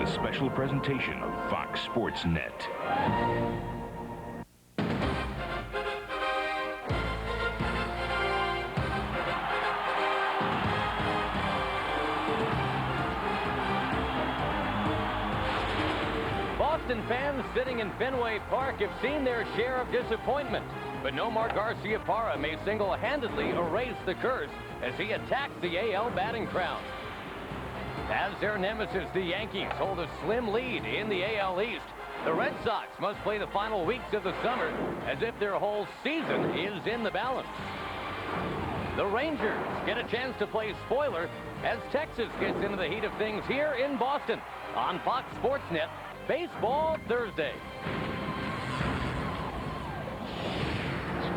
is a special presentation of Fox Sports Net. Boston fans sitting in Fenway Park have seen their share of disappointment. But Nomar Garciaparra may single-handedly erase the curse as he attacks the AL batting crown. As their nemesis, the Yankees, hold a slim lead in the AL East. The Red Sox must play the final weeks of the summer as if their whole season is in the balance. The Rangers get a chance to play spoiler as Texas gets into the heat of things here in Boston on Fox Sports Net, Baseball Thursday.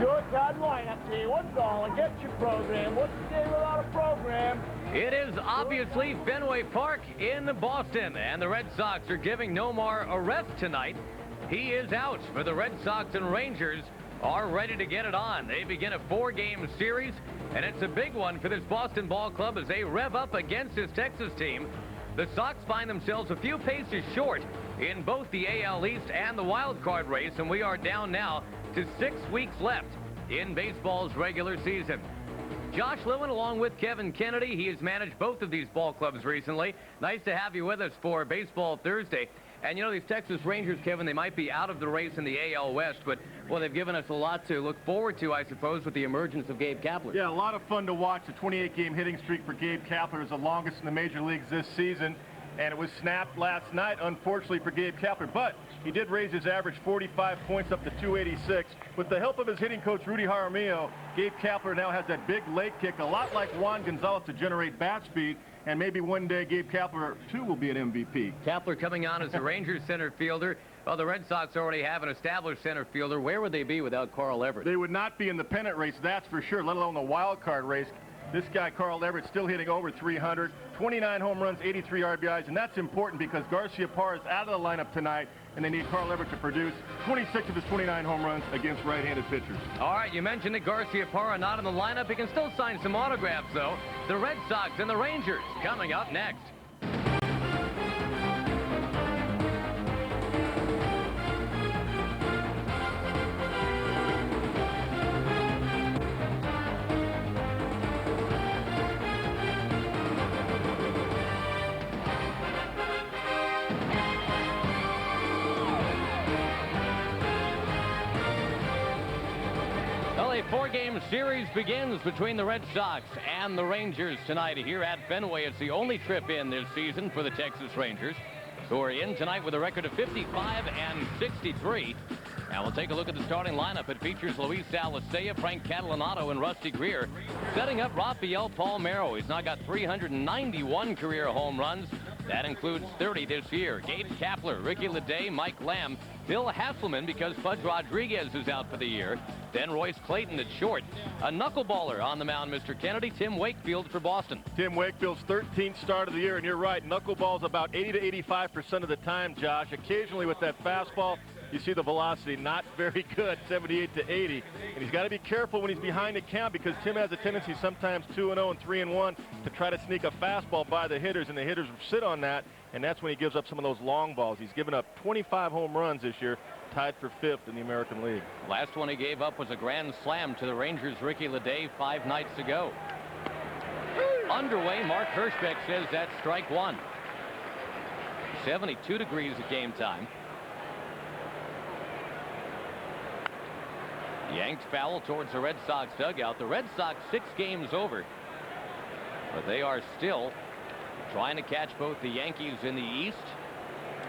Good God lineup here. What's all? Get your program. What's the day without a program? It is obviously Fenway Park in Boston, and the Red Sox are giving Nomar a rest tonight. He is out, for the Red Sox and Rangers are ready to get it on. They begin a 4-game series, and it's a big one for this Boston ball club as they rev up against this Texas team. The Sox find themselves a few paces short in both the AL East and the wild card race, and we are down now to 6 weeks left in baseball's regular season. Josh Lewin along with Kevin Kennedy. He has managed both of these ball clubs recently. Nice to have you with us for Baseball Thursday. And you know, these Texas Rangers, Kevin, they might be out of the race in the AL West, but, well, they've given us a lot to look forward to, I suppose, with the emergence of Gabe Kapler. Yeah, a lot of fun to watch. The 28-game hitting streak for Gabe Kapler is the longest in the major leagues this season, and it was snapped last night, unfortunately, for Gabe Kapler. But he did raise his average 45 points up to 286. With the help of his hitting coach, Rudy Jaramillo, Gabe Kapler now has that big leg kick, a lot like Juan Gonzalez, to generate bat speed. And maybe one day Gabe Kapler, too, will be an MVP. Kapler coming on as the Rangers center fielder. Well, the Red Sox already have an established center fielder. Where would they be without Carl Everett? They would not be in the pennant race, that's for sure, let alone the wild card race. This guy, Carl Everett, still hitting over 300, 29 home runs, 83 RBIs, and that's important because Garciaparra is out of the lineup tonight, and they need Carl Everett to produce 26 of his 29 home runs against right-handed pitchers. All right, you mentioned that Garciaparra not in the lineup. He can still sign some autographs, though. The Red Sox and the Rangers coming up next. A 4-game series begins between the Red Sox and the Rangers tonight here at Fenway. It's the only trip in this season for the Texas Rangers, who are in tonight with a record of 55 and 63. Now we'll take a look at the starting lineup. It features Luis Alicea, Frank Catalanato, and Rusty Greer. Setting up Rafael Palmeiro. He's now got 391 career home runs. That includes 30 this year. Gabe Kapler, Ricky LeDee, Mike Lamb, Bill Hasselman because Fudge Rodriguez is out for the year. Then Royce Clayton at short. A knuckleballer on the mound, Mr. Kennedy, Tim Wakefield for Boston. Tim Wakefield's 13th start of the year, and you're right, knuckleballs about 80 to 85% of the time, Josh. Occasionally with that fastball, you see the velocity not very good, 78 to 80. And he's got to be careful when he's behind the count because Tim has a tendency sometimes 2-0 and 3-1 to try to sneak a fastball by the hitters, and the hitters sit on that, and that's when he gives up some of those long balls. He's given up 25 home runs this year, tied for 5th in the American League. Last one he gave up was a grand slam to the Rangers' Ricky LeDee 5 nights ago. Underway, Mark Hirschbeck says that's strike one. 72 degrees at game time. Yanked foul towards the Red Sox dugout. The Red Sox 6 games over, but they are still trying to catch both the Yankees in the East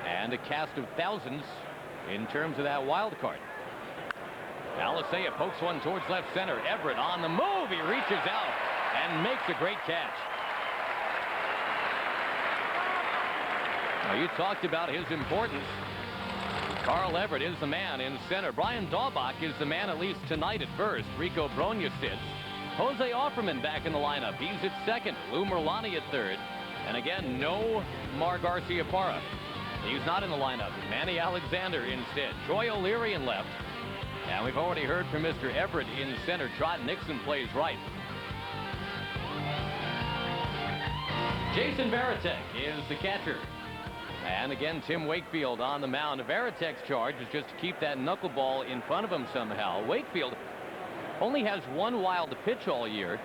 and a cast of thousands in terms of that wild card. Alicea pokes one towards left center. Everett on the move. He reaches out and makes a great catch. Now, you talked about his importance. Carl Everett is the man in center. Brian Daubach is the man, at least tonight, at first. Rico Brogna sits. Jose Offerman back in the lineup. He's at second. Lou Merloni at third. And again, no Mar Garciaparra. He's not in the lineup. Manny Alexander instead. Troy O'Leary in left. And we've already heard from Mr. Everett in center. Trot Nixon plays right. Jason VARITEK is the catcher. And again, Tim Wakefield on the mound. VARITEK's charge is just to keep that knuckleball in front of him somehow. Wakefield only has one wild pitch all year,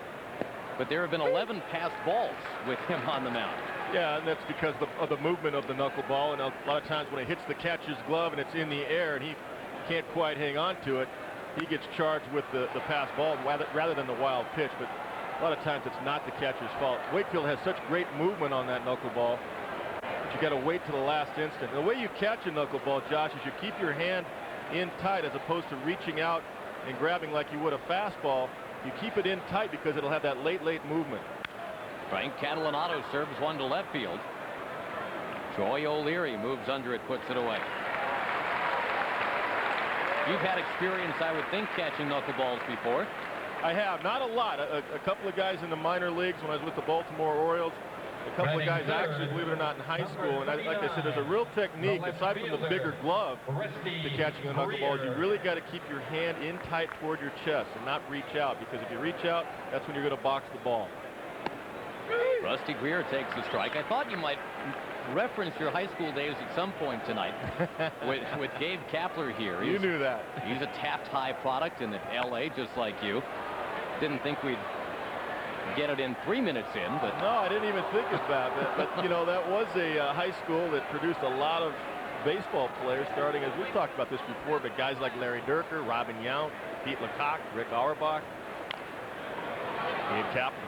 but there have been 11 passed balls with him on the mound. Yeah, and that's because of the movement of the knuckleball, and a lot of times when it hits the catcher's glove and it's in the air and he can't quite hang on to it, he gets charged with the passed ball rather than the wild pitch. But a lot of times it's not the catcher's fault. Wakefield has such great movement on that knuckleball, but you got to wait to the last instant. The way you catch a knuckleball, Josh, is you keep your hand in tight as opposed to reaching out and grabbing like you would a fastball. You keep it in tight because it'll have that late movement. Frank Catalanato serves one to left field. Troy O'Leary moves under it, puts it away. You've had experience, I would think, catching knuckleballs before. I have. Not a lot. A couple of guys in the minor leagues when I was with the Baltimore Orioles. A couple of guys actually, believe it or not, in high school. And like I said, there's a real technique, aside from the bigger glove, to catching a knuckleball. You really got to keep your hand in tight toward your chest and not reach out, because if you reach out, that's when you're going to box the ball. Rusty Greer takes the strike. I thought you might reference your high school days at some point tonight with Gabe Kapler here. You knew that. He's a Taft High product in L.A., just like you. Didn't think we'd get it in 3 minutes in, but no, I didn't even think about that. But you know, that was a high school that produced a lot of baseball players, starting, as we've talked about this before, but guys like Larry Durker, Robin Yount, Pete Lecoq, Rick Auerbach, Gabe Kapler.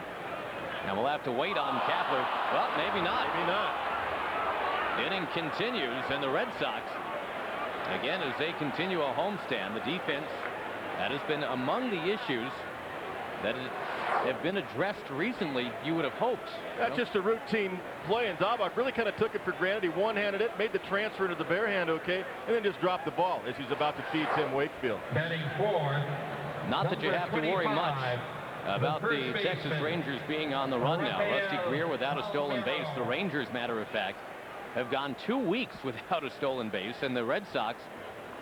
And we'll have to wait on Kapler. Well, maybe not. Maybe not. Inning continues, and the Red Sox, again, as they continue a homestand, the defense, that has been among the issues that have been addressed recently, you would have hoped. That's just a routine play, and Daubach really kind of took it for granted. He one-handed it, made the transfer into the bare hand okay, and then just dropped the ball as he's about to feed Tim Wakefield. Batting fourth. Not that you have to worry much about the Texas Rangers being on the run now. Rusty Greer without a stolen base. The Rangers, matter of fact, have gone 2 weeks without a stolen base, and the Red Sox,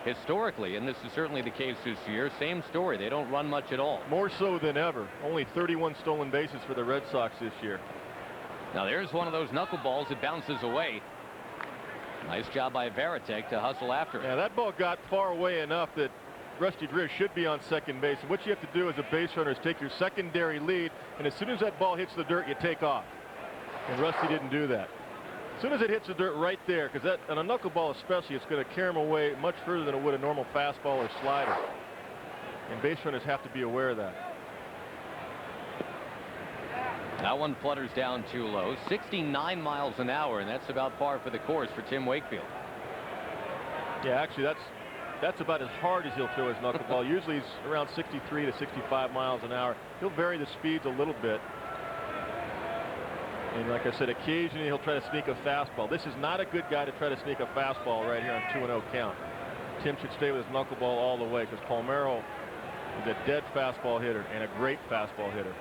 historically, and this is certainly the case this year, same story. They don't run much at all. More so than ever. Only 31 stolen bases for the Red Sox this year. Now there's one of those knuckleballs that bounces away. Nice job by VARITEK to hustle after it. Yeah, that ball got far away enough that Rusty Greer should be on second base. And what you have to do as a base runner is take your secondary lead, and as soon as that ball hits the dirt, you take off. And Rusty didn't do that. As soon as it hits the dirt right there, because that, on a knuckleball especially, it's going to carry him away much further than it would a normal fastball or slider. And base runners have to be aware of that. That one flutters down too low. 69 miles an hour, and that's about par for the course for Tim Wakefield. Yeah, actually, that's about as hard as he'll throw his knuckleball. Usually he's around 63 to 65 miles an hour. He'll vary the speeds a little bit. And like I said, occasionally he'll try to sneak a fastball. This is not a good guy to try to sneak a fastball right here on 2-0 count. Tim should stay with his knuckleball all the way, because Palmeiro is a dead fastball hitter and a great fastball hitter.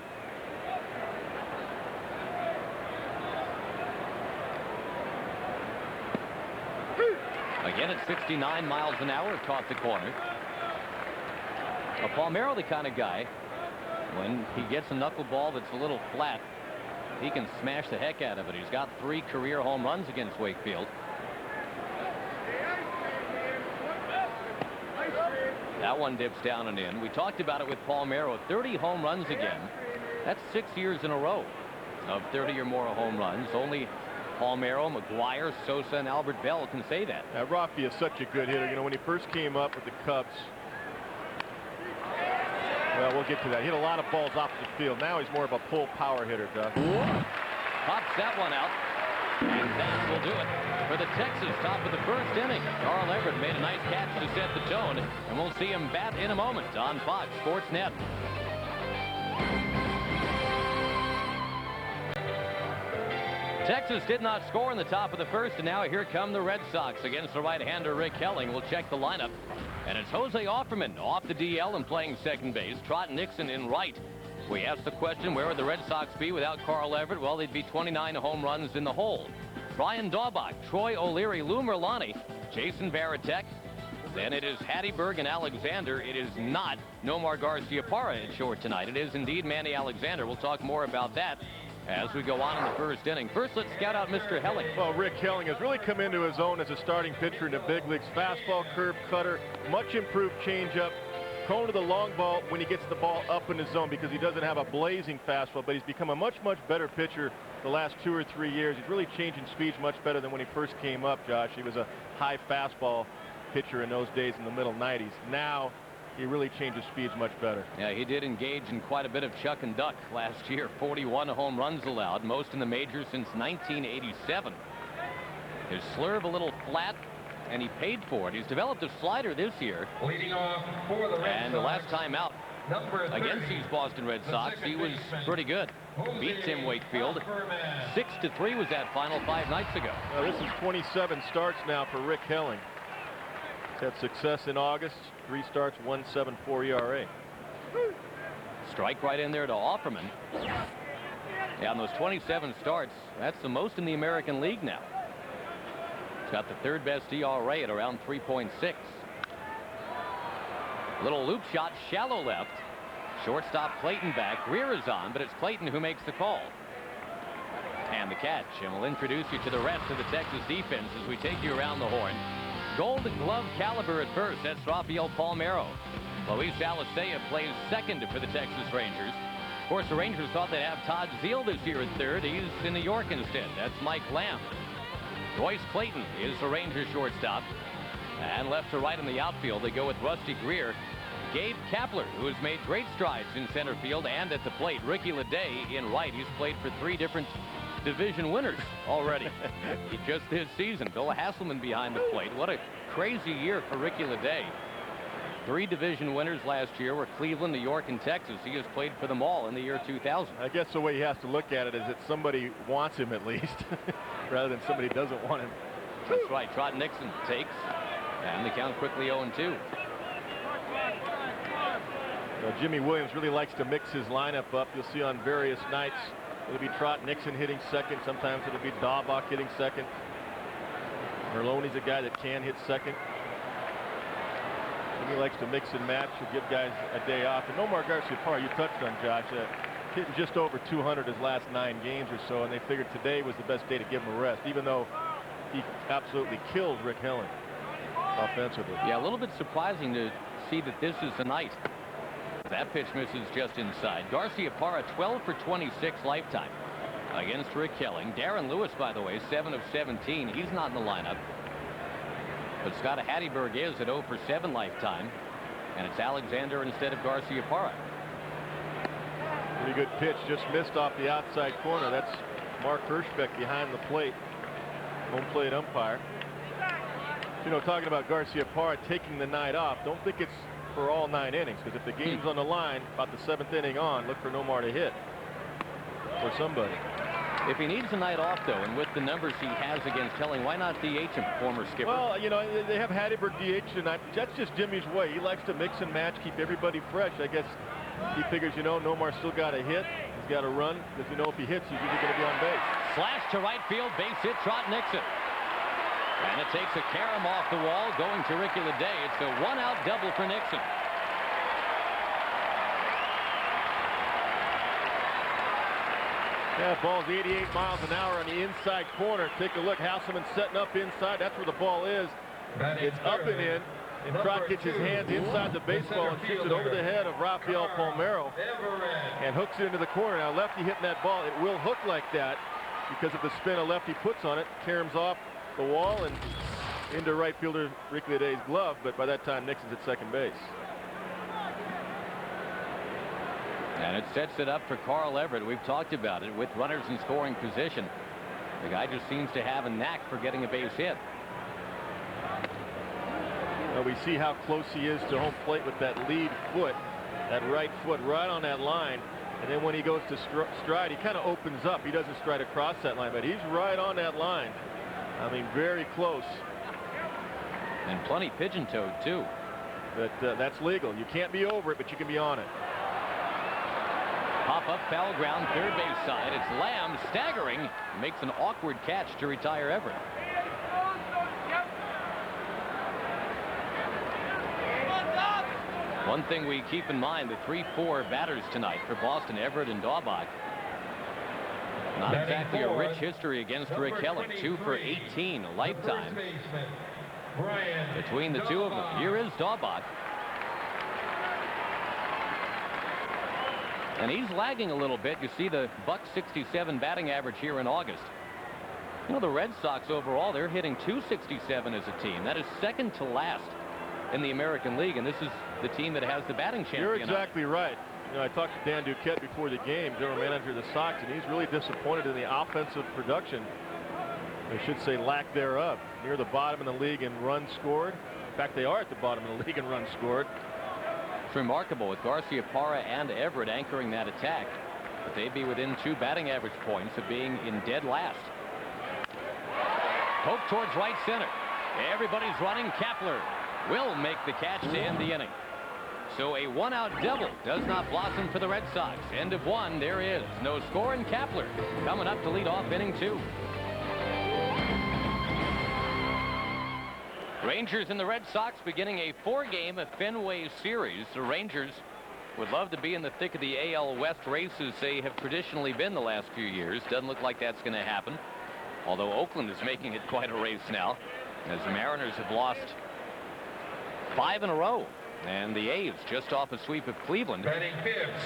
Again at 69 miles an hour, caught the corner. Palmeiro, the kind of guy, when he gets a knuckleball that's a little flat, he can smash the heck out of it. He's got 3 career home runs against Wakefield. That one dips down and in. We talked about it with Palmeiro. 30 home runs again. That's 6 years in a row of 30 or more home runs. Only Palmeiro, McGuire, Sosa, and Albert Bell can say that. Rafi is such a good hitter. You know, when he first came up with the Cubs, well, we'll get to that. He hit a lot of balls off the field. Now he's more of a pull power hitter, Doug. Pops that one out, and that will do it for the Texas top of the first inning. Carl Everett made a nice catch to set the tone, and we'll see him bat in a moment on Fox Sports Net. Texas did not score in the top of the first, and now here come the Red Sox against the right-hander Rick Helling. We'll check the lineup, and it's Jose Offerman off the DL and playing second base. Trot Nixon in right. We asked the question, where would the Red Sox be without Carl Everett? Well, they'd be 29 home runs in the hole. Brian Daubach, Troy O'Leary, Lou Merloni, Jason VARITEK. Then it is Hatteberg and Alexander. It is not Nomar Garciaparra at short tonight. It is indeed Manny Alexander. We'll talk more about that as we go on in the first inning. First, let's scout out Mr. Helling. Well, Rick Helling has really come into his own as a starting pitcher in the big leagues. Fastball, curve, cutter, much improved changeup. Prone to the long ball when he gets the ball up in the zone because he doesn't have a blazing fastball, but he's become a much better pitcher the last 2 or 3 years. He's really changing speeds much better than when he first came up, Josh. He was a high fastball pitcher in those days in the middle 90s. Now he really changes speeds much better. Yeah, he did engage in quite a bit of chuck and duck last year. 41 home runs allowed, most in the majors since 1987. His slurve a little flat, and he paid for it. He's developed a slider this year. Leading off for the Red and Sox, the last time out against these Boston Red Sox, he was pretty good. Beat Tim Wakefield. 6-3 was that final 5 nights ago. Now, this is 27 starts now for Rick Helling. He's had success in August. 3 starts, 1.74 ERA. Strike right in there to Offerman. Yeah, on those 27 starts, that's the most in the American League now. He's got the 3rd best ERA at around 3.6. Little loop shot, shallow left. Shortstop Clayton back. Greer is on, but it's Clayton who makes the call. And the catch. And we'll introduce you to the rest of the Texas defense as we take you around the horn. Gold Glove caliber at first. That's Rafael Palmeiro. Luis Alicea plays second for the Texas Rangers. Of course, the Rangers thought they'd have Todd Zeal this year at third. He's in New York instead. That's Mike Lamb. Royce Clayton is the Rangers shortstop. And left to right in the outfield, they go with Rusty Greer. Gabe Kapler, who has made great strides in center field and at the plate. Ricky LEDEE in right. He's played for 3 different division winners already just this season. Bill Hasselman behind the plate. What a crazy year for Ricky LEDEE. 3 division winners last year were Cleveland, New York, and Texas. He has played for them all in the year 2000. I guess the way he has to look at it is that somebody wants him at least, rather than somebody doesn't want him. That's right. Trot Nixon takes, and the count quickly 0-2. Jimmy Williams really likes to mix his lineup up. You'll see on various nights it'll be Trot Nixon hitting second. Sometimes it'll be Daubach hitting second. Merloni's a guy that can hit second. Jimmy likes to mix and match and give guys a day off. And Nomar Garciaparra, you touched on, Josh, hitting just over 200 his last 9 games or so, and they figured today was the best day to give him a rest, even though he absolutely killed Rick Helling offensively. Yeah, a little bit surprising to see that this is the night. That pitch misses just inside. Garciaparra 12 for 26 lifetime against Rick Helling. Darren Lewis, by the way, 7 of 17. He's not in the lineup. But Scott Hatteberg is at 0 for 7 lifetime. And it's Alexander instead of Garciaparra. Pretty good pitch. Just missed off the outside corner. That's Mark Hirschbeck behind the plate. Home plate umpire. You know, talking about Garciaparra taking the night off, don't think it's for all 9 innings, because if the game's on the line about the 7th inning on, look for Nomar to hit for somebody. If he needs a night off, though, and with the numbers he has against Helling, why not DH him, former skipper? Well, you know, they have Hatteberg DH tonight. That's just Jimmy's way. He likes to mix and match, keep everybody fresh. I guess he figures, you know, Nomar still got a hit. He's got to run, because you know if he hits, he's usually going to be on base. Slash to right field, base hit, Trot Nixon. And it takes a carom off the wall, going to Ricky LEDEE. It's a 1-out double for Nixon. Yeah, ball's 88 miles an hour on the inside corner. Take a look. Hasselman setting up inside. That's where the ball is. It's up and in. And Trot gets his hands inside the baseball and shoots it over the head of Rafael Palmeiro and hooks it into the corner. Now, lefty hitting that ball, it will hook like that because of the spin a lefty puts on it. Caroms off the wall and into right fielder Ricky LEDEE's glove, but by that time Nixon's at second base. And it sets it up for Carl Everett. We've talked about it with runners in scoring position. The guy just seems to have a knack for getting a base hit. Well, we see how close he is to home plate with that lead foot, that right foot right on that line. And then when he goes to stride, he kind of opens up. He doesn't stride across that line, but he's right on that line. I mean, very close. And plenty pigeon-toed, too. But that's legal. You can't be over it, but you can be on it. Pop up, foul ground, third base side. It's Lamb staggering, makes an awkward catch to retire Everett. One thing we keep in mind, the 3-4 batters tonight for Boston, Everett and Daubach. Not exactly a rich history against Rick Helling. 2 for 18, a lifetime between the two of them. Here is Daubach. And he's lagging a little bit. You see the .67 batting average here in August. You know, the Red Sox overall, they're hitting .267 as a team. That is second to last in the American League, and this is the team that has the batting champion. You're exactly right. You know, I talked to Dan Duquette before the game, general manager of the Sox, and he's really disappointed in the offensive production. I should say lack thereof. Near the bottom of the league in runs scored. In fact, they are at the bottom of the league in runs scored. It's remarkable with Garciaparra and Everett anchoring that attack, but they'd be within 2 batting average points of being in dead last. Poke towards right center. Everybody's running. Kapler will make the catch to end the inning. So a 1-out double does not blossom for the Red Sox. End of 1. There is no score, and Kapler coming up to lead off inning 2. Rangers and the Red Sox beginning a 4-game Fenway series. The Rangers would love to be in the thick of the AL West races they have traditionally been the last few years. Doesn't look like that's going to happen, although Oakland is making it quite a race now, as the Mariners have lost 5 in a row, and the A's just off a sweep of Cleveland.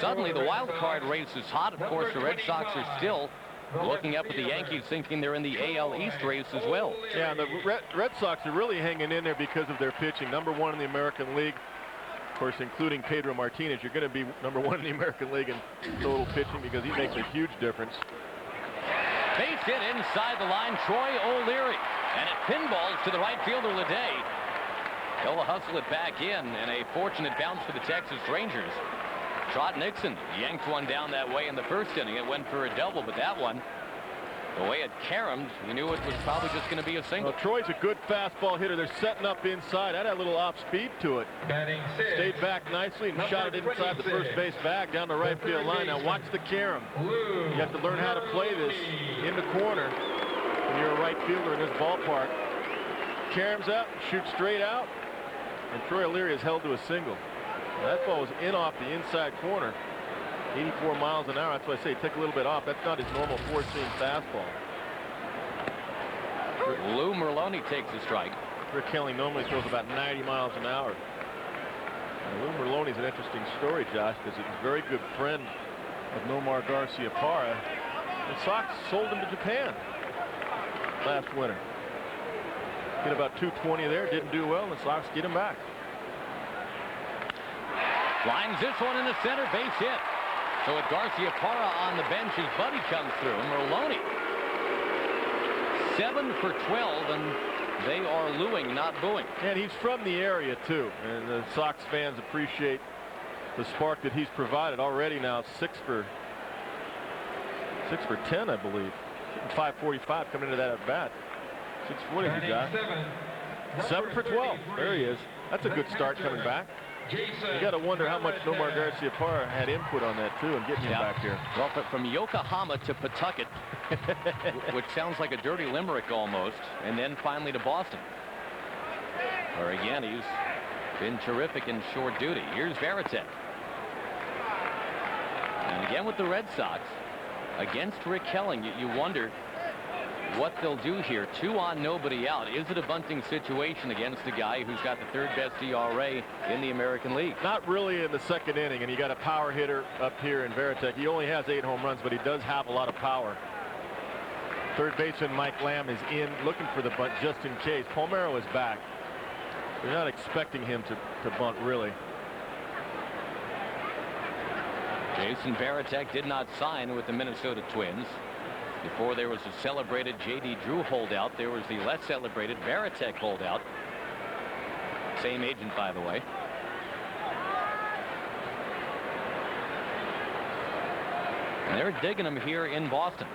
Suddenly the wild card race is hot. Of course, the Red Sox are still looking up at the Yankees, thinking they're in the AL East race as well. Yeah, and the Red Sox are really hanging in there because of their pitching. #1 in the American League. Of course, including Pedro Martinez. You're going to be #1 in the American League in total pitching because he makes a huge difference. Base hit inside the line, Troy O'Leary, and it pinballs to the right fielder LEDEE. He'll hustle it back in, and a fortunate bounce for the Texas Rangers. TROT NIXON yanked one down that way in the first inning. It went for a double, but that one, the way it caromed, you knew it was probably just going to be a single. Well, Troy's a good fastball hitter. They're setting up inside. That had a little off speed to it. Stayed back nicely and shot it inside the first base bag down the right field line. Now watch the carom. You have to learn how to play this in the corner when you're a right fielder in this ballpark. Caroms up, shoots straight out, and Troy O'Leary is held to a single. Now, that ball was in off the inside corner. 84 miles an hour. That's why I say take a little bit off. That's not his normal four-seam fastball. Lou Merloni takes a strike. Rick Helling normally throws about 90 miles an hour. Lou Merloni's an interesting story, Josh, because he's a very good friend of Nomar Garciaparra. The Sox sold him to Japan last winter. Get about 220 there, didn't do well, and the Sox get him back. Lines this one in the center, base hit. So with Garciaparra on the bench, his buddy comes through. Merloni 7 for 12, and they are looing, not booing. And he's from the area too, and the Sox fans appreciate the spark that he's provided. Already now 6 for 10, I believe. 545 coming into that at bat. 640, he got 7 for 12. There he is. That's a good start coming back. You got to wonder how much Nomar Garciaparra had input on that too, and getting him back here. Well, from Yokohama to Pawtucket, which sounds like a dirty limerick almost, and then finally to Boston, where again he's been terrific in short duty. Here's VARITEK, and again with the Red Sox against Rick Helling. You wonder what they'll do here. 2 on, nobody out. Is it a bunting situation against a guy who's got the 3rd best ERA in the American League? Not really in the 2nd inning, and you got a power hitter up here in VARITEK. He only has 8 home runs, but he does have a lot of power. 3rd baseman Mike Lamb is in, looking for the bunt just in case. Palmeiro is back. They're not expecting him to bunt, really. Jason VARITEK did not sign with the Minnesota Twins. Before there was a celebrated J.D. Drew holdout, there was the less celebrated VARITEK holdout. Same agent, by the way. And they're digging him here in Boston.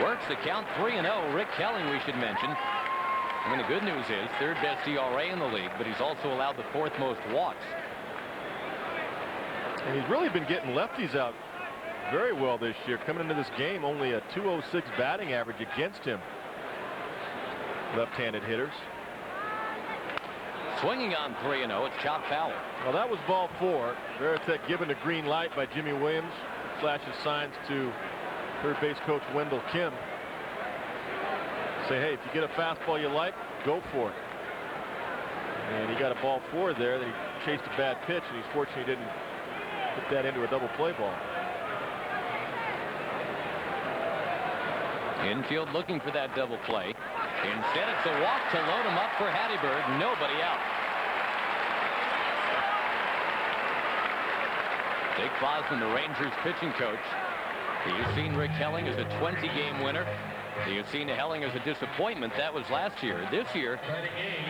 Works the count, 3-0. Rick Helling, we should mention. I mean, the good news is 3rd best ERA in the league, but he's also allowed the 4th most walks. And he's really been getting lefties out very well this year. Coming into this game, only a .206 batting average against him. Left-handed hitters. Swinging on 3-0. It's chopped foul. Well, that was ball 4. VARITEK given a green light by Jimmy Williams. Flashes signs to third base coach Wendell Kim. Say, hey, if you get a fastball you like, go for it. And he got a ball 4 there. Then he chased a bad pitch, and he's fortunate he didn't put that into a double play ball. Infield looking for that double play. Instead, it's a walk to load him up for Hattiesburg. Nobody out. Dick Bosman, the Rangers pitching coach. You've seen Rick Helling as a 20-game winner. You've seen Helling as a disappointment. That was last year. This year,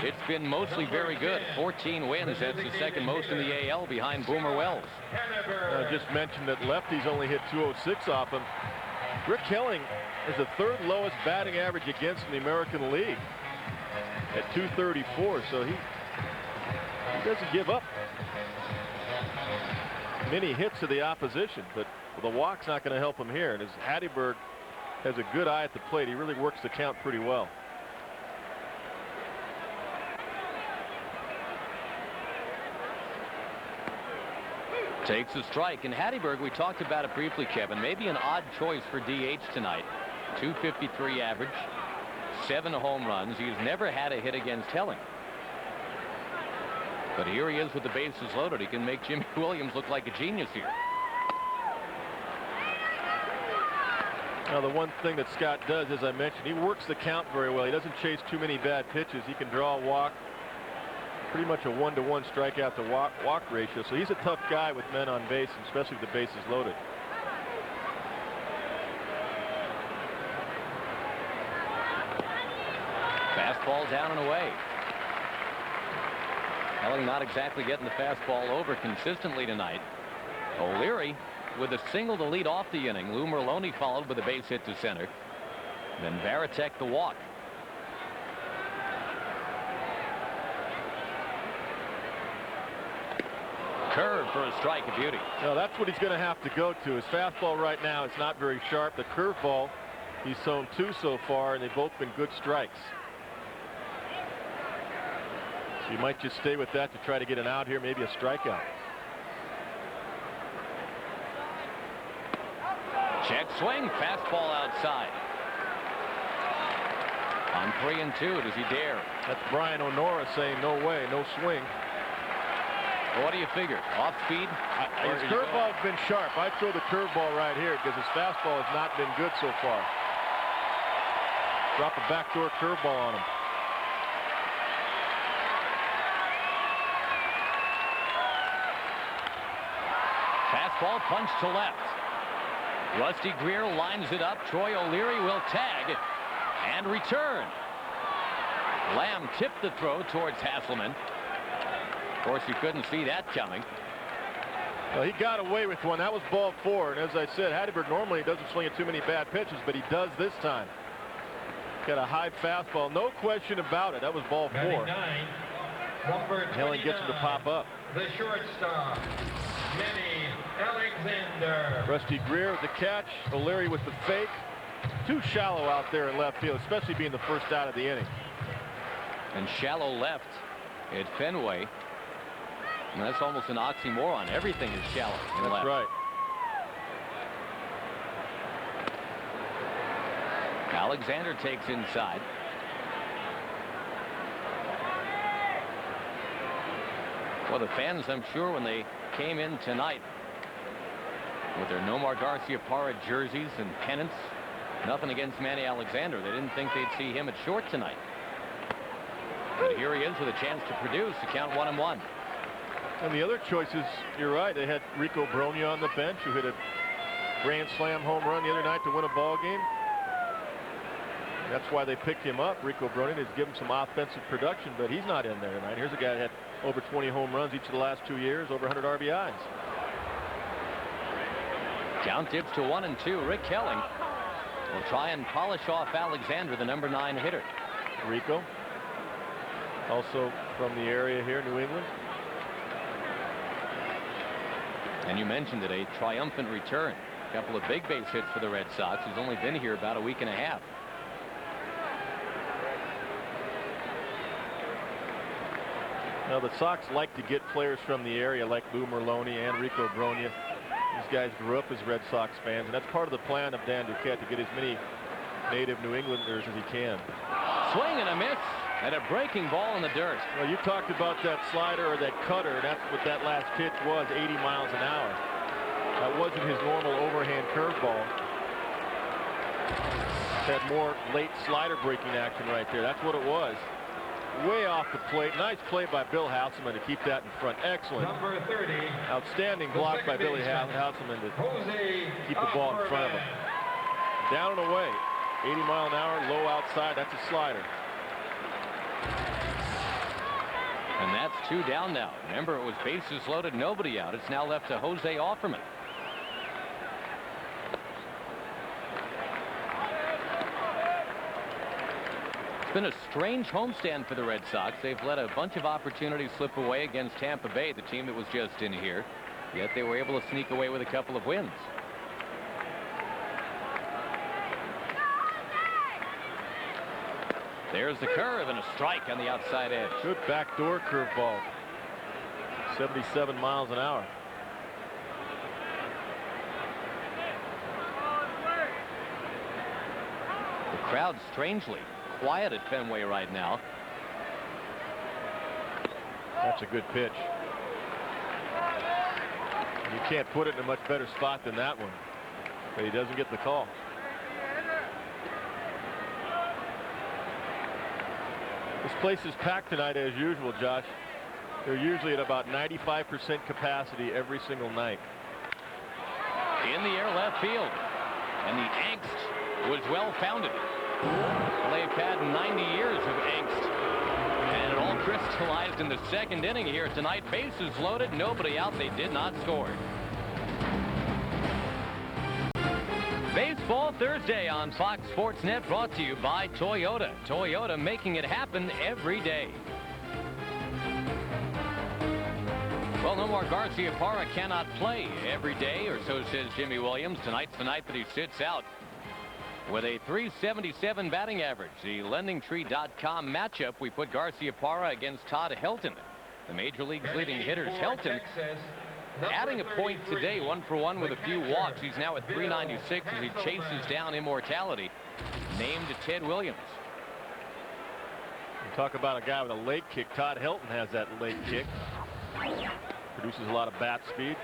it's been mostly very good. 14 wins. That's the second most in the AL behind Boomer Wells. I just mentioned that lefties only hit 206 off him. Rick Helling is the third lowest batting average against in the American League at 234. So he doesn't give up many hits to the opposition, but the walk's not going to help him here. And as Hattiesburg has a good eye at the plate, he really works the count pretty well. Takes a strike, and Hattiesburg, we talked about it briefly, Kevin, maybe an odd choice for DH tonight. 253 average, 7 home runs. He's never had a hit against Helling. But here he is with the bases loaded. He can make Jimmy Williams look like a genius here. Now, the one thing that Scott does, as I mentioned, he works the count very well. He doesn't chase too many bad pitches. He can draw a walk. Pretty much a 1-to-1 strikeout to walk ratio. So he's a tough guy with men on base, especially with the bases loaded. Fastball down and away. Helling not exactly getting the fastball over consistently tonight. O'Leary with a single to lead off the inning. Lou Merloni followed with a base hit to center. Then VARITEK the walk. Curve for a strike, a beauty. No, that's what he's going to have to go to. His fastball right now is not very sharp. The curveball, he's thrown 2 so far, and they've both been good strikes. So you might just stay with that to try to get an out here, maybe a strikeout. Check swing, fastball outside. On 3-2, does he dare? That's Brian O'Nora saying no way, no swing. Well, what do you figure? Off speed? His curveball's been sharp. I throw the curveball right here because his fastball has not been good so far. Drop a backdoor curveball on him. Fastball punch to left. Rusty Greer lines it up. Troy O'Leary will tag and return. Lamb tipped the throw towards Hasselman. Of course, you couldn't see that coming. Well, he got away with one. That was ball 4. And as I said, Hattiesburg normally doesn't swing at too many bad pitches, but he does this time. Got a high fastball. No question about it. That was ball 4. Helling gets him to pop up. The shortstop, Manny Alexander. Rusty Greer with the catch. O'Leary with the fake. Too shallow out there in left field, especially being the first out of the inning. And shallow left at Fenway. And that's almost an oxymoron. Everything is shallow in left. That's right. Alexander takes inside. Well, the fans, I'm sure, when they came in tonight with their Nomar Garcia-Parra jerseys and pennants, nothing against Manny Alexander. They didn't think they'd see him at short tonight. But here he is with a chance to produce. The count 1-1. And the other choices, you're right. They had Rico Brogna on the bench, who hit a grand slam home run the other night to win a ball game. That's why they picked him up. Rico Brogna has given some offensive production, but he's not in there tonight. Here's a guy that had over 20 home runs each of the last 2 years, over 100 RBIs. Count dips to 1-2. Rick Helling will try and polish off Alexander, the number 9 hitter. Rico, also from the area here, New England. And you mentioned it, a triumphant return. A couple of big base hits for the Red Sox. He's only been here about a week and a half. Now the Sox like to get players from the area like Lou Merloni and Rico Brogna. These guys grew up as Red Sox fans, and that's part of the plan of Dan Duquette, to get as many native New Englanders as he can. Swing and a miss, and a breaking ball in the dirt. Well, you talked about that slider or that cutter. That's what that last pitch was, 80 miles an hour. That wasn't his normal overhand curveball. Had more late slider breaking action right there. That's what it was. Way off the plate. Nice play by Bill Houseman to keep that in front. Excellent. Number 30. Outstanding block by Billy Houseman to keep the ball in front of him. Down and away. 80 mile an hour, low outside. That's a slider. And that's 2 down now. Remember, it was bases loaded, nobody out. It's now left to Jose Offerman. It's been a strange homestand for the Red Sox. They've let a bunch of opportunities slip away against Tampa Bay, the team that was just in here. Yet they were able to sneak away with a couple of wins. There's the curve and a strike on the outside edge. Good backdoor curveball. 77 miles an hour. The crowd strangely quiet at Fenway right now. That's a good pitch. You can't put it in a much better spot than that one. But he doesn't get the call. This place is packed tonight as usual, Josh. They're usually at about 95% capacity every single night. In the air left field. And the angst was well founded. They've had 90 years of angst. And it all crystallized in the second inning here tonight. Bases loaded, nobody out. They did not score. Baseball Thursday on Fox Sports Net, brought to you by Toyota. Toyota, making it happen every day. Well, Nomar Garciaparra cannot play every day, or so says Jimmy Williams. Tonight's the night that he sits out with a .377 batting average. The LendingTree.com matchup, we put Garciaparra against Todd Helton, the Major League's leading hitters. Helton adding a point today, 1 for 1 with a few walks. He's now at .396 as he chases down immortality, named Ted Williams. You talk about a guy with a leg kick. Todd Helton has that leg kick. Produces a lot of bat speed.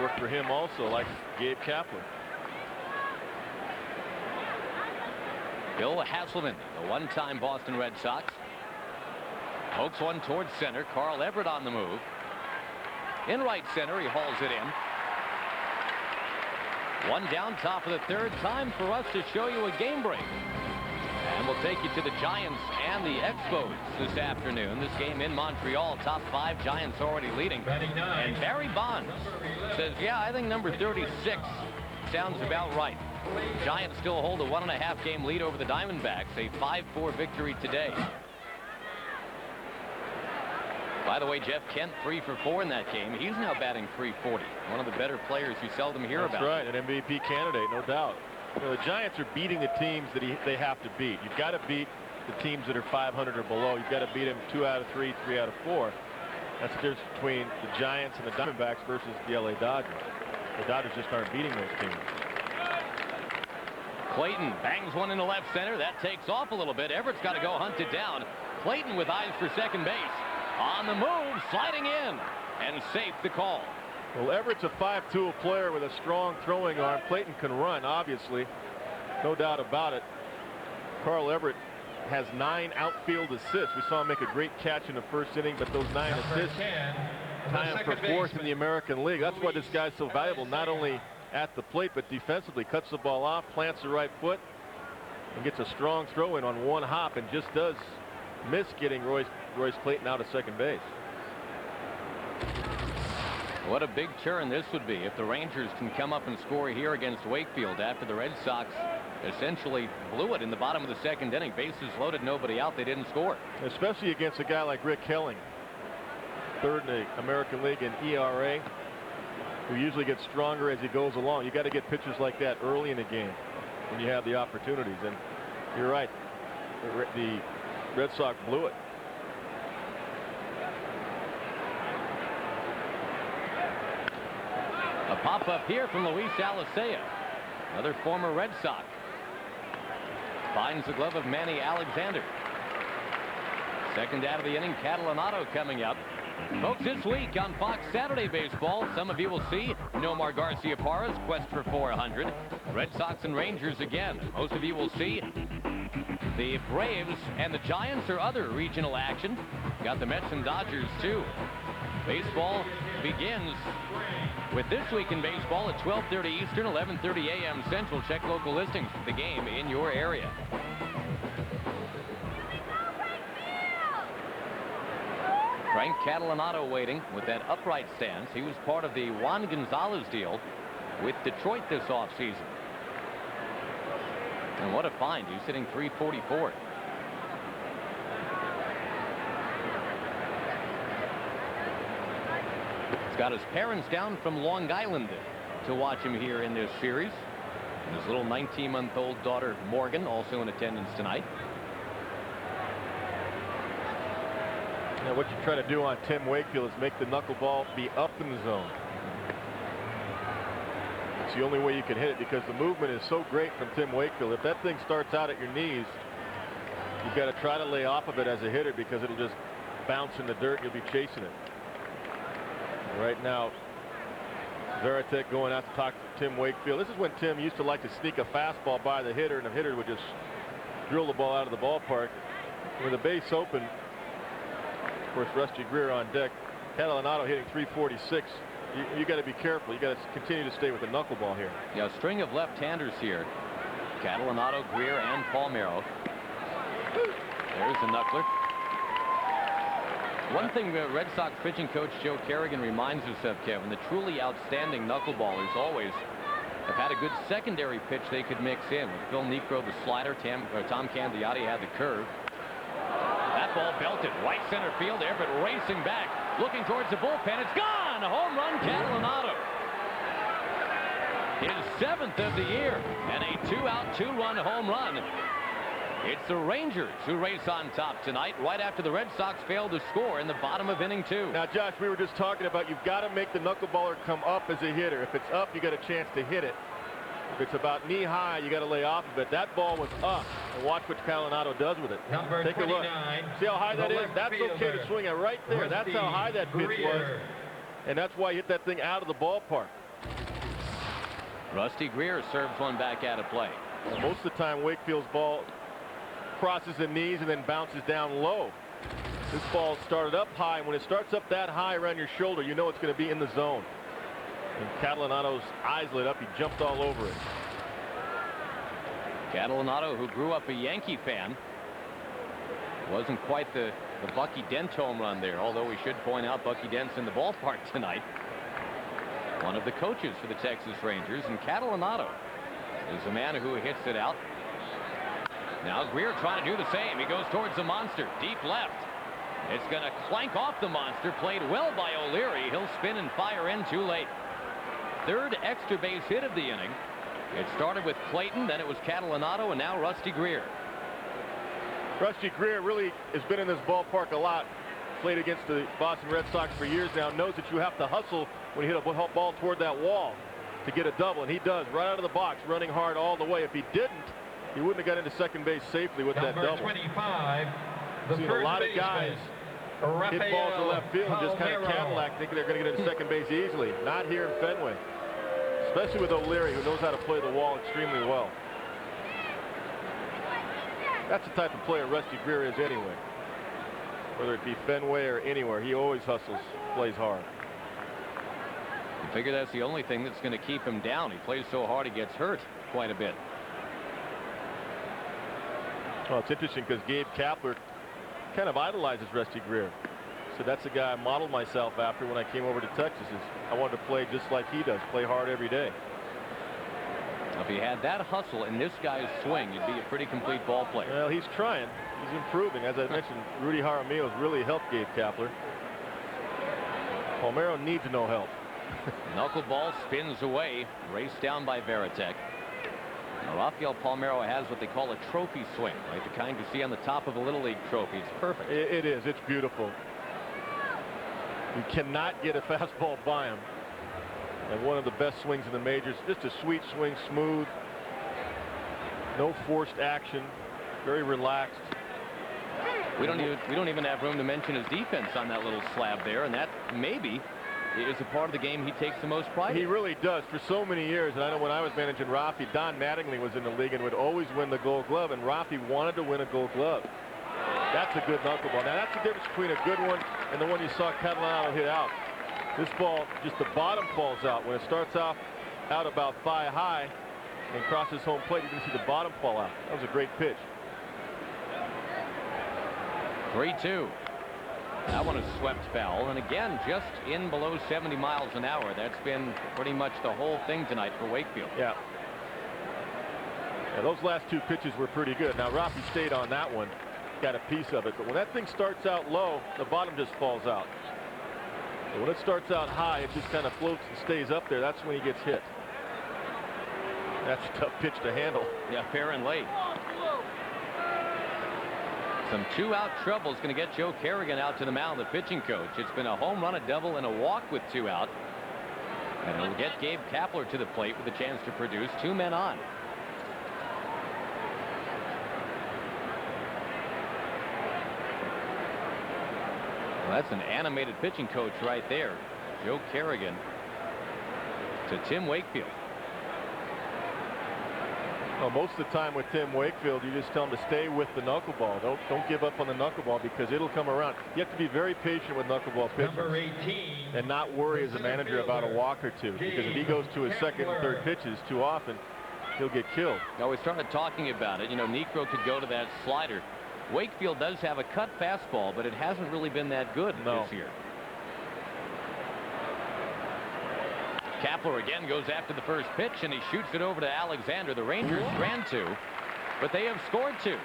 Worked for him also, like Gabe Kaplan. Bill Hasselman, the one-time Boston Red Sox, pokes one towards center. Carl Everett on the move. In right center, he hauls it in. One down, top of the third. Time for us to show you a game break. And we'll take you to the Giants and the Expos this afternoon. This game in Montreal, top 5, Giants already leading. And Barry Bonds says, yeah, I think number 36 sounds about right. Giants still hold a 1.5 game lead over the Diamondbacks, a 5-4 victory today. By the way, Jeff Kent 3 for 4 in that game. He's now batting .340. One of the better players you seldom hear about. That's right, an MVP candidate, no doubt. You know, the Giants are beating the teams that they have to beat. You've got to beat the teams that are 500 or below. You've got to beat them 2 out of 3, 3 out of 4. That's the difference between the Giants and the Diamondbacks versus the LA Dodgers. The Dodgers just aren't beating those teams. Clayton bangs one into left center. That takes off a little bit. Everett's got to go hunt it down. Clayton with eyes for second base. On the move, sliding in, and safe the call. Well, Everett's a 5-tool player with a strong throwing arm. Clayton can run, obviously. No doubt about it. Carl Everett has 9 outfield assists. We saw him make a great catch in the first inning, but those 9 assists tie him for 4th in the American League. That's why this guy's so valuable, not only at the plate, but defensively. Cuts the ball off, plants the right foot, and gets a strong throw in on one hop, and just does miss getting Royce Clayton out of second base. What a big turn this would be if the Rangers can come up and score here against Wakefield after the Red Sox essentially blew it in the bottom of the second inning. Bases loaded, nobody out. They didn't score. Especially against a guy like Rick Helling, 3rd in the American League in ERA, who usually gets stronger as he goes along. You got to get pitchers like that early in the game when you have the opportunities. And you're right, the Red Sox blew it. A pop-up here from Luis Alicea, another former Red Sox. Finds the glove of Manny Alexander. Second out of the inning, Catalanato coming up. Folks, this week on Fox Saturday Baseball, some of you will see Nomar Garciaparra's quest for 400. Red Sox and Rangers again. Most of you will see the Braves and the Giants or other regional action. Got the Mets and Dodgers too. Baseball begins with This Week in Baseball at 12:30 Eastern, 11:30 a.m. Central. Check local listings for the game in your area. Frank Catalanato waiting with that upright stance. He was part of the Juan Gonzalez deal with Detroit this offseason. And what a find. He's hitting .344. He's got his parents down from Long Island to watch him here in this series. And his little 19-month-old daughter, Morgan, also in attendance tonight. Now what you try to do on Tim Wakefield is make the knuckleball be up in the zone. It's the only way you can hit it because the movement is so great from Tim Wakefield. If that thing starts out at your knees, you've got to try to lay off of it as a hitter because it'll just bounce in the dirt. You'll be chasing it. Right now, VARITEK going out to talk to Tim Wakefield. This is when Tim used to like to sneak a fastball by the hitter, and the hitter would just drill the ball out of the ballpark. With the base open, of course, Rusty Greer on deck. Catalanato hitting .346. You got to be careful. You got to continue to stay with the knuckleball here. Yeah, a string of left-handers here. Catalanato, Greer, and Palmeiro. There's the knuckler. One thing Red Sox pitching coach Joe Kerrigan reminds us of, Kevin, the truly outstanding knuckleballers always have had a good secondary pitch they could mix in. With Phil Niekro, the slider, Tom Candiotti had the curve. That ball belted right center field. Everett racing back, looking towards the bullpen. It's gone! A home run, Catalanato. His 7th of the year, and a 2-out, 2-run home run. It's the Rangers who race on top tonight, right after the Red Sox failed to score in the bottom of inning 2. Now, Josh, we were just talking about you've got to make the knuckleballer come up as a hitter. If it's up, you got a chance to hit it. If it's about knee high, you got to lay off of it. That ball was up, and watch what Catalanato does with it. Number Take a look. 29, See how high that is? That's okay to swing it right there. That's how high that pitch was, and that's why he hit that thing out of the ballpark. Rusty Greer serves one back out of play. Well, most of the time, Wakefield's ball crosses the knees and then bounces down low. This ball started up high, and when it starts up that high around your shoulder, you know it's going to be in the zone. And Catalanato's eyes lit up. He jumped all over it. Catalanato, who grew up a Yankee fan, wasn't quite the Bucky Dent home run there, although we should point out Bucky Dent's in the ballpark tonight. One of the coaches for the Texas Rangers, and Catalanato is the man who hits it out. Now Greer trying to do the same. He goes towards the monster, deep left. It's going to clank off the monster. Played well by O'Leary. He'll spin and fire in too late. Third extra base hit of the inning. It started with Clayton, then it was Catalanato, and now Rusty Greer. Rusty Greer really has been in this ballpark a lot. Played against the Boston Red Sox for years now. Knows that you have to hustle when you hit a ball toward that wall to get a double, and he does right out of the box, running hard all the way. If he didn't, he wouldn't have got into second base safely with that double. 25, the Seen a lot of guys hit balls to left field and just kind of Cadillac, thinking they're going to get into second base easily. Not here in Fenway, especially with O'Leary, who knows how to play the wall extremely well. That's the type of player Rusty Greer is anyway. Whether it be Fenway or anywhere, he always hustles, plays hard. I figure that's the only thing that's going to keep him down. He plays so hard he gets hurt quite a bit. Well, it's interesting because Gabe Kapler kind of idolizes Rusty Greer. So that's the guy I modeled myself after when I came over to Texas. Is I wanted to play just like he does, play hard every day. If he had that hustle in this guy's swing, he'd be a pretty complete ball player. Well, he's trying. He's improving. As I mentioned, Rudy Jaramillo has really helped Gabe Kapler. Palmeiro needs no help. Knuckleball spins away, raced down by VARITEK. Now, Rafael Palmeiro has what they call a trophy swing, right? The kind you see on the top of a Little League trophy. It's perfect. It is. It's beautiful. You cannot get a fastball by him. And one of the best swings in the majors. Just a sweet swing, smooth. No forced action. Very relaxed. We don't even have room to mention his defense on that little slab there, and that maybe is a part of the game he takes the most pride in. He really does. For so many years, and I know when I was managing Rafi, Don Mattingly was in the league and would always win the Gold Glove, and Rafi wanted to win a Gold Glove. That's a good knuckleball. Now that's the difference between a good one and the one you saw Catalano hit out. This ball, just the bottom falls out. When it starts out about thigh high and crosses home plate, you can see the bottom fall out. That was a great pitch. 3-2. That one is swept foul, and again, just in below 70 miles an hour. That's been pretty much the whole thing tonight for Wakefield. Yeah, those last two pitches were pretty good. Now, Rafi stayed on that one, got a piece of it, but when that thing starts out low, the bottom just falls out. But when it starts out high, it just kind of floats and stays up there. That's when he gets hit. That's a tough pitch to handle. Yeah, fair and late. Some two-out trouble is going to get Joe Kerrigan out to the mound, the pitching coach. It's been a home run, a double, and a walk with two out. And it'll get Gabe Kapler to the plate with a chance to produce. Two men on. Well, that's an animated pitching coach right there. Joe Kerrigan to Tim Wakefield. Well, most of the time with Tim Wakefield, you just tell him to stay with the knuckleball. Don't give up on the knuckleball because it'll come around. You have to be very patient with knuckleball pitchers and not worry as a manager about a walk or two, because if he goes to his second and third pitches too often, he'll get killed. Now, we started talking about it. You know, Niekro could go to that slider. Wakefield does have a cut fastball, but it hasn't really been that good this year. Kapler again goes after the first pitch, and he shoots it over to Alexander. The Rangers ran two, but they have scored two.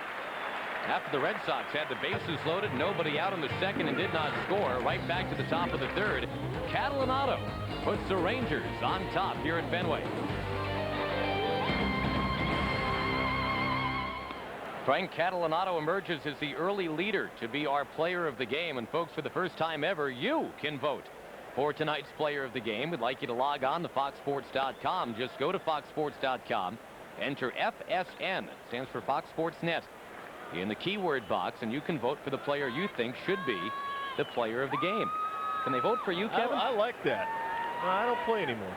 After the Red Sox had the bases loaded, nobody out in the second and did not score, right back to the top of the third. Catalano puts the Rangers on top here at Fenway. Frank Catalano emerges as the early leader to be our player of the game. And folks, for the first time ever, you can vote for tonight's player of the game. We'd like you to log on to foxsports.com. Just go to foxsports.com, enter FSN, it stands for Fox Sports Net, in the keyword box, and you can vote for the player you think should be the player of the game. Can they vote for you, Kevin? I like that. No, I don't play anymore.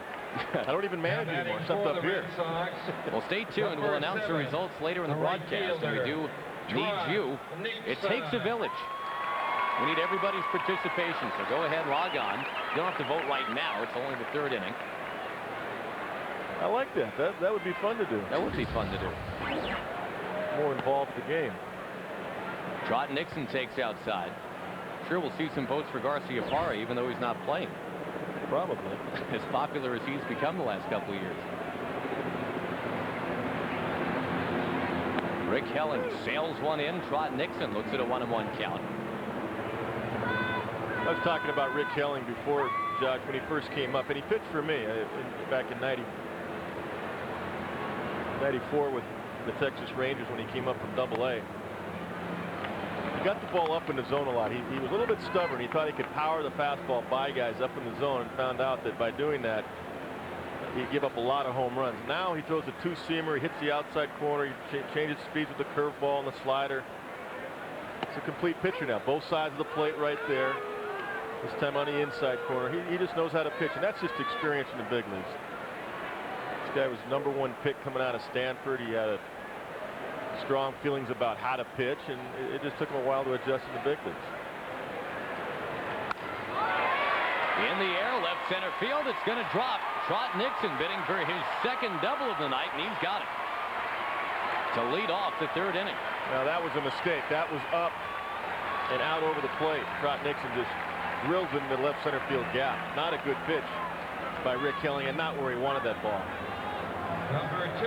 I don't even manage anymore, except up here. Well, stay tuned. We'll announce the results later in the broadcast, and we do need you. It takes a village. We need everybody's participation, so go ahead, log on. You don't have to vote right now. It's only the third inning. I like that. That would be fun to do. That would be fun to do. More involved in the game. Trot Nixon takes outside. Sure, we'll see some votes for Garcia Parra, even though he's not playing. Probably. As popular as he's become the last couple of years. Rick Helen sails one in. Trot Nixon looks at a 1-1 count. I was talking about Rick Helling before, Josh, when he first came up, and he pitched for me back in 94 with the Texas Rangers when he came up from Double-A. He got the ball up in the zone a lot. He was a little bit stubborn. He thought he could power the fastball by guys up in the zone, and found out that by doing that, he'd give up a lot of home runs. Now he throws a two-seamer. He hits the outside corner. He changes speeds with the curveball and the slider. It's a complete pitcher now. Both sides of the plate right there. This time on the inside corner. He just knows how to pitch, and that's just experience in the big leagues. This guy was #1 pick coming out of Stanford. He had strong feelings about how to pitch, and it just took him a while to adjust in the big leagues. In the air, left center field. It's going to drop. Trot Nixon bidding for his second double of the night, and he's got it to lead off the third inning. Now that was a mistake. That was up and out over the plate. Trot Nixon just drills in the left center field gap. Not a good pitch by Rick Helling, and not where he wanted that ball. Number 2,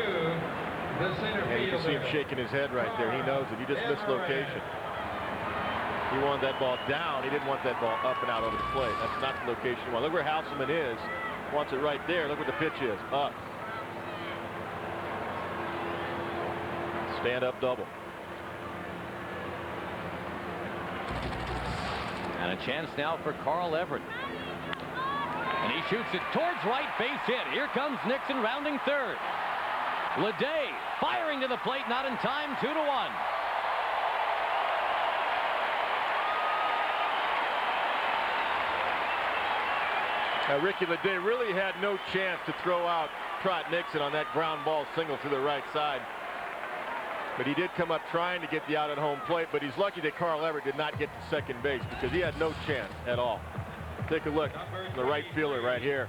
the center fielder. And you can see him shaking his head right there. He knows it. He just missed location. He wanted that ball down. He didn't want that ball up and out over the plate. That's not the location he wanted. Look where Houselman is. Wants it right there. Look what the pitch is. Up. Stand-up double. And a chance now for Carl Everett. And he shoots it towards right, base hit. Here comes Nixon rounding third. LEDEE firing to the plate, not in time, 2-1. Ricky LEDEE really had no chance to throw out TROT Nixon on that ground ball single to the right side. But he did come up trying to get the out at home plate, but he's lucky that Carl Everett did not get to second base because he had no chance at all. Take a look, the right fielder right here.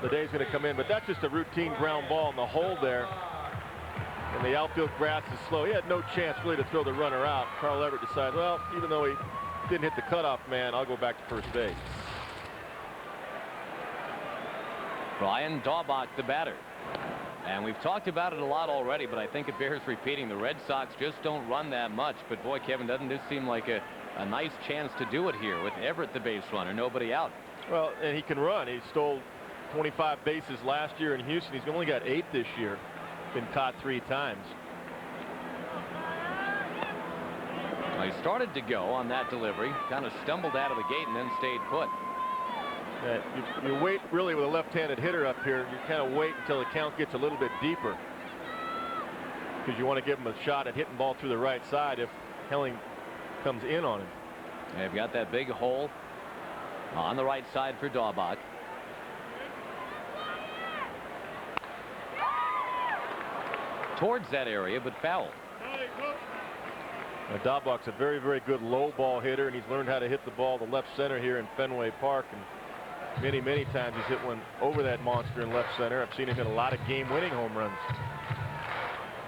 LEDEE's going to come in, but that's just a routine ground ball in the hole there. And the outfield grass is slow. He had no chance really to throw the runner out. Carl Everett decides, well, even though he didn't hit the cutoff man, I'll go back to first base. Brian Daubach, the batter. And we've talked about it a lot already, but I think it bears repeating. The Red Sox just don't run that much. But boy, Kevin, doesn't this seem like a nice chance to do it here with Everett the base runner, nobody out? Well, and he can run. He stole 25 bases last year in Houston. He's only got 8 this year. Been caught 3 times. Well, he started to go on that delivery, kind of stumbled out of the gate and then stayed put. You wait really with a left-handed hitter up here. You kind of wait until the count gets a little bit deeper because you want to give him a shot at hitting ball through the right side if Helling comes in on him. They've got that big hole on the right side for Daubach. Towards that area, but foul. Now, Daubach's a very, very good low ball hitter, and he's learned how to hit the ball to left center here in Fenway Park. And many, many times he's hit one over that monster in left center. I've seen him hit a lot of game-winning home runs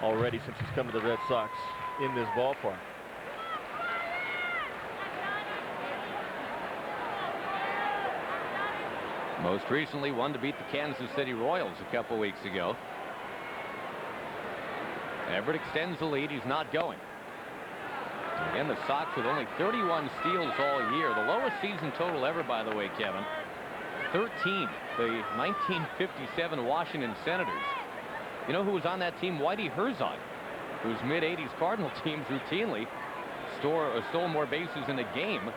already since he's come to the Red Sox in this ballpark. Most recently one to beat the Kansas City Royals a couple weeks ago. Everett extends the lead. He's not going. Again, the Sox with only 31 steals all year. The lowest season total ever, by the way, Kevin. 13. The 1957 Washington Senators. You know who was on that team? Whitey Herzog, whose mid-80s Cardinal teams routinely stole more bases in a game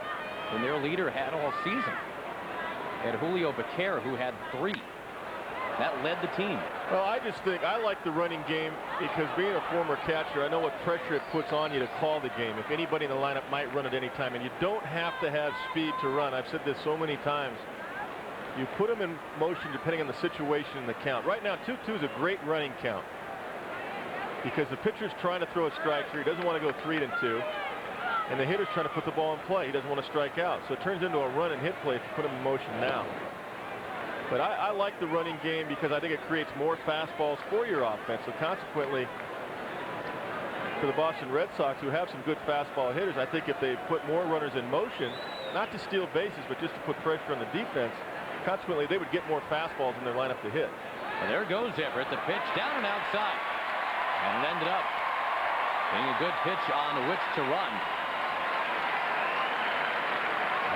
than their leader had all season. They had Julio Becerra, who had 3. That led the team. Well, I just think I like the running game because being a former catcher, I know what pressure it puts on you to call the game. If anybody in the lineup might run at any time, and you don't have to have speed to run. I've said this so many times. You put them in motion depending on the situation and the count. Right now, 2-2 is a great running count because the pitcher's trying to throw a strike through. He doesn't want to go 3-2, and the hitter's trying to put the ball in play. He doesn't want to strike out, so it turns into a run and hit play if you put him in motion now. But I like the running game because I think it creates more fastballs for your offense. So consequently, for the Boston Red Sox, who have some good fastball hitters, I think if they put more runners in motion, not to steal bases, but just to put pressure on the defense, consequently, they would get more fastballs in their lineup to hit. Well, there goes Everett, the pitch down and outside. And it ended up being a good pitch on which to run.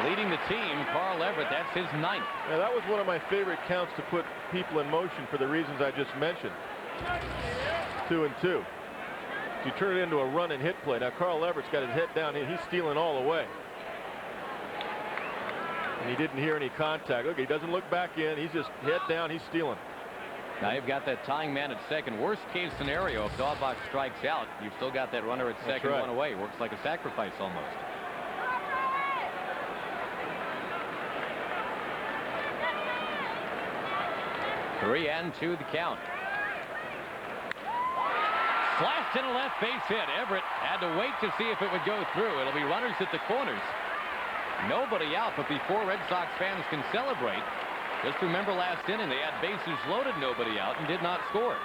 Leading the team, Carl Everett, that's his 9th. Yeah, that was one of my favorite counts to put people in motion for the reasons I just mentioned. 2-2. You turn it into a run and hit play. Now, Carl Everett's got his head down. He's stealing all the way. And he didn't hear any contact. Look, he doesn't look back in. He's just head down. He's stealing. Now you've got that tying man at second. Worst case scenario, if Daubach strikes out, you've still got that runner at second, right. One away. Works like a sacrifice almost. Three and 2 the count. Slashed in a left base hit. Everett had to wait to see if it would go through. It'll be runners at the corners. Nobody out, but before Red Sox fans can celebrate, just remember last inning they had bases loaded, nobody out, and did not score.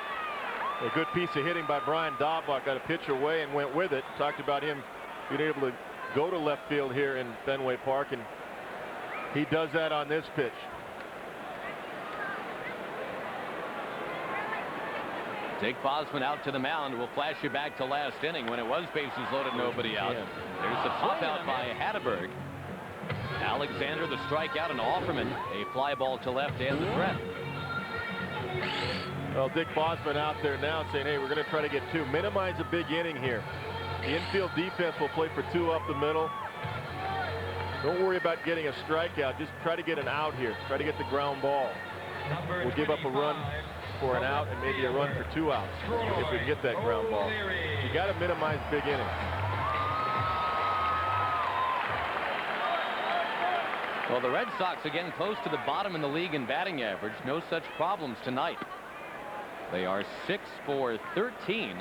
A good piece of hitting by Brian Daubach. Got a pitch away and went with it. Talked about him being able to go to left field here in Fenway Park, and he does that on this pitch. Dick Bosman out to the mound. We'll flash you back to last inning when it was bases loaded, nobody out. There's the pop out by Hatteberg. Alexander the strikeout, and Offerman a fly ball to left and the threat. Well, Dick Bosman out there now saying, hey, we're going to try to get 2. Minimize a big inning here. The infield defense will play for 2 up the middle. Don't worry about getting a strikeout. Just try to get an out here. Try to get the ground ball. we'll give up a run for an out and maybe a run for 2 outs if we can get that ground ball. You got to minimize big innings. Well, the Red Sox again close to the bottom in the league in batting average. No such problems tonight. They are 6 for 13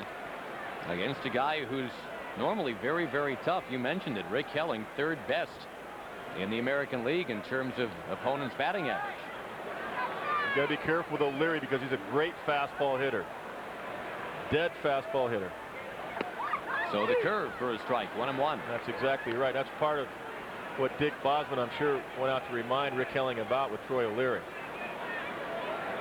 against a guy who's normally very, very tough. You mentioned it. Rick Helling, 3rd best in the American League in terms of opponents' batting average. You got to be careful with O'Leary because he's a great fastball hitter. Dead fastball hitter. So the curve for a strike, 1-1. That's exactly right. That's part of what Dick Bosman, I'm sure, went out to remind Rick Helling about with Troy O'Leary.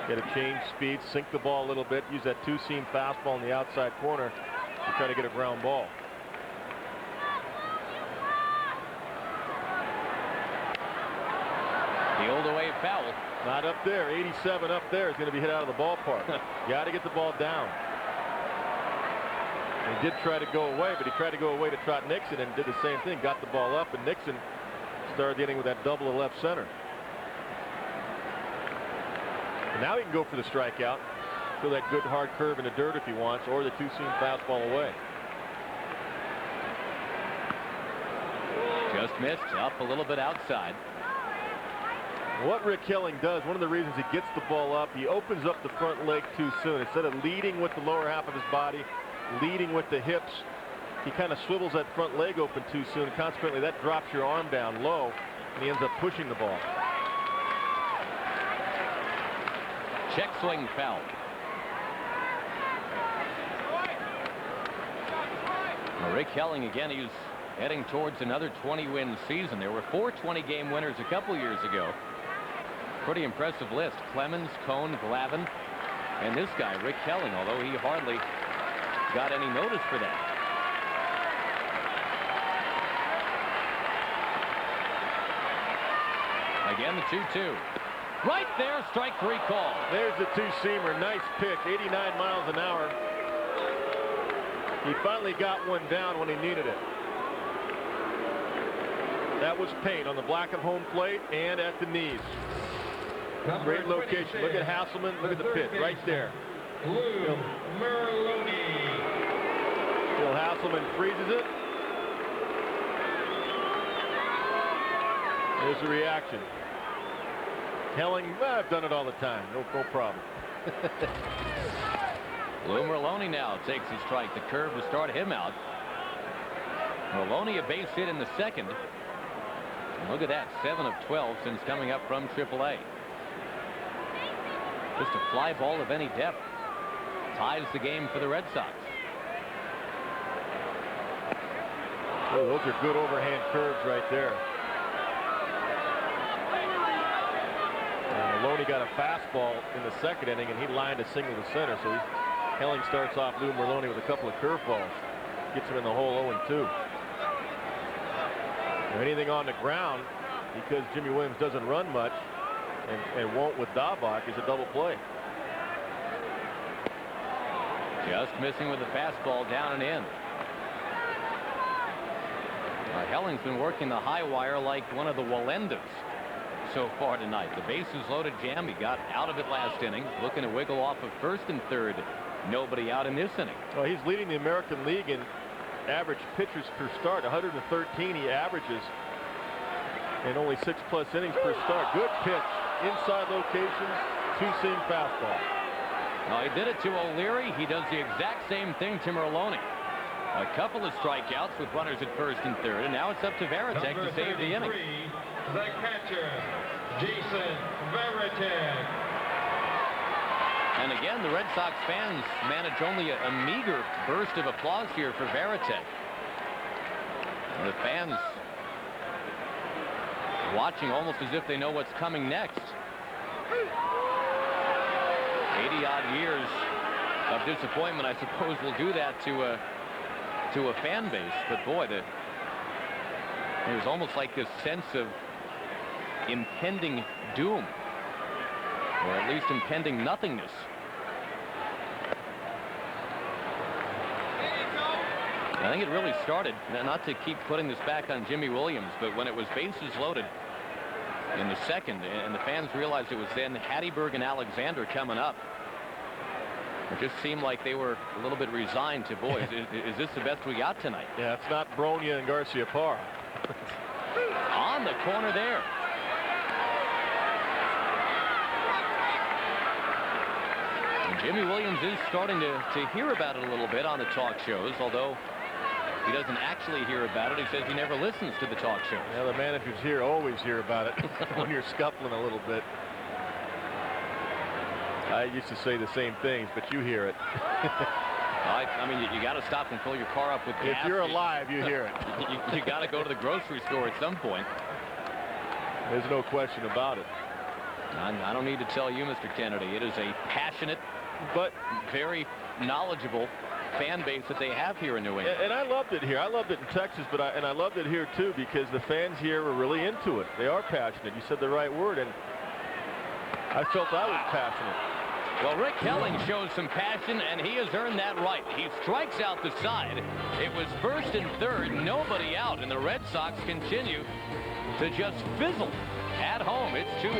Got to change speed, sink the ball a little bit, use that 2-seam fastball in the outside corner to try to get a ground ball. The old away foul. Not up there. 87 up there is going to be hit out of the ballpark. You got to get the ball down. He did try to go away, but he tried to go away to Trot Nixon and did the same thing. Got the ball up, and Nixon started getting with that double to left center. And now he can go for the strikeout. Throw that good hard curve in the dirt if he wants, or the 2-seam fastball away. Just missed, up a little bit outside. What Rick Helling does, one of the reasons he gets the ball up, he opens up the front leg too soon. Instead of leading with the lower half of his body, leading with the hips, he kind of swivels that front leg open too soon. Consequently, that drops your arm down low, and he ends up pushing the ball. Check swing foul. Well, Rick Helling again, he's heading towards another 20-win season. There were 4 20-game winners a couple years ago. Pretty impressive list. Clemens, Cone, Glavine, and this guy, Rick Helling, although he hardly got any notice for that. Again, the 2-2. Right there, strike 3 call. There's the 2-seamer. Nice pitch, 89 miles an hour. He finally got one down when he needed it. That was paint on the black of home plate and at the knees. Great location. Look at Hasselman. Look at the pitch right there. MERLONI. Bill Hasselman freezes it. There's the reaction. Helling, I've done it all the time. No problem. Lou Merloni now takes his strike. The curve to start him out. Merloni a base hit in the second. And look at that, 7 of 12 since coming up from AAA. Just a fly ball of any depth. Ties the game for the Red Sox. Oh, those are good overhand curves right there. Maloney got a fastball in the second inning, and he lined a single to center. So Helling starts off Lou Merloni with a couple of curveballs. Gets him in the hole 0-2. Anything on the ground, because Jimmy Williams doesn't run much and won't with Dahlbach, is a double play. Just missing with the fastball down and in. Helling's been working the high wire like one of the Walendas so far tonight. The bases loaded jam. He got out of it last inning, looking to wiggle off of first and third. Nobody out in this inning. Well, he's leading the American League in average pitchers per start. 113 he averages in only 6+ innings per start. Good pitch, inside locations, 2-seam fastball. Well, he did it to O'Leary. He does the exact same thing to Merloni. A couple of strikeouts with runners at first and third, and now it's up to VARITEK to save the inning. The catcher, Jason VARITEK. And again, the Red Sox fans manage only a meager burst of applause here for VARITEK. The fans watching almost as if they know what's coming next. 80-odd years of disappointment, I suppose, will do that to a fan base. But boy, there's almost like this sense of impending doom, or at least impending nothingness. I think it really started, not to keep putting this back on Jimmy Williams, but when it was bases loaded in the second, and the fans realized it was then Hattiesburg and Alexander coming up. It just seemed like they were a little bit resigned to, boys, is this the best we got tonight? Yeah, it's not Bronya and Garcia Parra. On the corner there. And Jimmy Williams is starting to hear about it a little bit on the talk shows, although he doesn't actually hear about it. He says he never listens to the talk shows. Yeah, the managers here always hear about it when you're scuffling a little bit. I used to say the same things, but you hear it. I mean, you got to stop and fill your car up with gas. If you're alive, you hear it. You got to go to the grocery store at some point. There's no question about it. I don't need to tell you, Mr. Kennedy, it is a passionate, but very knowledgeable fan base that they have here in New England. And I loved it here. I loved it in Texas, but I loved it here too, because the fans here were really into it. They are passionate. You said the right word, and I felt I was passionate. Well, Rick Helling shows some passion, and he has earned that right. He strikes out the side. It was first and third, nobody out, and the Red Sox continue to just fizzle at home. It's 2-1.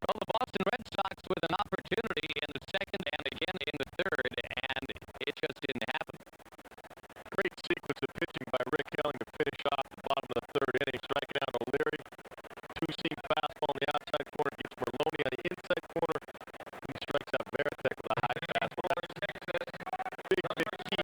Well, the Boston Red Sox with an opportunity in the second and again in the third, and it just didn't happen. Great sequence of pitching by Rick Helling to finish off the bottom of the third inning, striking out O'Leary. Two-seam fastball on the outside corner, gets MERLONI on the inside corner. He strikes out VARITEK with a high fastball. Big key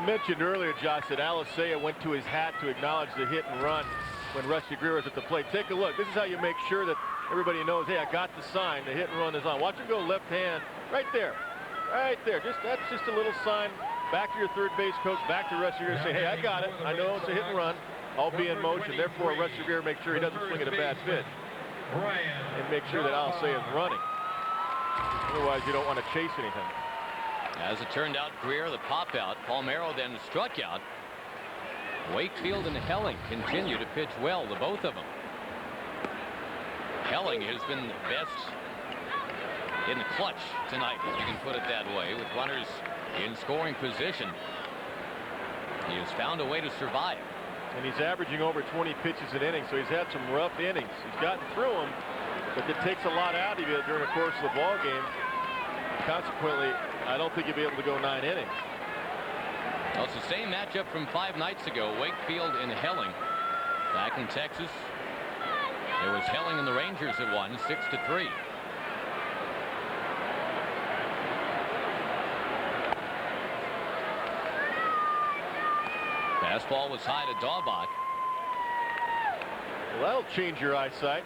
mentioned earlier, Josh, that Alisea went to his hat to acknowledge the hit and run when Rusty Greer was at the plate. Take a look. This is how you make sure that everybody knows, hey, I got the sign. The hit and run is on. Watch him go left hand right there. Right there. That's just a little sign. Back to your third base coach, back to Rusty Greer, say, hey, I got it. I know it's a hit and run. I'll be in motion. Therefore, Rusty Greer makes sure he doesn't swing at a bad pitch. And make sure that Alisea is running. Otherwise, you don't want to chase anything. As it turned out, Greer, the pop out. Palmeiro then struck out. Wakefield and Helling continue to pitch well, the both of them. Helling has been the best in the clutch tonight, if you can put it that way, with runners in scoring position. He has found a way to survive. And he's averaging over 20 pitches an inning, so he's had some rough innings. He's gotten through them, but it takes a lot out of you during the course of the ball game. Consequently, I don't think you'll be able to go 9 innings. Well, it's the same matchup from 5 nights ago. Wakefield and Helling back in Texas. It was Helling and the Rangers that won 6-3. Fastball was high to Daubach. Well, that'll change your eyesight.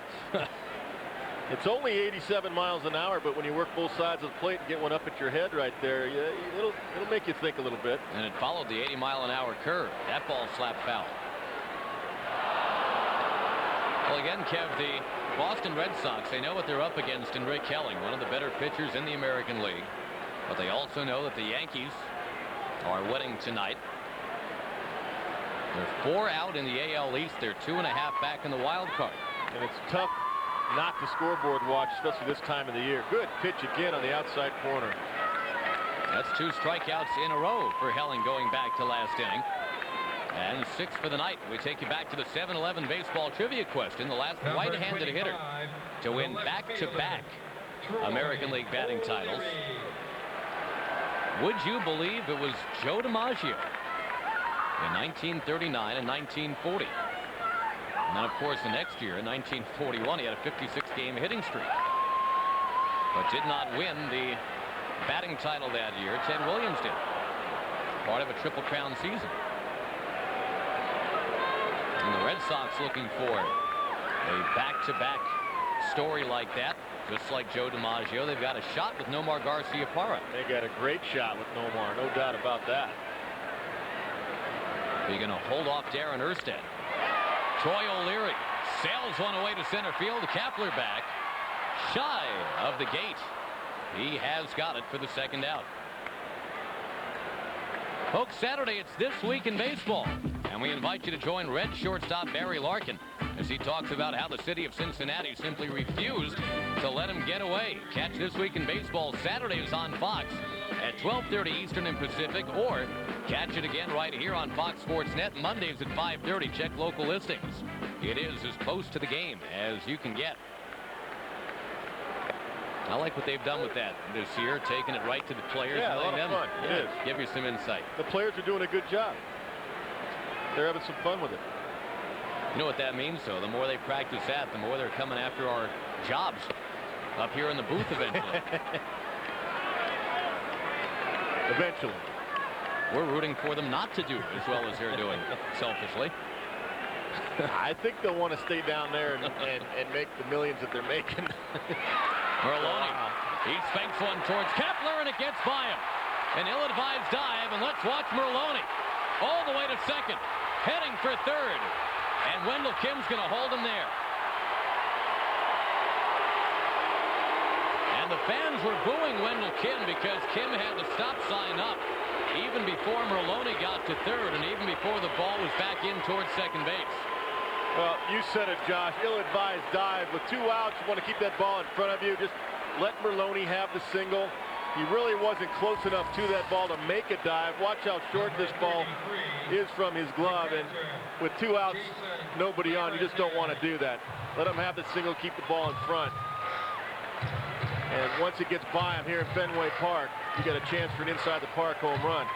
It's only 87 miles an hour, but when you work both sides of the plate and get one up at your head right there, it'll make you think a little bit. And it followed the 80-mile-an-hour curve. That ball slapped foul. Well, again, Kev, the Boston Red Sox, they know what they're up against in Rick Helling, one of the better pitchers in the American League. But they also know that the Yankees are winning tonight. They're 4 out in the AL East. They're 2.5 back in the wild card. And it's tough not to scoreboard watch, especially this time of the year. Good pitch again on the outside corner. That's 2 strikeouts in a row for Helling going back to last inning. And 6 for the night. We take you back to the 7-Eleven baseball trivia question. The last right-handed hitter to win back-to-back American League batting titles. Would you believe it was Joe DiMaggio in 1939 and 1940? And then, of course, the next year, in 1941, he had a 56-game hitting streak. But did not win the batting title that year. Ted Williams did. Part of a Triple Crown season. And the Red Sox looking for a back-to-back story like that. Just like Joe DiMaggio, they've got a shot with Nomar Garciaparra. They got a great shot with Nomar, no doubt about that. Are you going to hold off Darren Erstad? Troy O'Leary sails one away to center field. Kapler back shy of the gate. He has got it for the second out. Folks, Saturday, it's This Week in Baseball. And we invite you to join Red shortstop Barry Larkin as he talks about how the city of Cincinnati simply refused to let him get away. Catch This Week in Baseball Saturdays on Fox at 12:30 Eastern and Pacific, or catch it again right here on Fox Sports Net Mondays at 5:30. Check local listings. It is as close to the game as you can get. I like what they've done with that this year, taking it right to the players. Yeah, and a lot of fun. It is. Give you some insight. The players are doing a good job. They're having some fun with it. You know what that means, though? The more they practice that, the more they're coming after our jobs up here in the booth eventually. Eventually. We're rooting for them not to do as well as they're doing, selfishly. I think they'll want to stay down there and make the millions that they're making. Merloni, he spanks one towards Kapler, and it gets by him. An ill-advised dive, and let's watch Merloni all the way to second, heading for third. And Wendell Kim's going to hold him there. And the fans were booing Wendell Kim because Kim had the stop sign up even before Merloni got to third, and even before the ball was back in towards second base. Well, you said it, Josh. Ill-advised dive. With 2 outs, you want to keep that ball in front of you. Just let Merloni have the single. He really wasn't close enough to that ball to make a dive. Watch how short this ball is from his glove. And with 2 outs, nobody on, you just don't want to do that. Let him have the single, keep the ball in front. And once it gets by him here in Fenway Park, you got a chance for an inside-the-park home run.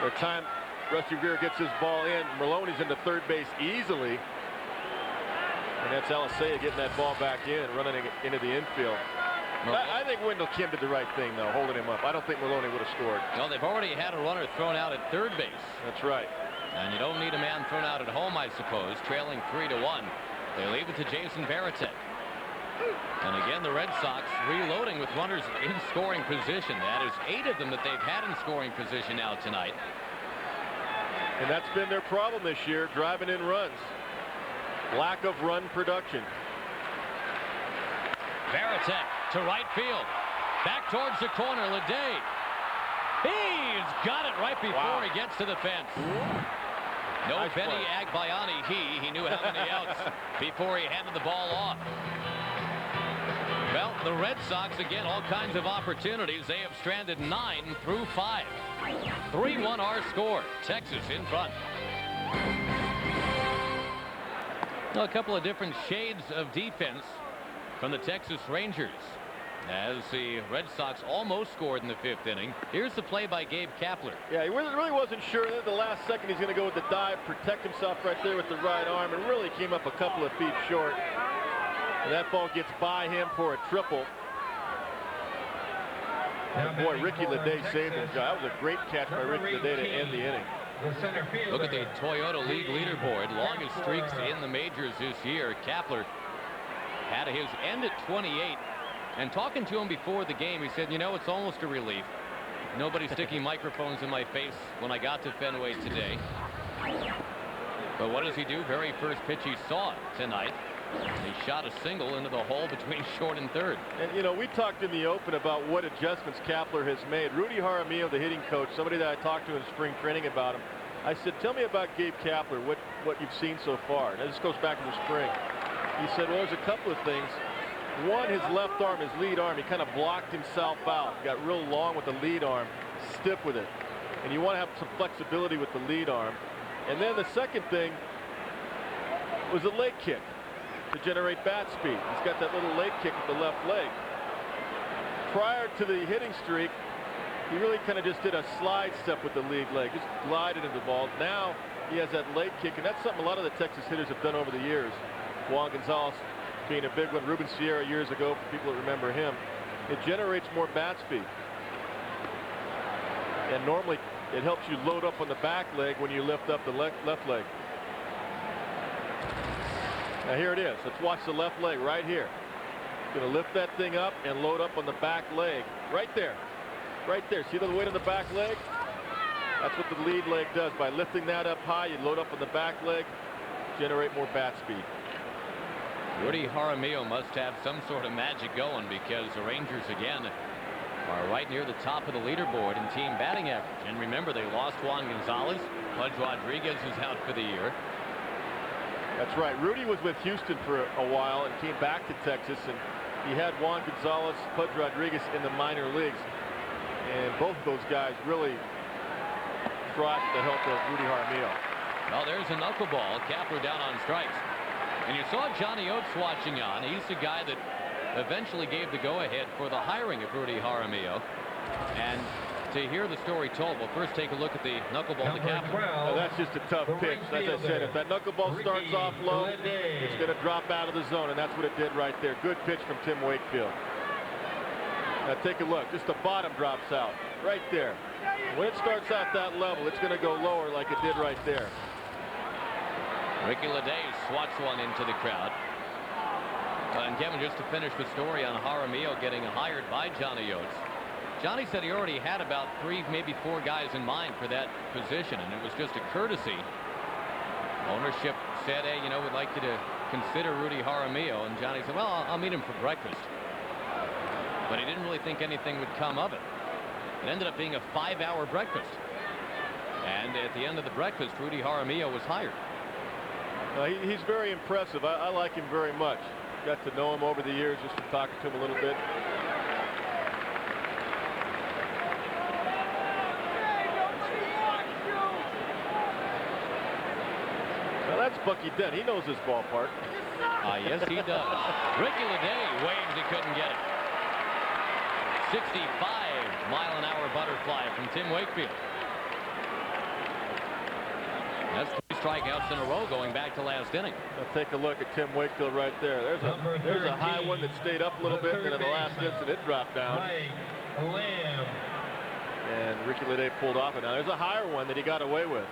By the time Rusty Greer gets his ball in, Merloni's into third base easily. And that's Alisea getting that ball back in, running into the infield. I think Wendell Kim did the right thing, though, holding him up. I don't think MERLONI would have scored. No, they've already had a runner thrown out at third base. That's right. And you don't need a man thrown out at home, I suppose, trailing 3-1. They leave it to Jason VARITEK. And again, the Red Sox reloading with runners in scoring position. That is 8 of them that they've had in scoring position now tonight. And that's been their problem this year, driving in runs. Lack of run production. VARITEK to right field. Back towards the corner, LEDEE. He's got it right before he gets to the fence. No Nice Benny play. Agbayani. He knew how many outs before he handed the ball off. Well, the Red Sox, again, all kinds of opportunities. They have stranded 9 through 5. 3-1 our score. Texas in front. Well, a couple of different shades of defense from the Texas Rangers as the Red Sox almost scored in the 5th inning. Here's the play by Gabe Kapler. Yeah, he really wasn't sure. At the last second, he's going to go with the dive, protect himself right there with the right arm, and really came up a couple of feet short. And that ball gets by him for a triple. And boy, Ricky LEDEE saved him. That was a great catch by Ricky LEDEE to end the inning. Look at the Toyota League leaderboard. Longest streaks in the majors this year. Kapler had his end at 28. And talking to him before the game, he said, you know, it's almost a relief. Nobody's sticking microphones in my face when I got to Fenway today. But what does he do? Very first pitch he saw tonight. He shot a single into the hole between short and third. And, you know, we talked in the open about what adjustments Kapler has made. Rudy Jaramillo, the hitting coach, somebody that I talked to in spring training about him, I said, tell me about Gabe Kapler, what you've seen so far. And this goes back to the spring. He said, well, there's a couple of things. One, his left arm, his lead arm, he kind of blocked himself out. Got real long with the lead arm, stiff with it. And you want to have some flexibility with the lead arm. And then the second thing was a leg kick to generate bat speed. He's got that little leg kick with the left leg. Prior to the hitting streak, he really kind of just did a slide step with the lead leg, just glided into the ball. Now he has that leg kick, and that's something a lot of the Texas hitters have done over the years. Juan Gonzalez being a big one, Ruben Sierra years ago, for people that remember him. It generates more bat speed. And normally it helps you load up on the back leg when you lift up the left leg. Now here it is. Let's watch the left leg right here. Going to lift that thing up and load up on the back leg. Right there. Right there. See the weight on the back leg? That's what the lead leg does. By lifting that up high, you load up on the back leg, generate more bat speed. Rudy Jaramillo must have some sort of magic going, because the Rangers again are right near the top of the leaderboard in team batting average. And remember, they lost Juan Gonzalez. Pudge Rodriguez is out for the year. That's right. Rudy was with Houston for a while and came back to Texas, and he had Juan Gonzalez, Pudge Rodriguez in the minor leagues. And both of those guys really brought the help of Rudy Jaramillo. Well, there's a knuckleball. Kapler down on strikes. And you saw Johnny Oates watching on. He's the guy that eventually gave the go-ahead for the hiring of Rudy Jaramillo. And to hear the story told, well, first take a look at the knuckleball to Kapler. Well, that's just a tough pitch. As I said, if that knuckleball starts off low, it's going to drop out of the zone, and that's what it did right there. Good pitch from Tim Wakefield. Now take a look. Just the bottom drops out right there. When it starts out that level, it's going to go lower like it did right there. Ricky LEDEE swats one into the crowd. And Kevin, just to finish the story on Jaramillo getting hired by Johnny Oates. Johnny said he already had about 3, maybe 4 guys in mind for that position, and it was just a courtesy. Ownership said, hey, you know, we'd like you to consider Rudy Jaramillo. And Johnny said, well, I'll meet him for breakfast. But he didn't really think anything would come of it. It ended up being a 5-hour breakfast. And at the end of the breakfast, Rudy Jaramillo was hired. He's very impressive. I like him very much. Got to know him over the years just from talking to him a little bit. Now that's Bucky Dent. He knows his ballpark. Yes, he does. Ricky LEDEE waved, he couldn't get it. 65-mile-an-hour butterfly from Tim Wakefield. That's strikeouts in a row going back to last inning. Now take a look at Tim Wakefield right there. There's a high one that stayed up a little bit, and in the last instant it dropped down. And Ricky LEDEE pulled off it. Now there's a higher one that he got away with,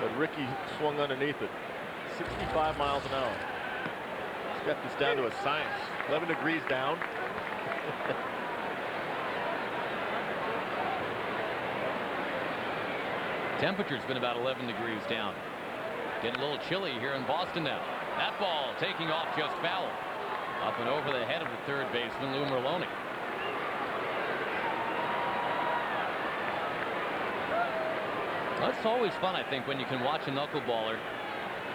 but Ricky swung underneath it. 65 miles an hour. He's got this down to a science. 11 degrees down. Temperature's been about 11 degrees down. Getting a little chilly here in Boston now. That ball taking off just foul. Up and over the head of the third baseman, Lou MERLONI. That's always fun, I think, when you can watch a knuckleballer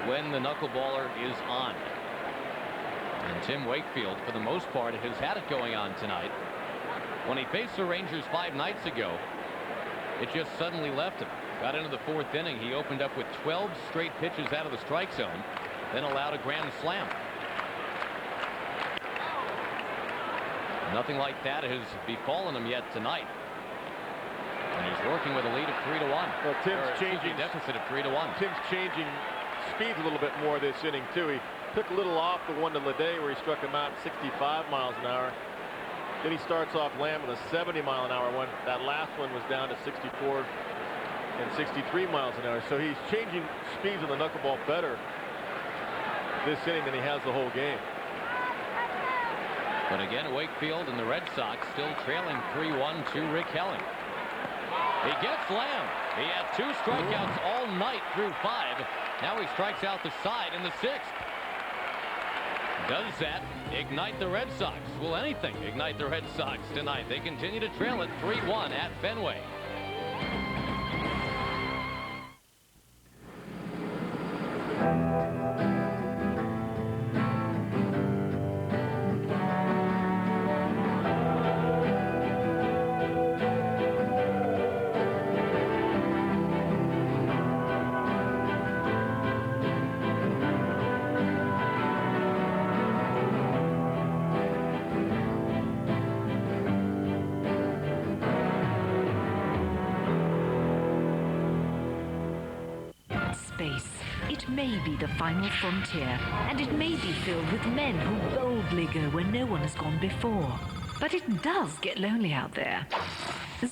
when the knuckleballer is on. And Tim Wakefield, for the most part, has had it going on tonight. When he faced the Rangers 5 nights ago, it just suddenly left him. Got into the 4th inning. He opened up with 12 straight pitches out of the strike zone, then allowed a grand slam. Nothing like that has befallen him yet tonight. And he's working with a lead of 3-1. Well, Tim's changing deficit of 3-1. Tim's changing speeds a little bit more this inning too. He took a little off the one to LEDEE where he struck him out 65 miles an hour. Then he starts off Lamb with a 70-mile-an-hour one. That last one was down to 64 and 63 miles an hour. So he's changing speeds on the knuckleball better this inning than he has the whole game. But again, Wakefield and the Red Sox still trailing 3-1 to Rick Helling. He gets Lamb. He had 2 strikeouts all night through 5. Now he strikes out the side in the 6th. Does that ignite the Red Sox? Will anything ignite the Red Sox tonight? They continue to trail it 3-1 at Fenway. It may be the final frontier, and it may be filled with men who boldly go where no one has gone before. But it does get lonely out there.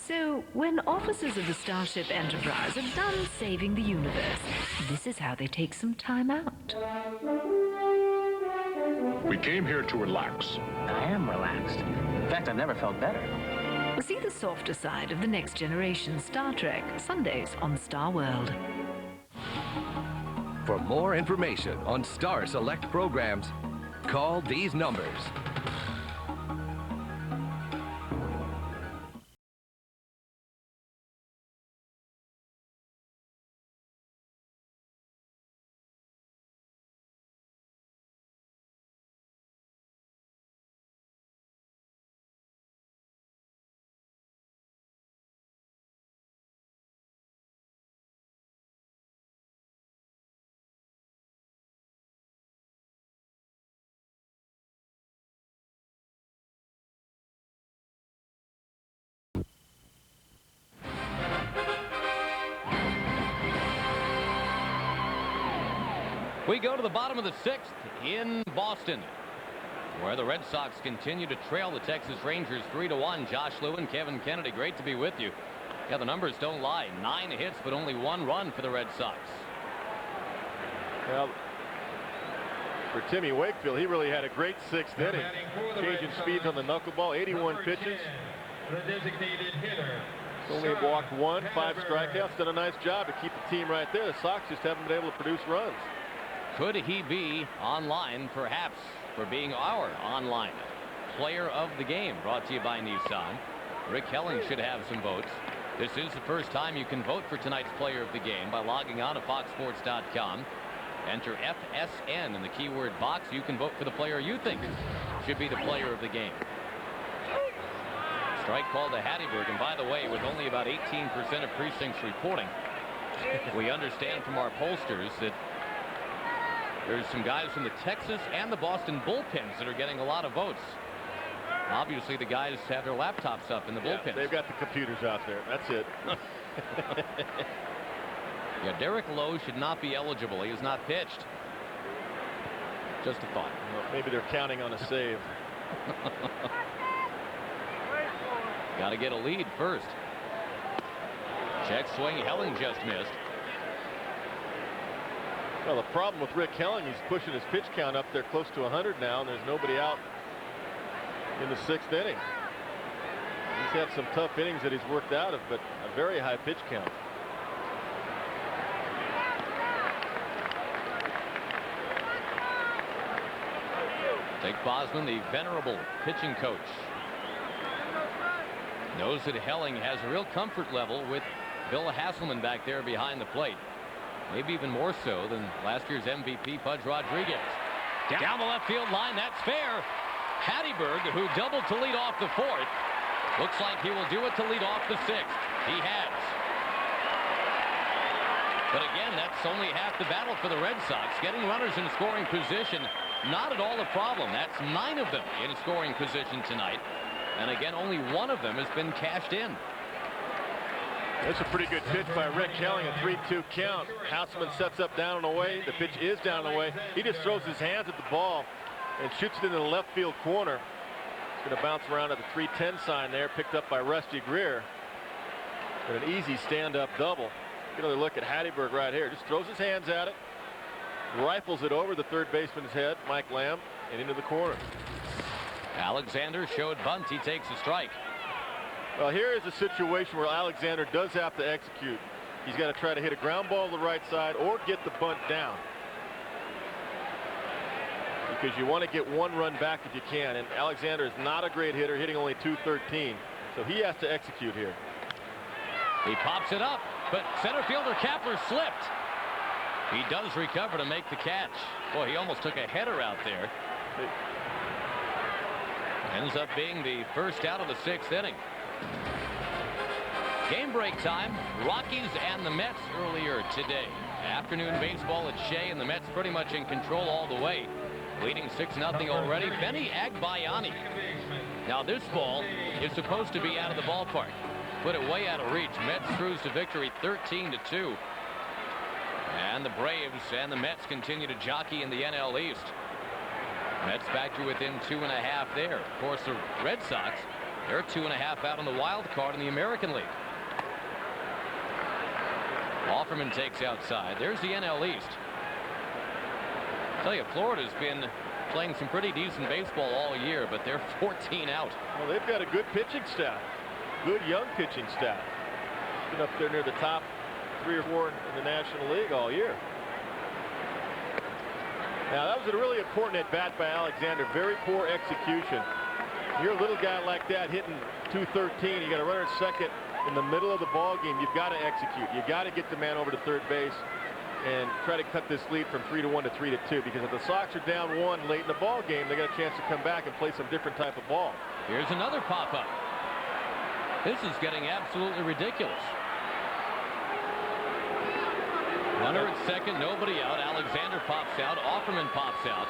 So, when officers of the Starship Enterprise are done saving the universe, this is how they take some time out. We came here to relax. I am relaxed. In fact, I've never felt better. See the softer side of the Next Generation Star Trek, Sundays on Star World. For more information on Star Select programs, call these numbers. We go to the bottom of the 6th in Boston, where the Red Sox continue to trail the Texas Rangers 3-1. Josh Lewin, Kevin Kennedy, great to be with you. Yeah, the numbers don't lie. 9 hits, but only 1 run for the Red Sox. Well, for Timmy Wakefield, he really had a great 6th inning. Changing speeds on the knuckleball, 81 pitches. The designated hitter. Only walked 1, 5 strikeouts. Done a nice job to keep the team right there. The Sox just haven't been able to produce runs. Could he be online, perhaps, for being our online player of the game? Brought to you by Nissan. Rick Helling should have some votes. This is the first time you can vote for tonight's player of the game by logging on to foxsports.com. Enter FSN in the keyword box. You can vote for the player you think should be the player of the game. Strike called to Hattiesburg, and by the way, with only about 18% of precincts reporting, we understand from our pollsters that there's some guys from the Texas and the Boston bullpens that are getting a lot of votes. Obviously, the guys have their laptops up in the bullpens. They've got the computers out there. That's it. Yeah, Derek Lowe should not be eligible. He has not pitched. Just a thought. Well, maybe they're counting on a save. Got to get a lead first. Check swing. Helling just missed. Well, the problem with Rick Helling, he's pushing his pitch count up there close to 100 now, and there's nobody out in the 6th inning. He's had some tough innings that he's worked out of, but a very high pitch count. Dick Bosman, the venerable pitching coach, knows that Helling has a real comfort level with Bill Hasselman back there behind the plate. Maybe even more so than last year's MVP Pudge Rodriguez. Down the left field line, that's fair. Hatteberg, who doubled to lead off the 4th, looks like he will do it to lead off the 6th. He has. But again, that's only half the battle for the Red Sox. Getting runners in scoring position, not at all a problem. That's 9 of them in scoring position tonight. And again, only 1 of them has been cashed in. That's a pretty good pitch by Rick Helling, a 3-2 count. Hasselman sets up down and away. The pitch is down and away. He just throws his hands at the ball and shoots it into the left field corner. It's going to bounce around at the 310 sign there, picked up by Rusty Greer. And an easy stand-up double. Get another look at Hatteberg right here. Just throws his hands at it, rifles it over the third baseman's head, Mike Lamb, and into the corner. Alexander showed bunt. He takes a strike. Well, here is a situation where Alexander does have to execute. He's got to try to hit a ground ball to the right side or get the bunt down, because you want to get 1 run back if you can. And Alexander is not a great hitter, hitting only .213, so he has to execute here. He pops it up, but center fielder Kapler slipped. He does recover to make the catch. Boy, he almost took a header out there. Ends up being the first out of the 6th inning. Game break time. Rockies and the Mets earlier today. Afternoon baseball at Shea, and the Mets pretty much in control all the way, leading 6-0 already. Benny Agbayani. Now this ball is supposed to be out of the ballpark. Put it way out of reach. Mets cruise to victory 13-2. And the Braves and the Mets continue to jockey in the NL East. Mets back to within 2.5 there. Of course, the Red Sox, they're 2.5 out on the wild card in the American League. Offerman takes outside. There's the NL East. I tell you, Florida's been playing some pretty decent baseball all year, but they're 14 out. Well, they've got a good pitching staff. Good young pitching staff. Been up there near the top 3 or 4 in the National League all year. Now, that was a really important at-bat by Alexander. Very poor execution. You're a little guy like that hitting .213. You got a runner at second in the middle of the ball game. You've got to execute. You got to get the man over to third base and try to cut this lead from 3-1 to 3-2. Because if the Sox are down 1 late in the ball game, they got a chance to come back and play some different type of ball. Here's another pop-up. This is getting absolutely ridiculous. Runner at second, nobody out. Alexander pops out. Offerman pops out.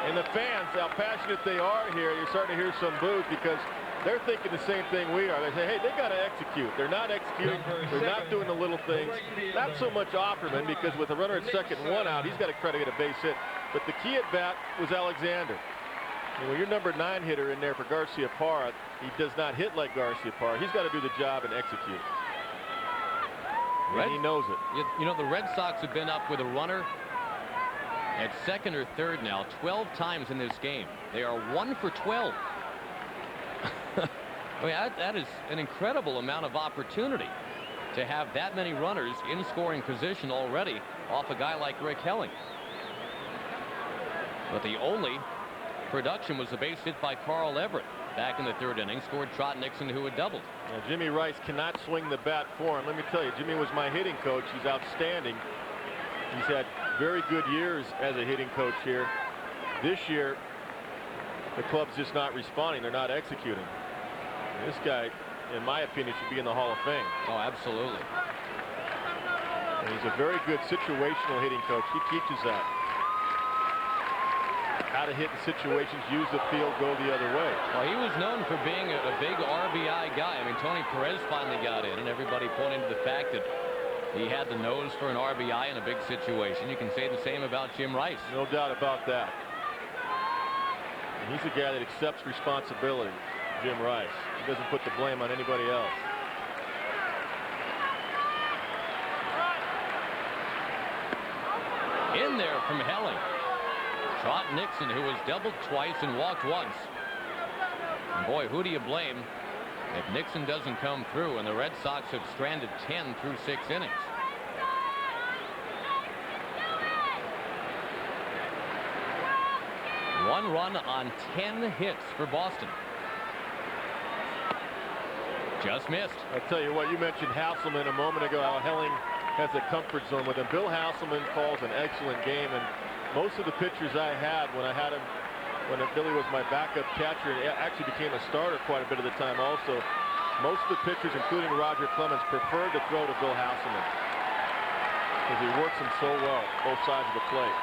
And the fans, how passionate they are here, you're starting to hear some boos because they're thinking the same thing we are. They say, hey, they got to execute. They're not executing. They're not doing the little things. Not so much Offerman, because with a runner at second and 1 out, he's got to try to get a base hit. But the key at bat was Alexander. And when you're number 9 hitter in there for Garcia Parra, he does not hit like Garcia Parra. He's got to do the job and execute. And he knows it. You know, the Red Sox have been up with a runner at second or third now 12 times in this game. They are 1 for 12. I mean, that is an incredible amount of opportunity to have that many runners in scoring position already off a guy like Rick Helling. But the only production was the base hit by Carl Everett back in the 3rd inning. Scored Trot Nixon, who had doubled. Now, Jimmy Rice cannot swing the bat for him. Let me tell you, Jimmy was my hitting coach. He's outstanding. He's had very good years as a hitting coach here. This year, the club's just not responding. They're not executing. This guy, in my opinion, should be in the Hall of Fame. Oh, absolutely. And he's a very good situational hitting coach. He teaches that. How to hit in situations, use the field, go the other way. Well, he was known for being a big RBI guy. I mean, Tony Perez finally got in, and everybody pointing to the fact that He had the nose for an RBI in a big situation. You can say the same about Jim Rice. No doubt about that. And he's a guy that accepts responsibility, Jim Rice. He doesn't put the blame on anybody else. In there from Helling. TROT NIXON, who was doubled twice and walked once. And boy, who do you blame if NIXON doesn't come through, and the Red Sox have stranded 10 through 6 innings. One run on 10 hits for Boston. Just missed. I tell you what, you mentioned Hasselman a moment ago, how Helling has a comfort zone with him. Bill Hasselman calls an excellent game, and most of the pitchers I had when Billy was my backup catcher, and actually became a starter quite a bit of the time also, most of the pitchers, including Roger Clemens, preferred to throw to Bill Hasselman because he works them so well, both sides of the plate.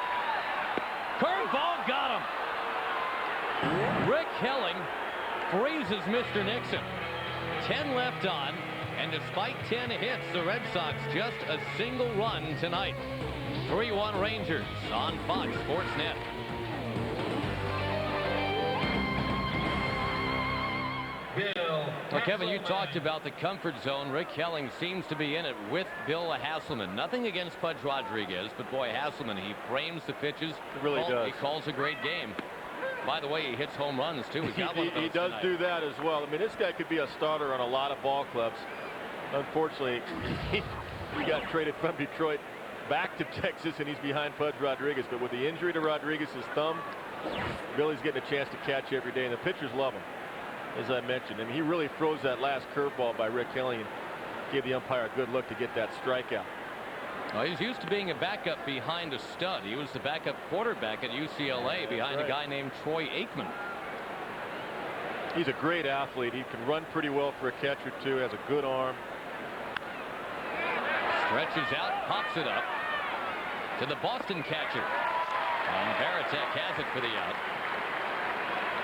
Curveball got him. Rick Helling freezes Mr. NIXON. 10 left on, and despite 10 hits, the Red Sox just a single run tonight. 3-1 Rangers on Fox Sports Net. Well, Kevin, you talked about the comfort zone. Rick Helling seems to be in it with Bill Hasselman. Nothing against Pudge Rodriguez, but boy, Hasselman, he frames the pitches. He really does. He calls a great game. By the way, he hits home runs, too. He does do that as well. I mean, this guy could be a starter on a lot of ball clubs. Unfortunately, he got traded from Detroit back to Texas, and he's behind Pudge Rodriguez. But with the injury to Rodriguez's thumb, Billy's getting a chance to catch every day, and the pitchers love him, as I mentioned. I mean, he really froze that last curveball by Rick Helling and gave the umpire a good look to get that strikeout. Well, he's used to being a backup behind a stud. He was the backup quarterback at UCLA behind a guy named Troy Aikman. He's a great athlete. He can run pretty well for a catcher, too. Has a good arm. Stretches out, pops it up to the Boston catcher. And VARITEK has it for the out.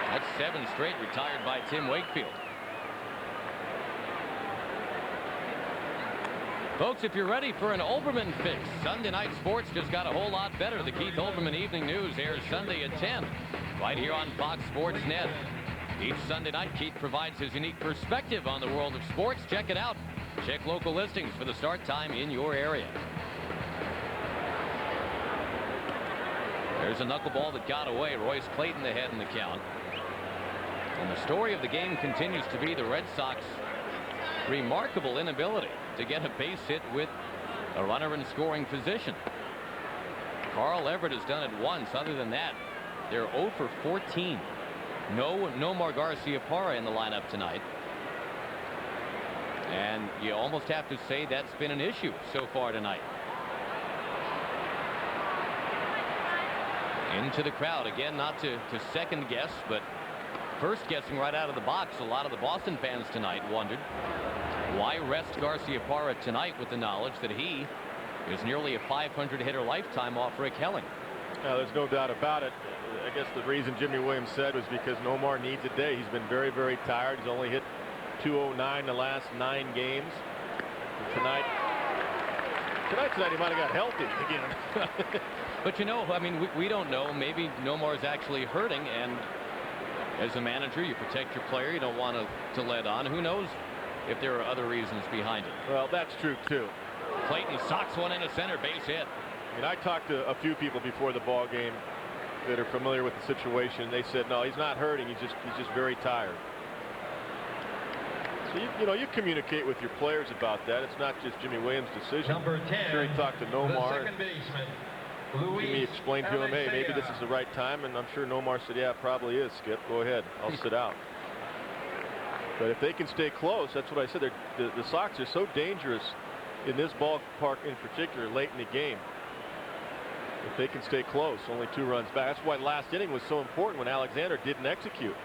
That's 7 straight retired by Tim Wakefield. Folks, if you're ready for an Olbermann fix, Sunday Night Sports just got a whole lot better. The Keith Olbermann Evening News airs Sunday at 10, right here on Fox Sports Net. Each Sunday night, Keith provides his unique perspective on the world of sports. Check it out. Check local listings for the start time in your area. There's a knuckleball that got away. Royce Clayton ahead in the count. And the story of the game continues to be the Red Sox remarkable inability to get a base hit with a runner in scoring position. Carl Everett has done it once. Other than that, they're 0 for 14. No more Garcia-Parra in the lineup tonight. And you almost have to say that's been an issue so far tonight. Into the crowd again, not to second guess, but first guessing right out of the box. A lot of the Boston fans tonight wondered why rest Garcia-Parra tonight with the knowledge that he is nearly a 500 hitter lifetime off Rick Helling. There's no doubt about it. I guess the reason Jimmy Williams said was because Nomar needs a day. He's been very, very tired. He's only hit .209 the last 9 games. And tonight he might have got healthy again. But you know, I mean, we don't know. Maybe Nomar's actually hurting, and as a manager, you protect your player. You don't want to let on. Who knows if there are other reasons behind it. Well, that's true, too. Clayton socks one into center, base hit. I mean, I talked to a few people before the ball game that are familiar with the situation. They said, no, he's not hurting. He's just very tired. So, you communicate with your players about that. It's not just Jimmy Williams' decision. Number 10, I'm sure he talked to Nomar. the second baseman, Jimmy explained to him, hey, maybe this is the right time. And I'm sure Nomar said, yeah, it probably is, Skip. Go ahead. I'll sit out. But if they can stay close, that's what I said. The Sox are so dangerous in this ballpark in particular late in the game. If they can stay close, only 2 runs back. That's why last inning was so important when Alexander didn't execute.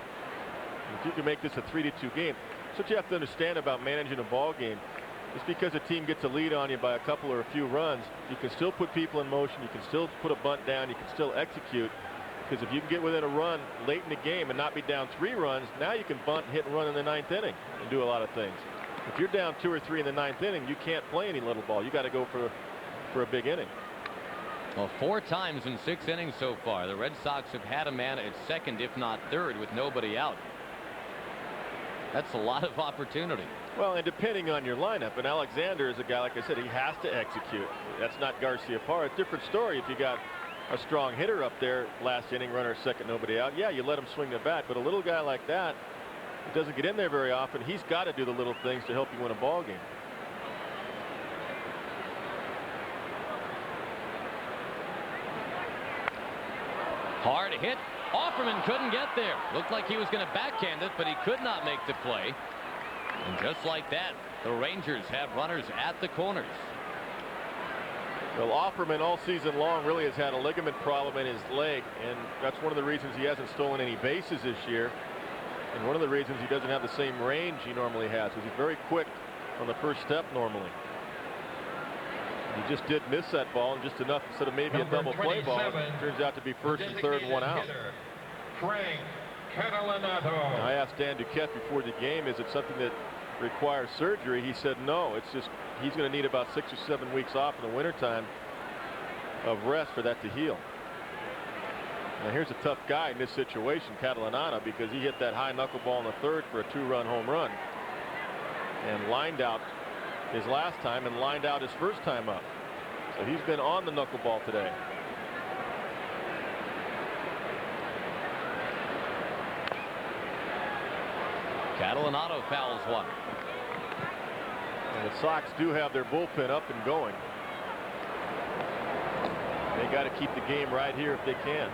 If you can make this a 3-2 game, that's what you have to understand about managing a ball game. Just because a team gets a lead on you by a couple or a few runs, you can still put people in motion. You can still put a bunt down. You can still execute. Because if you can get within a run late in the game and not be down 3 runs, now you can bunt, hit, and run in the 9th inning and do a lot of things. If you're down 2 or 3 in the 9th inning, you can't play any little ball. You got to go for a big inning. Well, 4 times in 6 innings so far, the Red Sox have had a man at second, if not third, with nobody out. That's a lot of opportunity. Well, and depending on your lineup, and Alexander is a guy, like I said, he has to execute. That's not Garcia Parra. It's a different story if you got a strong hitter up there last inning, runner at second, nobody out. Yeah, you let him swing the bat, but a little guy like that, he doesn't get in there very often. He's got to do the little things to help you win a ball game. Hard hit. Offerman couldn't get there. Looked like he was going to backhand it, but he could not make the play. And just like that, the Rangers have runners at the corners. Well, Offerman all season long really has had a ligament problem in his leg, and that's one of the reasons he hasn't stolen any bases this year. And one of the reasons he doesn't have the same range he normally has, because he's very quick on the first step normally. He just did miss that ball, and just enough instead of maybe a double play ball. It turns out to be first and third and 1 out. Frank Catalanato. I asked Dan Duquette before the game, is it something that requires surgery? He said no. It's just he's going to need about 6 or 7 weeks off in the wintertime of rest for that to heal. Now here's a tough guy in this situation, Catalanato, because he hit that high knuckleball in the third for a 2-run home run and lined out his last time and lined out his first time up. So he's been on the knuckleball today. Catalanato fouls one. And the Sox do have their bullpen up and going. They got to keep the game right here if they can.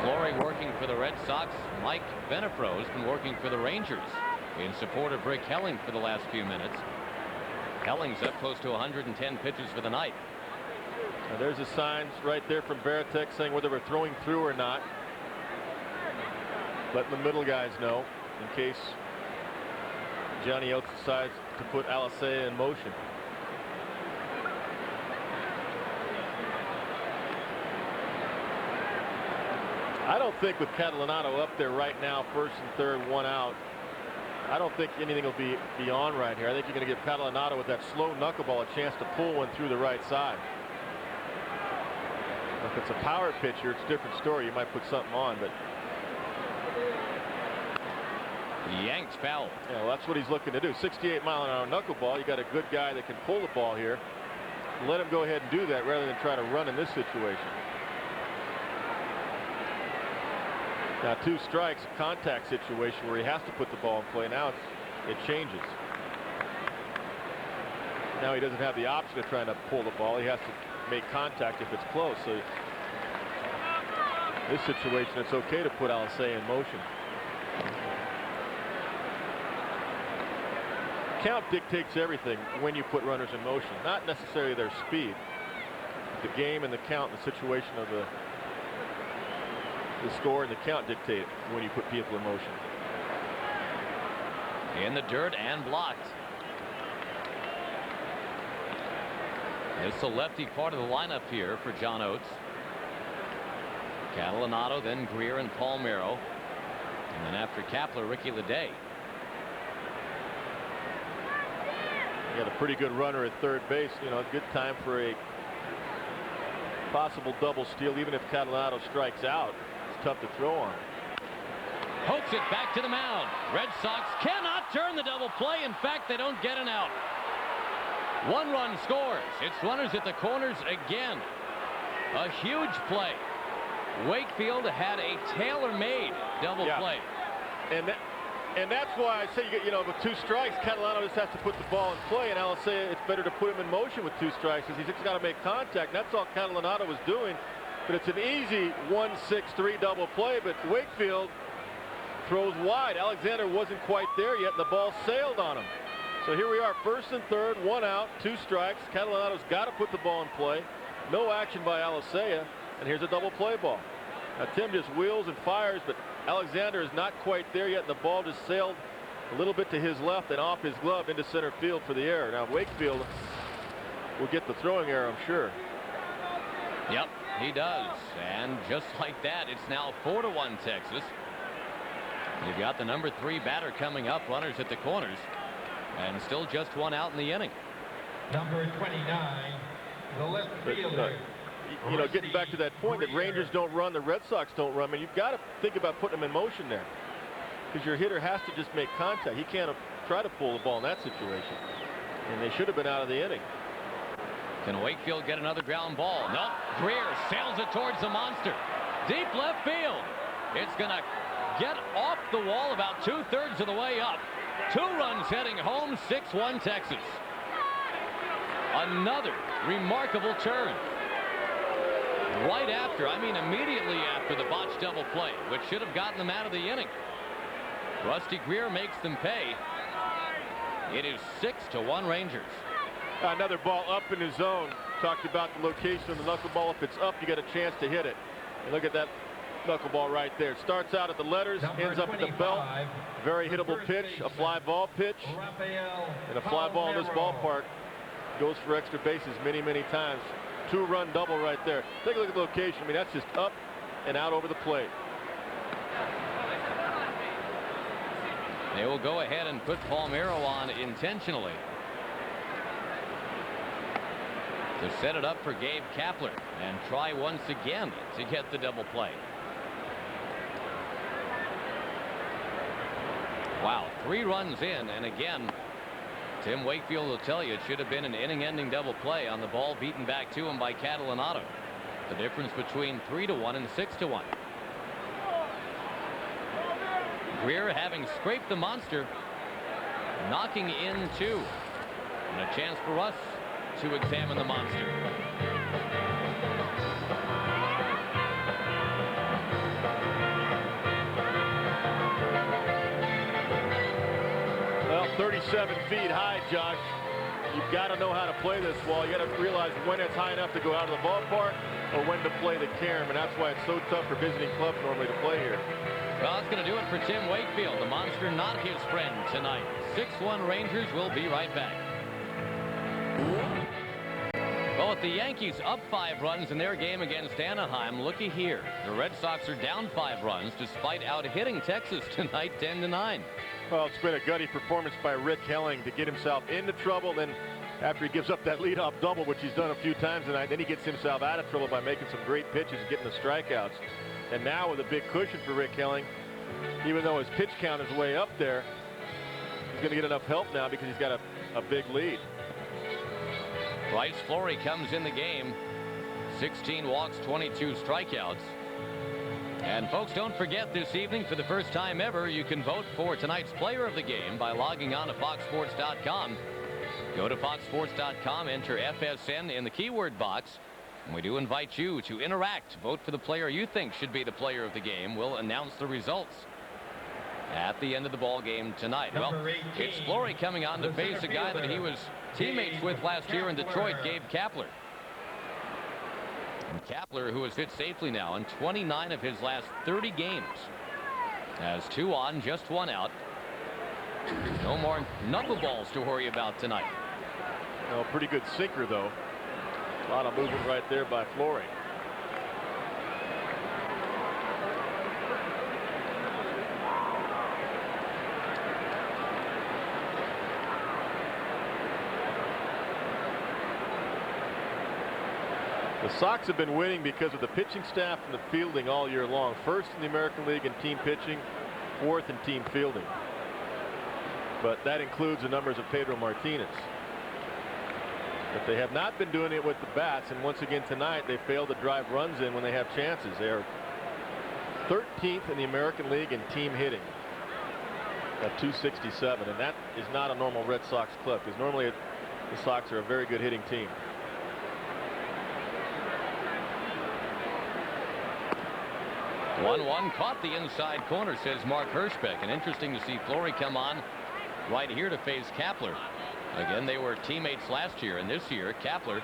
Flooring working for the Red Sox. Mike Venefro has been working for the Rangers in support of Rick Helling for the last few minutes. Helling's up close to 110 pitches for the night. Now there's the signs right there from VARITEK saying whether we're throwing through or not. Letting the middle guys know in case Johnny Oates decides to put Alicea in motion. I don't think with Catalanato up there right now, first and third, 1 out, I don't think anything will be beyond right here. I think you're going to give Catalanato with that slow knuckleball a chance to pull one through the right side. If it's a power pitcher, it's a different story. You might put something on, but yanked foul. Yeah, well, that's what he's looking to do. 68-mile-an-hour knuckleball. You got a good guy that can pull the ball here. Let him go ahead and do that rather than try to run in this situation. Now 2 strikes, a contact situation where he has to put the ball in play. Now it changes. Now he doesn't have the option of trying to pull the ball. He has to make contact if it's close. So this situation, it's okay to put Alicea in motion. Count dictates everything when you put runners in motion, not necessarily their speed. The game and the count and the situation of the score and the count dictate when you put people in motion. In the dirt and blocked. It's the lefty part of the lineup here for John Oates. Catalanato, then Greer and Palmeiro, and then after Kapler, Ricky LEDEE. He had a pretty good runner at third base. You know, a good time for a possible double steal, even if Catalanato strikes out. It's tough to throw on. Pokes it back to the mound. Red Sox cannot turn the double play. In fact, they don't get an out. 1 run scores. It's runners at the corners again. A huge play. Wakefield had a tailor-made double play. And that's why I say, you know, with 2 strikes, Catalanato just has to put the ball in play, and I'll say it's better to put him in motion with 2 strikes because he's just got to make contact. That's all Catalanato was doing. But it's an easy 1-6-3 double play, but Wakefield throws wide. Alexander wasn't quite there yet, and the ball sailed on him. So here we are, first and third, 1 out, 2 strikes. Catalanato's got to put the ball in play. No action by Alicea, and here's a double play ball. Now Tim just wheels and fires, but Alexander is not quite there yet, and the ball just sailed a little bit to his left and off his glove into center field for the error. Now Wakefield will get the throwing error, I'm sure. Yep, he does. And just like that, it's now 4-1 Texas. You've got the number 3 batter coming up, runners at the corners, and still just one out in the inning. Number 29, the left fielder. You know, getting back to that point that Rangers don't run, the Red Sox don't run. I mean, you've got to think about putting them in motion there, because your hitter has to just make contact. He can't try to pull the ball in that situation, and they should have been out of the inning. Can Wakefield get another ground ball? No. Greer sails it towards the monster. Deep left field. It's going to get off the wall about 2/3 of the way up. 2 runs heading home, 6-1 Texas. Another remarkable turn. Right after, I mean immediately after the botched double play, which should have gotten them out of the inning. Rusty Greer makes them pay. It is 6-1 Rangers. Another ball up in his zone. Talked about the location of the knuckleball. If it's up, you get a chance to hit it. And look at that knuckleball right there. Starts out at the letters, ends up at the belt. Very hittable pitch, a fly ball pitch. And a fly ball in this ballpark goes for extra bases many, many times. 2-run double right there. Take a look at the location. I mean, that's just up and out over the plate. They will go ahead and put Palmeiro on intentionally to set it up for Gabe Kapler and try once again to get the double play. Wow, 3 runs in, and again, Tim Wakefield will tell you it should have been an inning-ending double play on the ball beaten back to him by Catalinato. The difference between 3-1 and 6-1. Greer, having scraped the monster, knocking in 2. And a chance for us to examine the monster. Well, 37 feet high, Josh. You've got to know how to play this ball. You got to realize when it's high enough to go out of the ballpark or when to play the carom, and that's why it's so tough for visiting clubs normally to play here. Well, that's going to do it for Tim Wakefield. The monster not his friend tonight. 6-1 Rangers. Will be right back. Well, with the Yankees up 5 runs in their game against Anaheim, looky here. The Red Sox are down 5 runs despite out-hitting Texas tonight 10-9. Well, it's been a gutty performance by Rick Helling to get himself into trouble. Then after he gives up that leadoff double, which he's done a few times tonight, then he gets himself out of trouble by making some great pitches and getting the strikeouts. And now with a big cushion for Rick Helling, even though his pitch count is way up there, he's going to get enough help now because he's got a big lead. Bryce Flory comes in the game. 16 walks, 22 strikeouts. And folks, don't forget this evening, for the first time ever, you can vote for tonight's player of the game by logging on to foxsports.com. Go to foxsports.com, enter FSN in the keyword box. And we do invite you to interact. Vote for the player you think should be the player of the game. We'll announce the results at the end of the ball game tonight. Well, it's Flory coming on to face a guy that he was teammates with last year in Detroit, Gabe Kapler. And Kapler, who has hit safely now in 29 of his last 30 games, has 2 on, just 1 out. No more knuckleballs to worry about tonight. Well, pretty good sinker, though. A lot of movement right there by Flory. The Sox have been winning because of the pitching staff and the fielding all year long. First in the American League in team pitching, 4th in team fielding. But that includes the numbers of Pedro Martinez. But they have not been doing it with the bats, and once again tonight they failed to drive runs in when they have chances. They are 13th in the American League in team hitting at 267, and that is not a normal Red Sox clip, because normally the Sox are a very good hitting team. One caught the inside corner, says Mark Hirschbeck, and interesting to see Flory come on right here to face Kapler. Again, they were teammates last year, and this year Kapler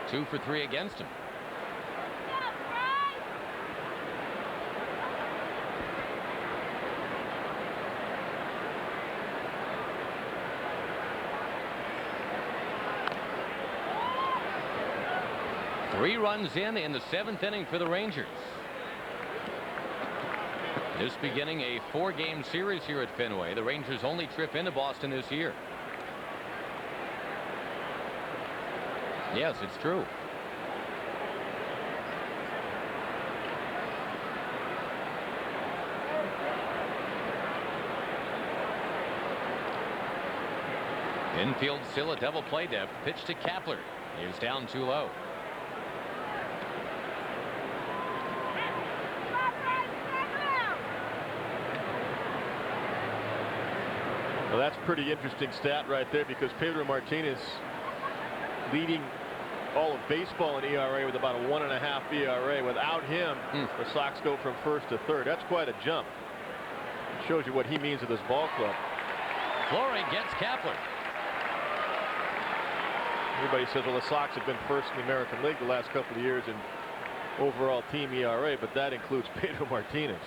2 for 3 against him. Three runs in the 7th inning for the Rangers. This beginning a 4-game series here at Fenway. The Rangers' only trip into Boston this year. Yes, it's true. Infield still a double play depth. Pitch to Kapler is down too low. Well, that's a pretty interesting stat right there, because Pedro Martinez leading all of baseball in ERA with about a 1.5 ERA. Without him, the Sox go from first to third. That's quite a jump. It shows you what he means to this ball club. Fleury gets Kapler. Everybody says, well, the Sox have been first in the American League the last couple of years in overall team ERA, but that includes Pedro Martinez.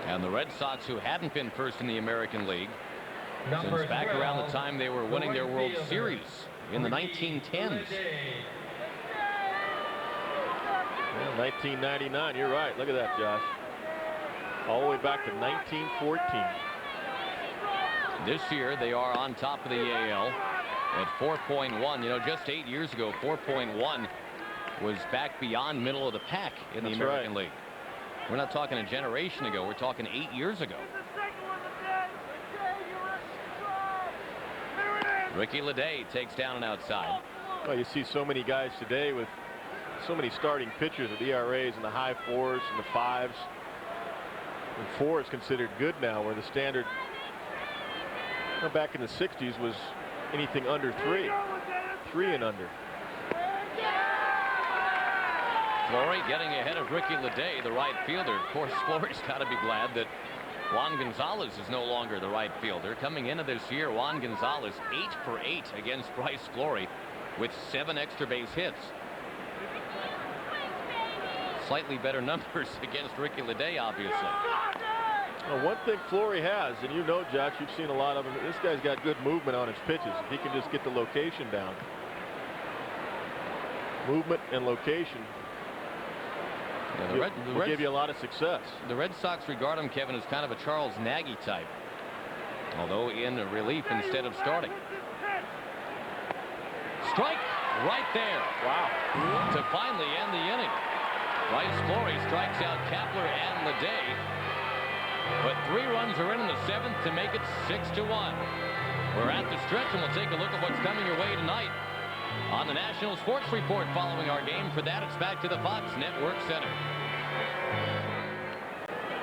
And the Red Sox, who hadn't been first in the American League since back around the time they were winning their World Series in the 1910s. Well, 1999, you're right. Look at that, Josh. All the way back to 1914. This year, they are on top of the AL at 4.1. You know, just 8 years ago, 4.1 was back beyond middle of the pack in the American League. We're not talking a generation ago. We're talking 8 years ago. Ricky LEDEE takes down and outside. Well, you see so many guys today with so many starting pitchers with ERAs in the high 4s and the 5s. And 4 is considered good now, where the standard back in the 60s was anything under 3. 3 and under. Fleury getting ahead of Ricky LEDEE, the right fielder. Of course, Fleury's got to be glad that Juan Gonzalez is no longer the right fielder. Coming into this year, Juan Gonzalez 8 for 8 against Bryce Fleury with 7 extra base hits. Slightly better numbers against Ricky LEDEE, obviously. Well, one thing Fleury has, and you know, Josh, you've seen a lot of him, this guy's got good movement on his pitches. If he can just get the location down. Movement and location. Yeah, will give you a lot of success. The Red Sox regard him, Kevin, as kind of a Charles Nagy type, although in relief instead of starting. Strike right there. Wow. To finally end the inning. Bryce Fleury strikes out Kapler and LEDEE, but 3 runs are in the 7th to make it 6-1. We're at the stretch, and we'll take a look at what's coming your way tonight on the National Sports Report following our game. For that, it's back to the Fox Network Center.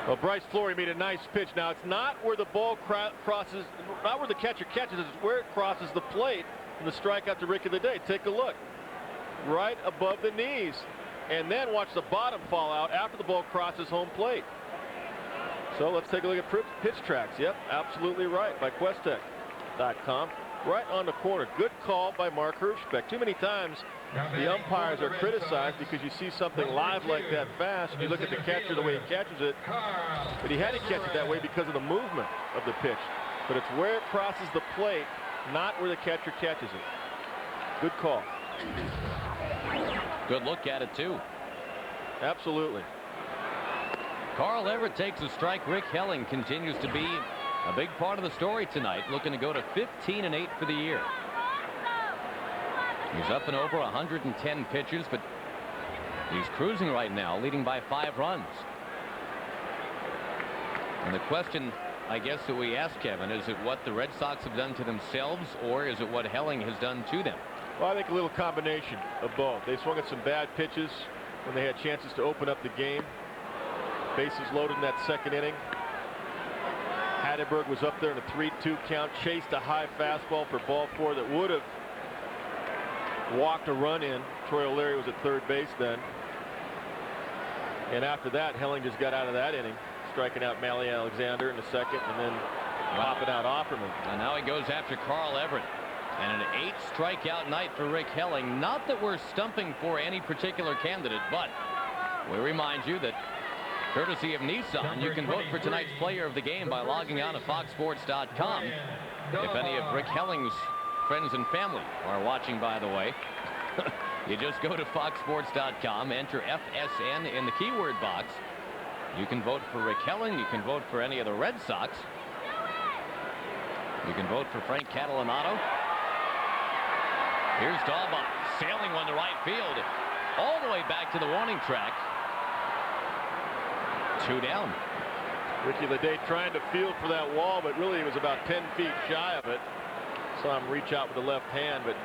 Well, Bryce Fleury made a nice pitch. Now, it's not where the ball crosses, not where the catcher catches it, it's where it crosses the plate. And the strikeout to Ricky LEDEE. Take a look. Right above the knees. And then watch the bottom fall out after the ball crosses home plate. So let's take a look at pitch tracks. Yep, absolutely right, by Questec.com. Right on the corner. Good call by Mark Hirschbeck. Too many times the umpires are criticized because you see something live like that fast, and you look at the catcher the way he catches it, but he had to catch it that way because of the movement of the pitch. But it's where it crosses the plate, not where the catcher catches it. Good call. Good look at it, too. Absolutely. Carl Everett takes a strike. Rick Helling continues to be a big part of the story tonight, looking to go to 15-8 for the year. He's up and over 110 pitches, but he's cruising right now, leading by 5 runs. And the question, I guess, that we ask, Kevin, is it what the Red Sox have done to themselves, or is it what Helling has done to them? Well, I think a little combination of both. They swung at some bad pitches when they had chances to open up the game. Bases loaded in that 2nd inning. Hatteberg was up there in a 3-2 count, chased a high fastball for ball 4 that would have walked a run in. Troy O'Leary was at 3rd base then. And after that, Helling just got out of that inning, striking out Mally Alexander in the 2nd and then popping out Offerman. And now he goes after Carl Everett. And an 8 strikeout night for Rick Helling. Not that we're stumping for any particular candidate, but we remind you that courtesy of Nissan, you can vote for tonight's player of the game by logging on to foxsports.com. If any of Rick Helling's friends and family are watching, by the way, you just go to foxsports.com, enter FSN in the keyword box, You can vote for Rick Helling. You can vote for any of the Red Sox. You can vote for Frank Catalanato. Here's Dahlbach sailing one to right field, all the way back to the warning track. 2 down. Ricky LEDEE trying to field for that wall, but really he was about 10 feet shy of it. Saw him reach out with the left hand, but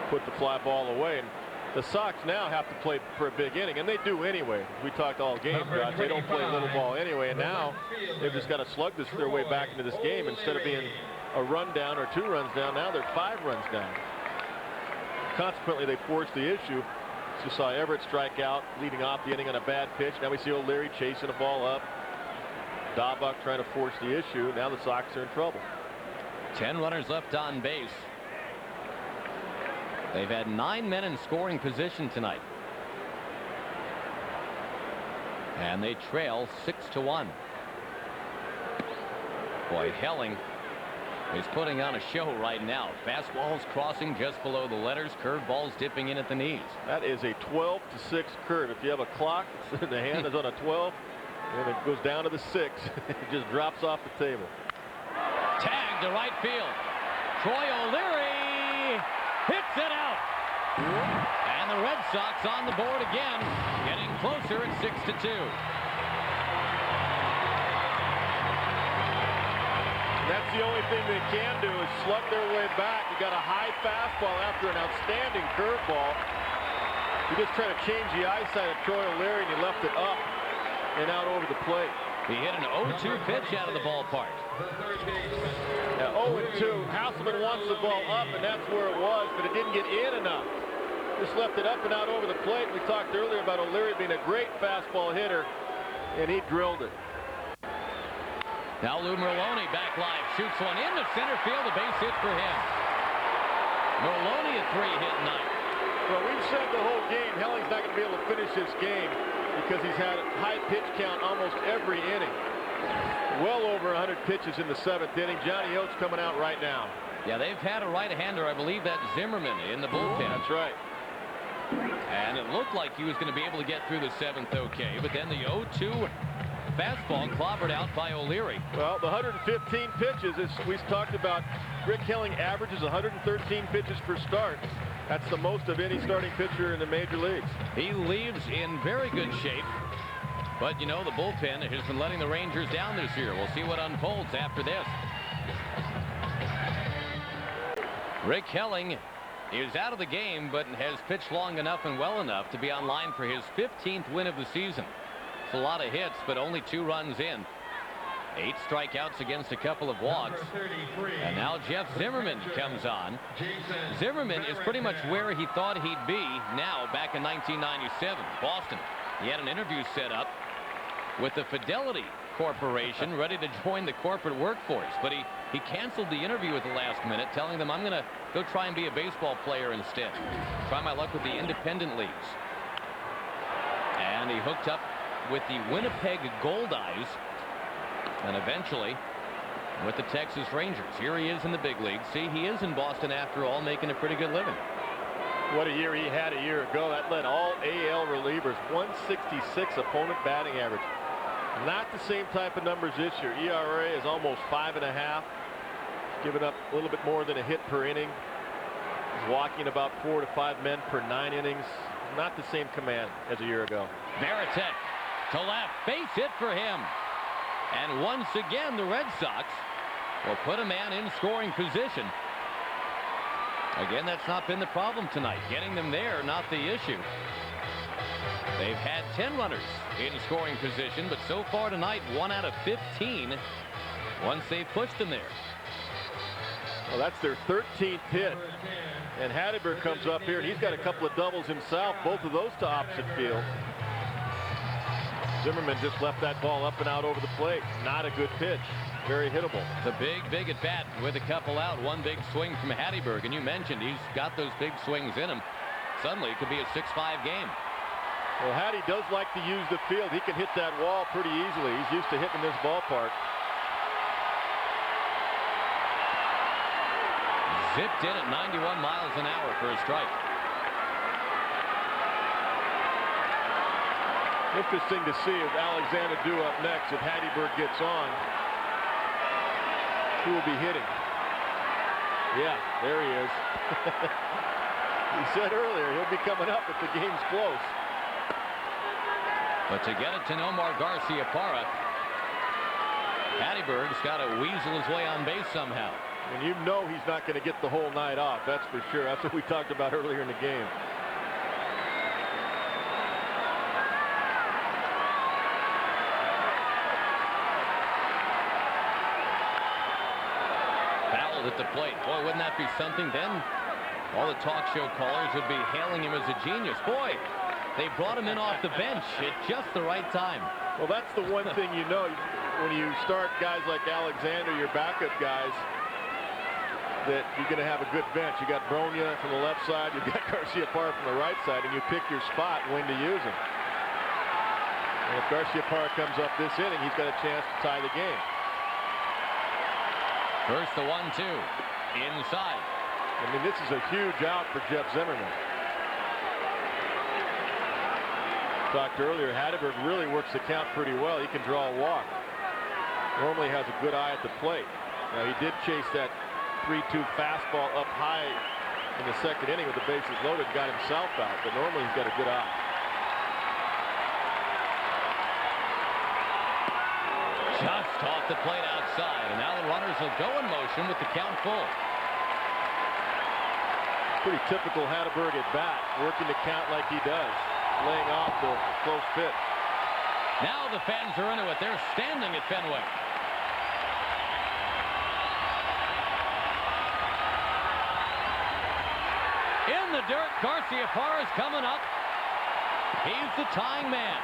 put the fly ball away. And the Sox now have to play for a big inning, and they do anyway. We talked all game, Josh. They don't play little ball anyway, and now they've just got to slug their way back into this game. Instead of being a run down or 2 runs down, now they're 5 runs down. Consequently, they forced the issue. Just saw Everett strike out, leading off the inning on a bad pitch. Now we see O'Leary chasing the ball up. Dahlbach trying to force the issue. Now the Sox are in trouble. 10 runners left on base. They've had 9 men in scoring position tonight. And they trail 6-1. Boy, Helling is putting on a show right now. Fastballs crossing just below the letters. Curveballs dipping in at the knees. That is a 12-6 curve. If you have a clock, the hand is on a 12, and it goes down to the 6. It just drops off the table. Tag to right field. Troy O'Leary hits it out. And the Red Sox on the board again, getting closer at 6-2. That's the only thing they can do is slug their way back. You got a high fastball after an outstanding curveball. You just try to change the eyesight of Troy O'Leary, and he left it up and out over the plate. He hit an 0-2 pitch out of the ballpark. Yeah, 0-2. Hasselman wants the ball up, and that's where it was, but it didn't get in enough. Just left it up and out over the plate. We talked earlier about O'Leary being a great fastball hitter, and he drilled it. Now Lou Merloni back live, shoots one into center field, a base hit for him. Merloni a 3-hit night. Well, we've said the whole game Helling's not going to be able to finish this game because he's had a high pitch count almost every inning. Well over 100 pitches in the 7th inning. Johnny Oates coming out right now. Yeah, they've had a right-hander, I believe that's Zimmerman in the bullpen. That's right. And it looked like he was going to be able to get through the 7th okay, but then the 0-2 fastball clobbered out by O'Leary. Well, the 115 pitches, as we talked about, Rick Helling averages 113 pitches per start. That's the most of any starting pitcher in the major leagues. He leaves in very good shape, but you know the bullpen has been letting the Rangers down this year. We'll see what unfolds after this. Rick Helling is out of the game, but has pitched long enough and well enough to be on line for his 15th win of the season. It's a lot of hits, but only 2 runs in. 8 strikeouts against a couple of walks. And now Jeff Zimmerman comes on. Zimmerman is pretty much where he thought he'd be now back in 1997, Boston. He had an interview set up with the Fidelity Corporation, ready to join the corporate workforce, but he canceled the interview at the last minute, telling them, I'm going to go try and be a baseball player instead. Try my luck with the independent leagues. And he hooked up with the Winnipeg Goldeyes, and eventually with the Texas Rangers. Here he is in the big leagues. See, he is in Boston after all, making a pretty good living. What a year he had a year ago. That led all AL relievers. 166 opponent batting average. Not the same type of numbers this year. ERA is almost 5.5. Giving up a little bit more than a hit per inning. He's walking about 4 to 5 men per 9 innings. Not the same command as a year ago. VARITEK to left, base hit for him. And once again, the Red Sox will put a man in scoring position. Again, that's not been the problem tonight. Getting them there, not the issue. They've had 10 runners in scoring position, but so far tonight, 1 out of 15 once they've pushed them there. Well, that's their 13th hit. And Hatteberg comes up here, and he's got a couple of doubles himself, both of those to opposite field. Zimmerman just left that ball up and out over the plate. Not a good pitch. Very hittable. The big at bat with a couple out. One big swing from Hatteberg, and you mentioned he's got those big swings in him. Suddenly it could be a 6-5 game. Well, Hattie does like to use the field. He can hit that wall pretty easily. He's used to hitting this ballpark. Zipped in at 91 miles an hour for a strike. Interesting to see if Alexander do up next. If Hatteberg gets on, who will be hitting? Yeah, there he is. He said earlier he'll be coming up if the game's close. But to get it to Nomar Garciaparra, Hatteberg's got to weasel his way on base somehow. And you know he's not going to get the whole night off, that's for sure. That's what we talked about earlier in the game. Fouled at the plate. Boy, wouldn't that be something? Then all the talk show callers would be hailing him as a genius. Boy, they brought him in off the bench at just the right time. Well, that's the one thing you know when you start guys like Alexander, your backup guys, that you're going to have a good bench. You got Bronya from the left side, you got Garciaparra from the right side, and you pick your spot when to use him. And if Garciaparra comes up this inning, he's got a chance to tie the game. First the 1-2 inside. I mean, this is a huge out for Jeff Zimmerman. Talked earlier, Hatteberg really works the count pretty well. He can draw a walk. Normally has a good eye at the plate. Now, he did chase that 3-2 fastball up high in the second inning with the bases loaded and got himself out, but normally he's got a good eye. Just off the plate outside, and now the runners will go in motion with the count full. Pretty typical Hatteberg at bat, working the count like he does, laying off the close pitch. Now the fans are into it. They're standing at Fenway. In the dirt, Garciaparra is coming up. He's the tying man.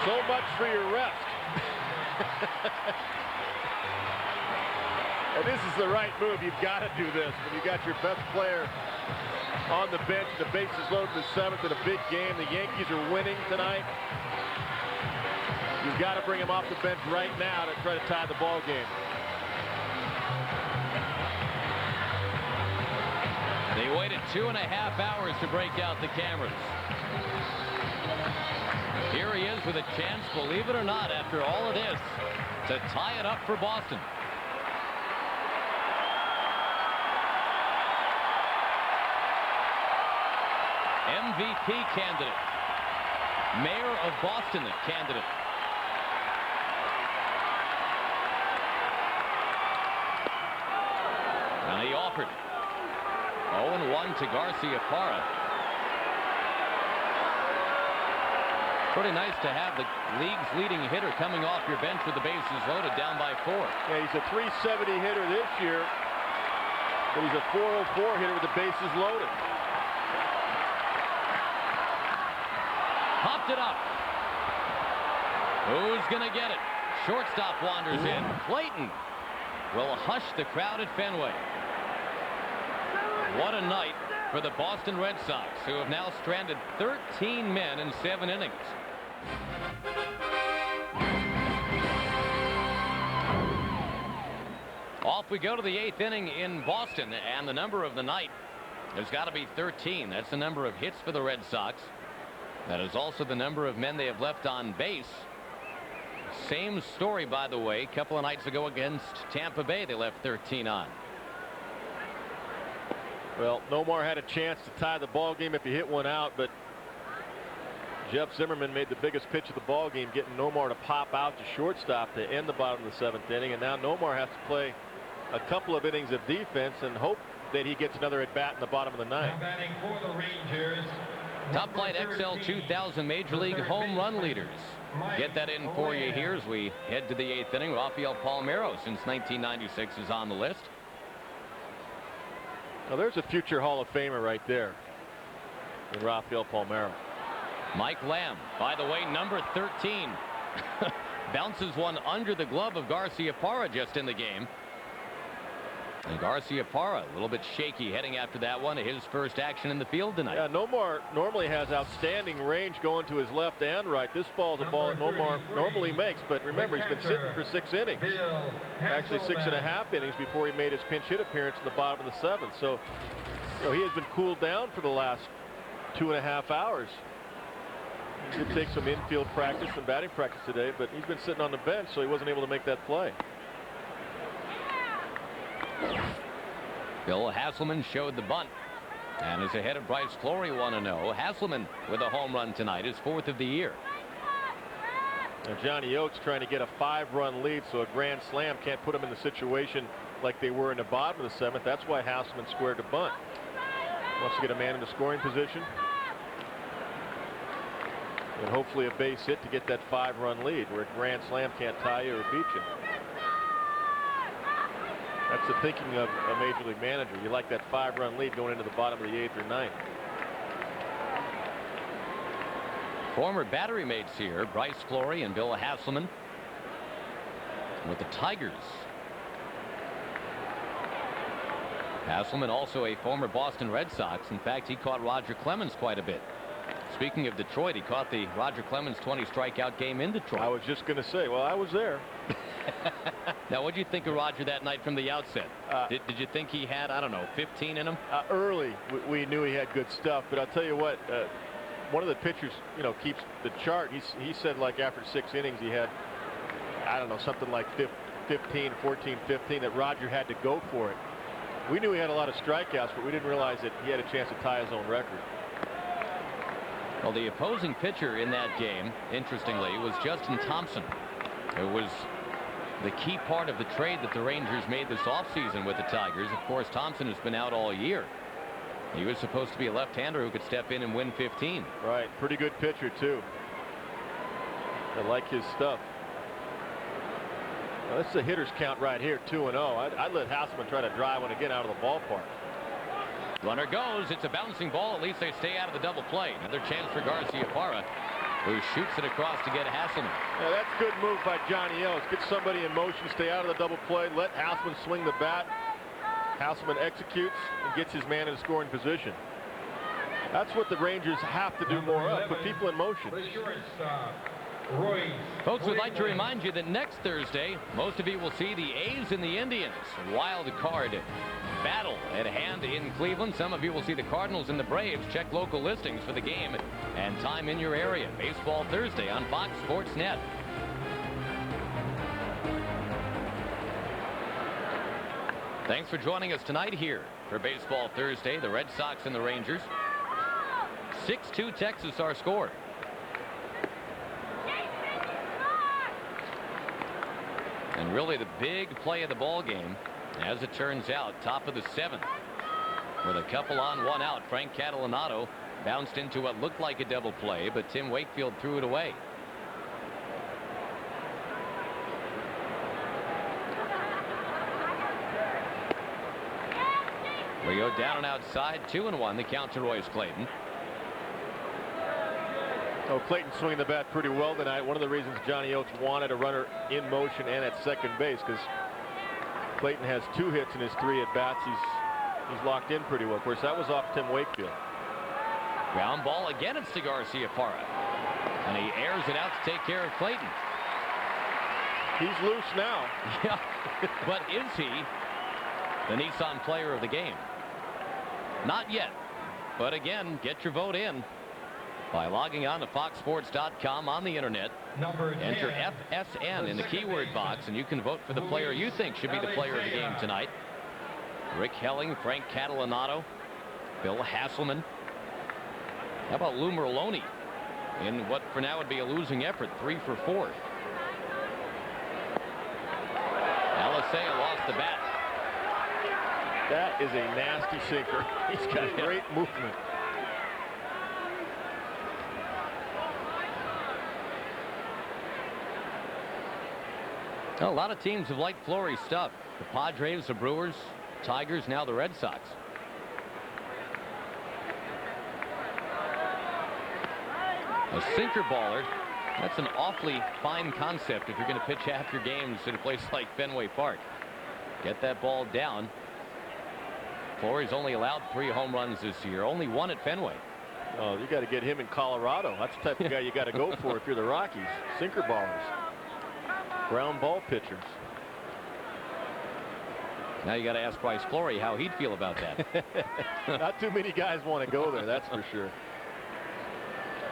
So much for your rest. And this is the right move. You've got to do this when you got your best player on the bench. The bases loaded in the seventh in a big game. The Yankees are winning tonight. You've got to bring him off the bench right now to try to tie the ball game. They waited 2.5 hours to break out the cameras. Here he is with a chance, believe it or not, after all of this, to tie it up for Boston. MVP candidate. Mayor of Boston candidate. And he offered. 0-1 to Garciaparra. Pretty nice to have the league's leading hitter coming off your bench with the bases loaded, down by 4. Yeah, he's a 370 hitter this year, but he's a 404 hitter with the bases loaded. Popped it up. Who's going to get it? Shortstop wanders in. Clayton will hush the crowd at Fenway. What a night for the Boston Red Sox, who have now stranded 13 men in 7 innings. Off we go to the 8th inning in Boston, and the number of the night has got to be 13. That's the number of hits for the Red Sox. That is also the number of men they have left on base. Same story, by the way, a couple of nights ago against Tampa Bay. They left 13 on. Well, Nomar had a chance to tie the ball game if he hit one out, but Jeff Zimmerman made the biggest pitch of the ball game, getting Nomar to pop out to shortstop to end the bottom of the 7th inning. And now Nomar has to play a couple of innings of defense and hope that he gets another at bat in the bottom of the 9th. Batting for the Rangers. Top Flight XL 2000 Major League home run leaders. Get that in for you here as we head to the 8th inning. Rafael Palmeiro, since 1996, is on the list. Now there's a future Hall of Famer right there in Rafael Palmeiro. Mike Lamb, by the way, number 13. Bounces one under the glove of Garciaparra just in the game. And Garciaparra a little bit shaky heading after that one. His first action in the field tonight. Yeah, Nomar normally has outstanding range going to his left and right. This ball's a ball that Nomar normally makes, but remember, he's been sitting for 6 innings. Actually 6.5 innings before he made his pinch hit appearance in the bottom of the 7th. So, you know, he has been cooled down for the last 2.5 hours. He did take some infield practice and batting practice today, but he's been sitting on the bench, so he wasn't able to make that play. Bill Hasselman showed the bunt and is ahead of Bryce Flory 1-0. Hasselman with a home run tonight, his 4th of the year. Now Johnny Oates trying to get a 5-run lead, so a grand slam can't put him in the situation like they were in the bottom of the 7th. That's why Hasselman squared to bunt. Wants to get a man in the scoring position. And hopefully a base hit to get that 5-run lead where a grand slam can't tie you or beat you. That's the thinking of a major league manager. You like that 5-run lead going into the bottom of the 8th or 9th. Former battery mates here, Bryce Flory and Bill Hasselman with the Tigers. Hasselman also a former Boston Red Sox. In fact, he caught Roger Clemens quite a bit. Speaking of Detroit, he caught the Roger Clemens 20 strikeout game in Detroit. I was just going to say, well, I was there. Now, what did you think of Roger that night from the outset? Did you think he had, I don't know, 15 in him? Early, we knew he had good stuff, but I'll tell you what, one of the pitchers, you know, keeps the chart. He said like after 6 innings he had, I don't know, something like 15, 14, 15, that Roger had to go for it. We knew he had a lot of strikeouts, but we didn't realize that he had a chance to tie his own record. Well, the opposing pitcher in that game, interestingly, was Justin Thompson. It was the key part of the trade that the Rangers made this offseason with the Tigers. Of course, Thompson has been out all year. He was supposed to be a left-hander who could step in and win 15. Right. Pretty good pitcher, too. I like his stuff. Well, that's the hitter's count right here, 2-0. I'd let Hasselman try to drive one again out of the ballpark. Runner goes. It's a bouncing ball. At least they stay out of the double play. Another chance for Garciaparra, who shoots it across to get Hasselman. Yeah, that's a good move by Johnny Oates. Get somebody in motion, stay out of the double play, let Hasselman swing the bat. Hasselman executes and gets his man in a scoring position. That's what the Rangers have to do more of, put people in motion. Folks, would like to remind you that next Thursday, most of you will see the A's and the Indians wild card battle at hand in Cleveland. Some of you will see the Cardinals and the Braves. Check local listings for the game and time in your area. Baseball Thursday on Fox Sports Net. Thanks for joining us tonight here for Baseball Thursday. The Red Sox and the Rangers. 6-2 Texas our score. And really the big play of the ball game, as it turns out, top of the 7th. With a couple on, 1 out, Frank Catalanato bounced into what looked like a double play, but Tim Wakefield threw it away. We go down and outside, 2-1, the count to Royce Clayton. Oh, Clayton swinging the bat pretty well tonight. One of the reasons Johnny Oates wanted a runner in motion and at second base, because Clayton has 2 hits in his 3 at bats. He's locked in pretty well. Of course, that was off Tim Wakefield. Ground ball again. It's to Garciaparra, and he airs it out to take care of Clayton. He's loose now. Yeah, but is he the NIXON player of the game? Not yet, but again, get your vote in by logging on to foxsports.com on the internet. Enter FSN in the keyword box, and you can vote for the player you think should be the player of the game tonight. Rick Helling, Frank Catalanato, Bill Hasselman. How about Lou Merloni in what for now would be a losing effort, 3 for 4. Alisea lost the bat. That is a nasty sinker. He's got great movement. A lot of teams have liked Flory's stuff. The Padres, the Brewers, Tigers, now the Red Sox. A sinker baller. That's an awfully fine concept if you're going to pitch half your games at a place like Fenway Park. Get that ball down. Fleury's only allowed 3 home runs this year, only 1 at Fenway. Oh, you got to get him in Colorado. That's the type of guy you got to go for if you're the Rockies. Sinker ballers, ground ball pitchers. Now you got to ask Bryce Fleury how he'd feel about that. Not too many guys want to go there, that's for sure.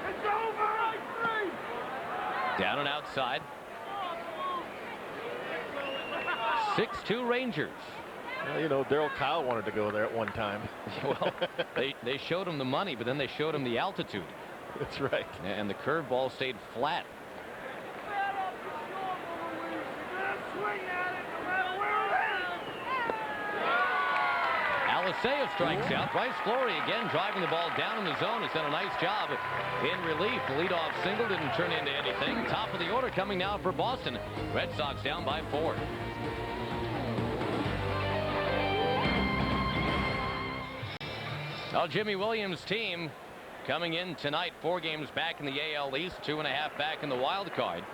It's over! Down and outside. 6-2 Rangers. Well, you know, Darryl Kyle wanted to go there at one time. Well, they showed him the money, but then they showed him the altitude. That's right. And the curveball stayed flat. Alicea strikes out. Bryce Fleury again driving the ball down in the zone. Has done a nice job in relief. The leadoff single didn't turn into anything. Top of the order coming now for Boston. Red Sox down by 4. Well, Jimmy Williams' team coming in tonight, 4 games back in the AL East, 2.5 back in the wild card.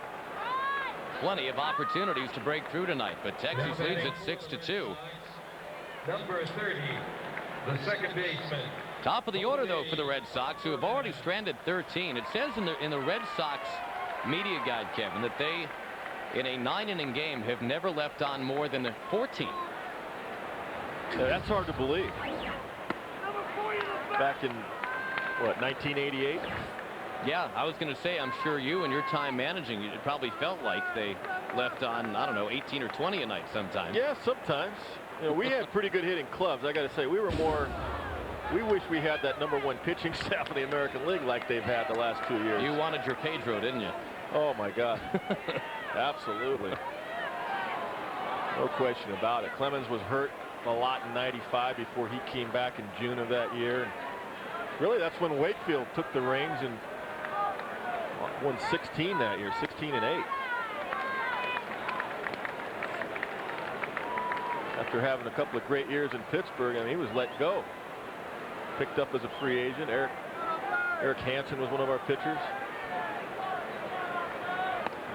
Plenty of opportunities to break through tonight, but Texas leads at 6-2. Number 30, the second baseman. Top of the order, though, for the Red Sox, who have already stranded 13. It says in the Red Sox media guide, Kevin, that they, in a 9-inning game, have never left on more than 14. Yeah, that's hard to believe. Back in, what, 1988? Yeah, I was going to say, I'm sure you and your time managing, it probably felt like they left on, I don't know, 18 or 20 a night sometimes. Yeah, sometimes. You know, we had pretty good hitting clubs. I got to say, we wish we had that #1 pitching staff in the American League like they've had the last 2 years. You wanted your Pedro, didn't you? Oh, my God. Absolutely. No question about it. Clemens was hurt a lot in '95 before he came back in June of that year. And really, that's when Wakefield took the reins and won 16 that year, 16-8. After having a couple of great years in Pittsburgh, I mean, he was let go. Picked up as a free agent. Eric Hansen was one of our pitchers.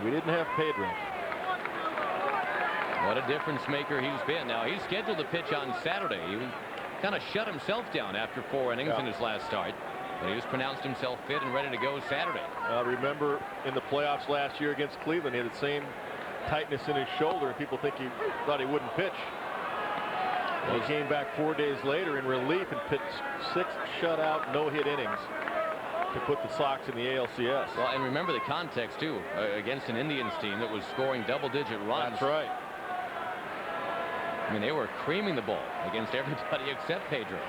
We didn't have Pedro. What a difference maker he's been. Now, he's scheduled to pitch on Saturday. He kind of shut himself down after 4 innings in his last start. But he just pronounced himself fit and ready to go Saturday. I remember in the playoffs last year against Cleveland, he had the same tightness in his shoulder, and people think he thought he wouldn't pitch. He came back 4 days later in relief and pitched 6 shutout, no-hit innings to put the Sox in the ALCS. Well, and remember the context, too, against an Indians team that was scoring double-digit runs. That's right. I mean, they were creaming the ball against everybody except Pedro.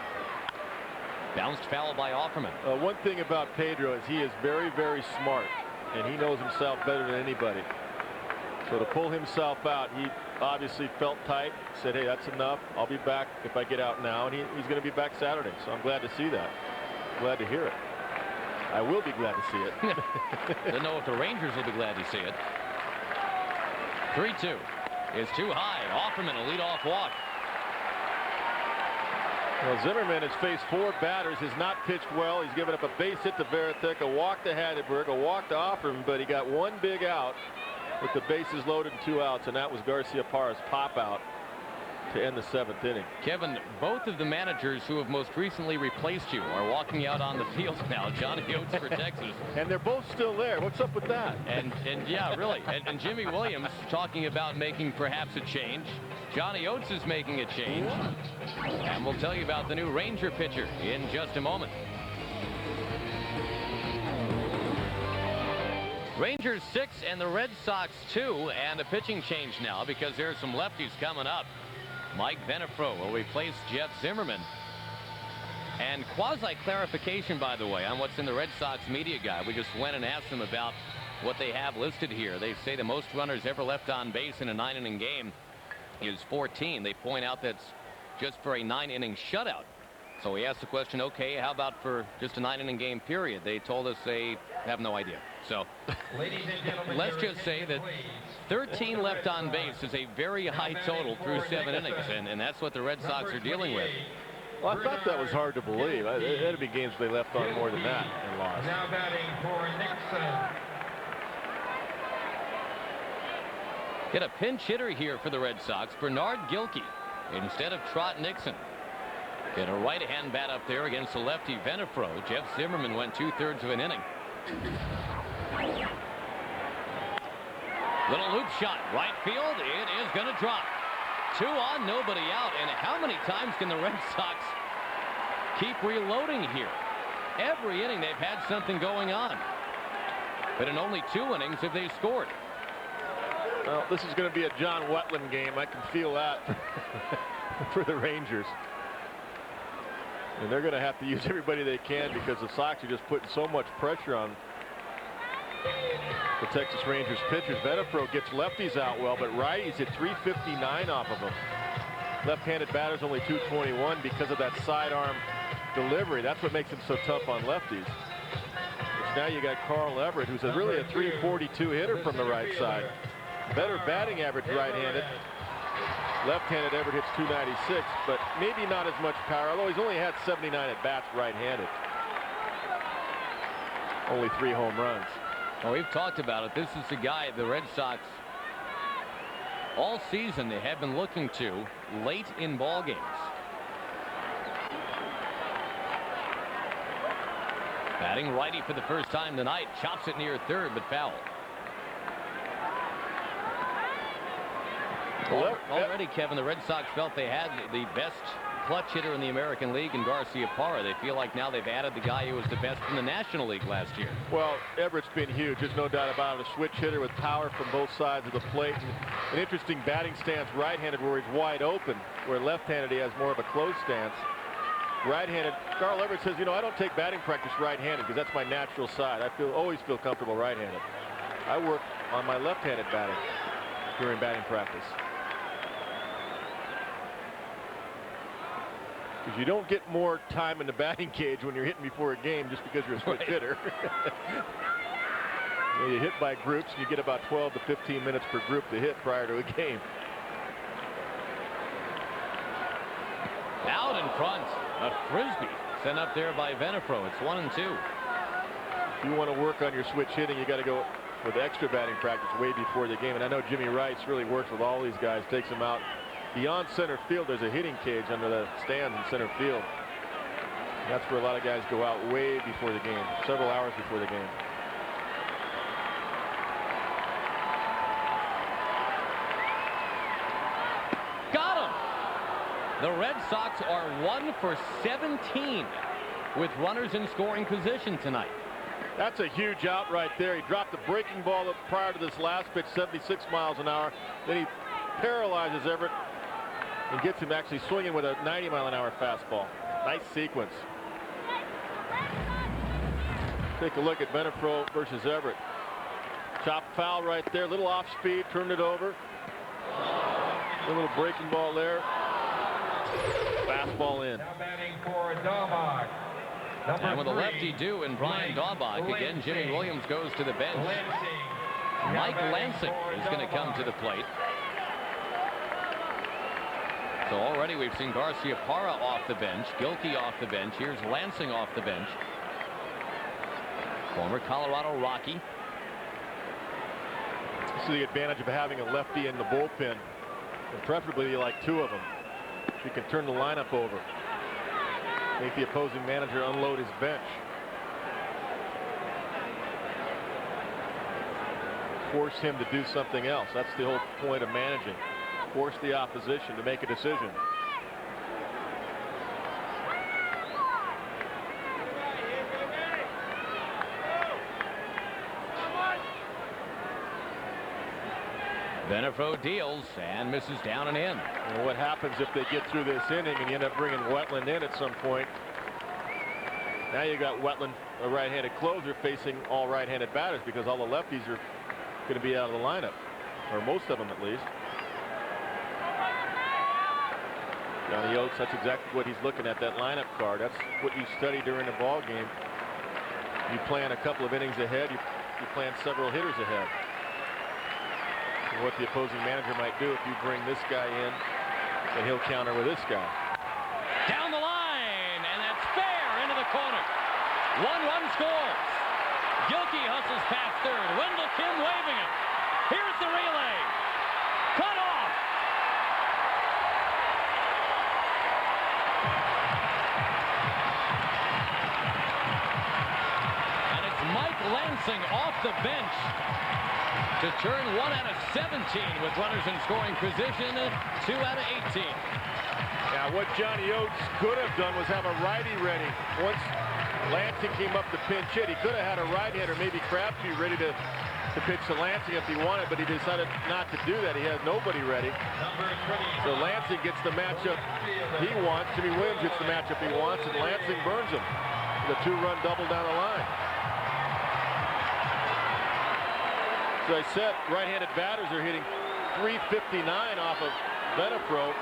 Bounced foul by Offerman. One thing about Pedro is he is very, very smart, and he knows himself better than anybody. So to pull himself out, he obviously felt tight, said, hey, that's enough. I'll be back if I get out now. And he's going to be back Saturday. So I'm glad to see that. Glad to hear it. I will be glad to see it. Don't know if the Rangers will be glad to see it. 3-2 is too high. Offerman a leadoff walk. Well, Zimmerman has faced 4 batters, has not pitched well. He's given up a base hit to VARITEK, a walk to Hatteberg, a walk to Offerman, but he got 1 big out with the bases loaded and 2 outs, and that was Garcia Parra's pop out to end the 7th inning. Kevin, both of the managers who have most recently replaced you are walking out on the field now. Johnny Oates for Texas. And they're both still there. What's up with that? And yeah, really. And Jimmy Williams talking about making perhaps a change. Johnny Oates is making a change. And we'll tell you about the new Ranger pitcher in just a moment. Rangers 6 and the Red Sox 2, and a pitching change now because there are some lefties coming up. Mike Venefro will replace Jeff Zimmerman. And quasi-clarification, by the way, on what's in the Red Sox media guide. We just went and asked them about what they have listed here. They say the most runners ever left on base in a 9-inning game is 14. They point out that's just for a 9-inning shutout. So we asked the question, okay, how about for just a 9-inning game period? They told us they have no idea. So let's just say that 13 left on base is a very high total through 7 innings, and that's what the Red Sox are dealing with. Well, I thought that was hard to believe. That'd be games they left on more than that and lost. Now batting for Nixon. Get a pinch hitter here for the Red Sox, Bernard Gilkey, instead of Trot Nixon. Get a right-hand bat up there against the lefty Venefro. Jeff Zimmerman went 2/3 of an inning. Little loop shot, right field. It is going to drop. 2 on, nobody out. And how many times can the Red Sox keep reloading here? Every inning they've had something going on. But in only 2 innings have they scored. Well, this is going to be a John Wetland game. I can feel that for the Rangers. And they're going to have to use everybody they can because the Sox are just putting so much pressure on the Texas Rangers pitchers. Venefro gets lefties out well, but righties at 359 off of him. Left-handed batters only 221 because of that sidearm delivery. That's what makes him so tough on lefties. Which now you got Carl Everett, who's really a 342 hitter from the right side. Better batting average right-handed. Left-handed Everett hits 296, but maybe not as much power, although he's only had 79 at-bats right-handed. Only 3 home runs. Well, we've talked about it. This is the guy the Red Sox all season they have been looking to late in ball games. Batting righty for the first time tonight. Chops it near third, but foul. Already, Kevin, the Red Sox felt they had the best clutch hitter in the American League in Garcia Parra. They feel like now they've added the guy who was the best in the National League last year. Well, Everett's been huge. There's no doubt about it. A switch hitter with power from both sides of the plate. And an interesting batting stance right-handed where he's wide open, where left-handed he has more of a closed stance. Right-handed, Carl Everett says, you know, I don't take batting practice right-handed because that's my natural side. I always feel comfortable right-handed. I work on my left-handed batting during batting practice. Because you don't get more time in the batting cage when you're hitting before a game just because you're a switch hitter. You hit by groups and you get about 12 to 15 minutes per group to hit prior to a game. Out in front, a frisbee sent up there by Venefro. It's 1-2. If you want to work on your switch hitting, you got to go with extra batting practice way before the game. And I know Jimmy Rice really works with all these guys, takes them out. Beyond center field, there's a hitting cage under the stands in center field. That's where a lot of guys go out way before the game, several hours before the game. Got him! The Red Sox are 1 for 17 with runners in scoring position tonight. That's a huge out right there. He dropped the breaking ball prior to this last pitch, 76 miles an hour. Then he paralyzes Everett and gets him actually swinging with a 90-mile-an-hour fastball. Nice sequence. Take a look at Venefro versus Everett. Chop foul right there. Little off speed. Turned it over. A little breaking ball there. Fastball in. Now batting for Daubach. And with a lefty due in Brian Daubach, again Jimmy Williams goes to the bench. Mike Lansing is going to come to the plate. So already we've seen Garcia Parra off the bench, Gilkey off the bench. Here's Lansing off the bench. Former Colorado Rocky. This is the advantage of having a lefty in the bullpen. And preferably you like 2 of them. You can turn the lineup over. Make the opposing manager unload his bench. Force him to do something else. That's the whole point of managing. Force the opposition to make a decision. Venefro deals and misses down and in. Well, what happens if they get through this inning and you end up bringing Wetland in at some point? Now you got Wetland, a right-handed closer, facing all right-handed batters because all the lefties are going to be out of the lineup, or most of them at least. Johnny Oates, that's exactly what he's looking at, that lineup card. That's what you study during a ball game. You plan a couple of innings ahead. You plan several hitters ahead. And what the opposing manager might do if you bring this guy in, and he'll counter with this guy. Down the line. One-run scores. Gilkey hustles past third. Wendell Kim waving it. Here's the relay. Cut off. And it's Mike Lansing off the bench to turn 1 out of 17 with runners in scoring position, 2 out of 18. Now, what Johnny Oates could have done was have a righty ready. Once Lansing came up to pinch hit, he could have had a right-hander, maybe Crabtree, ready to pitch to Lansing if he wanted, but he decided not to do that. He has nobody ready. So Lansing gets the matchup he wants. Jimmy Williams gets the matchup he wants, and Lansing burns him with a 2-run double down the line. So I said right-handed batters are hitting .359 off of Venafro,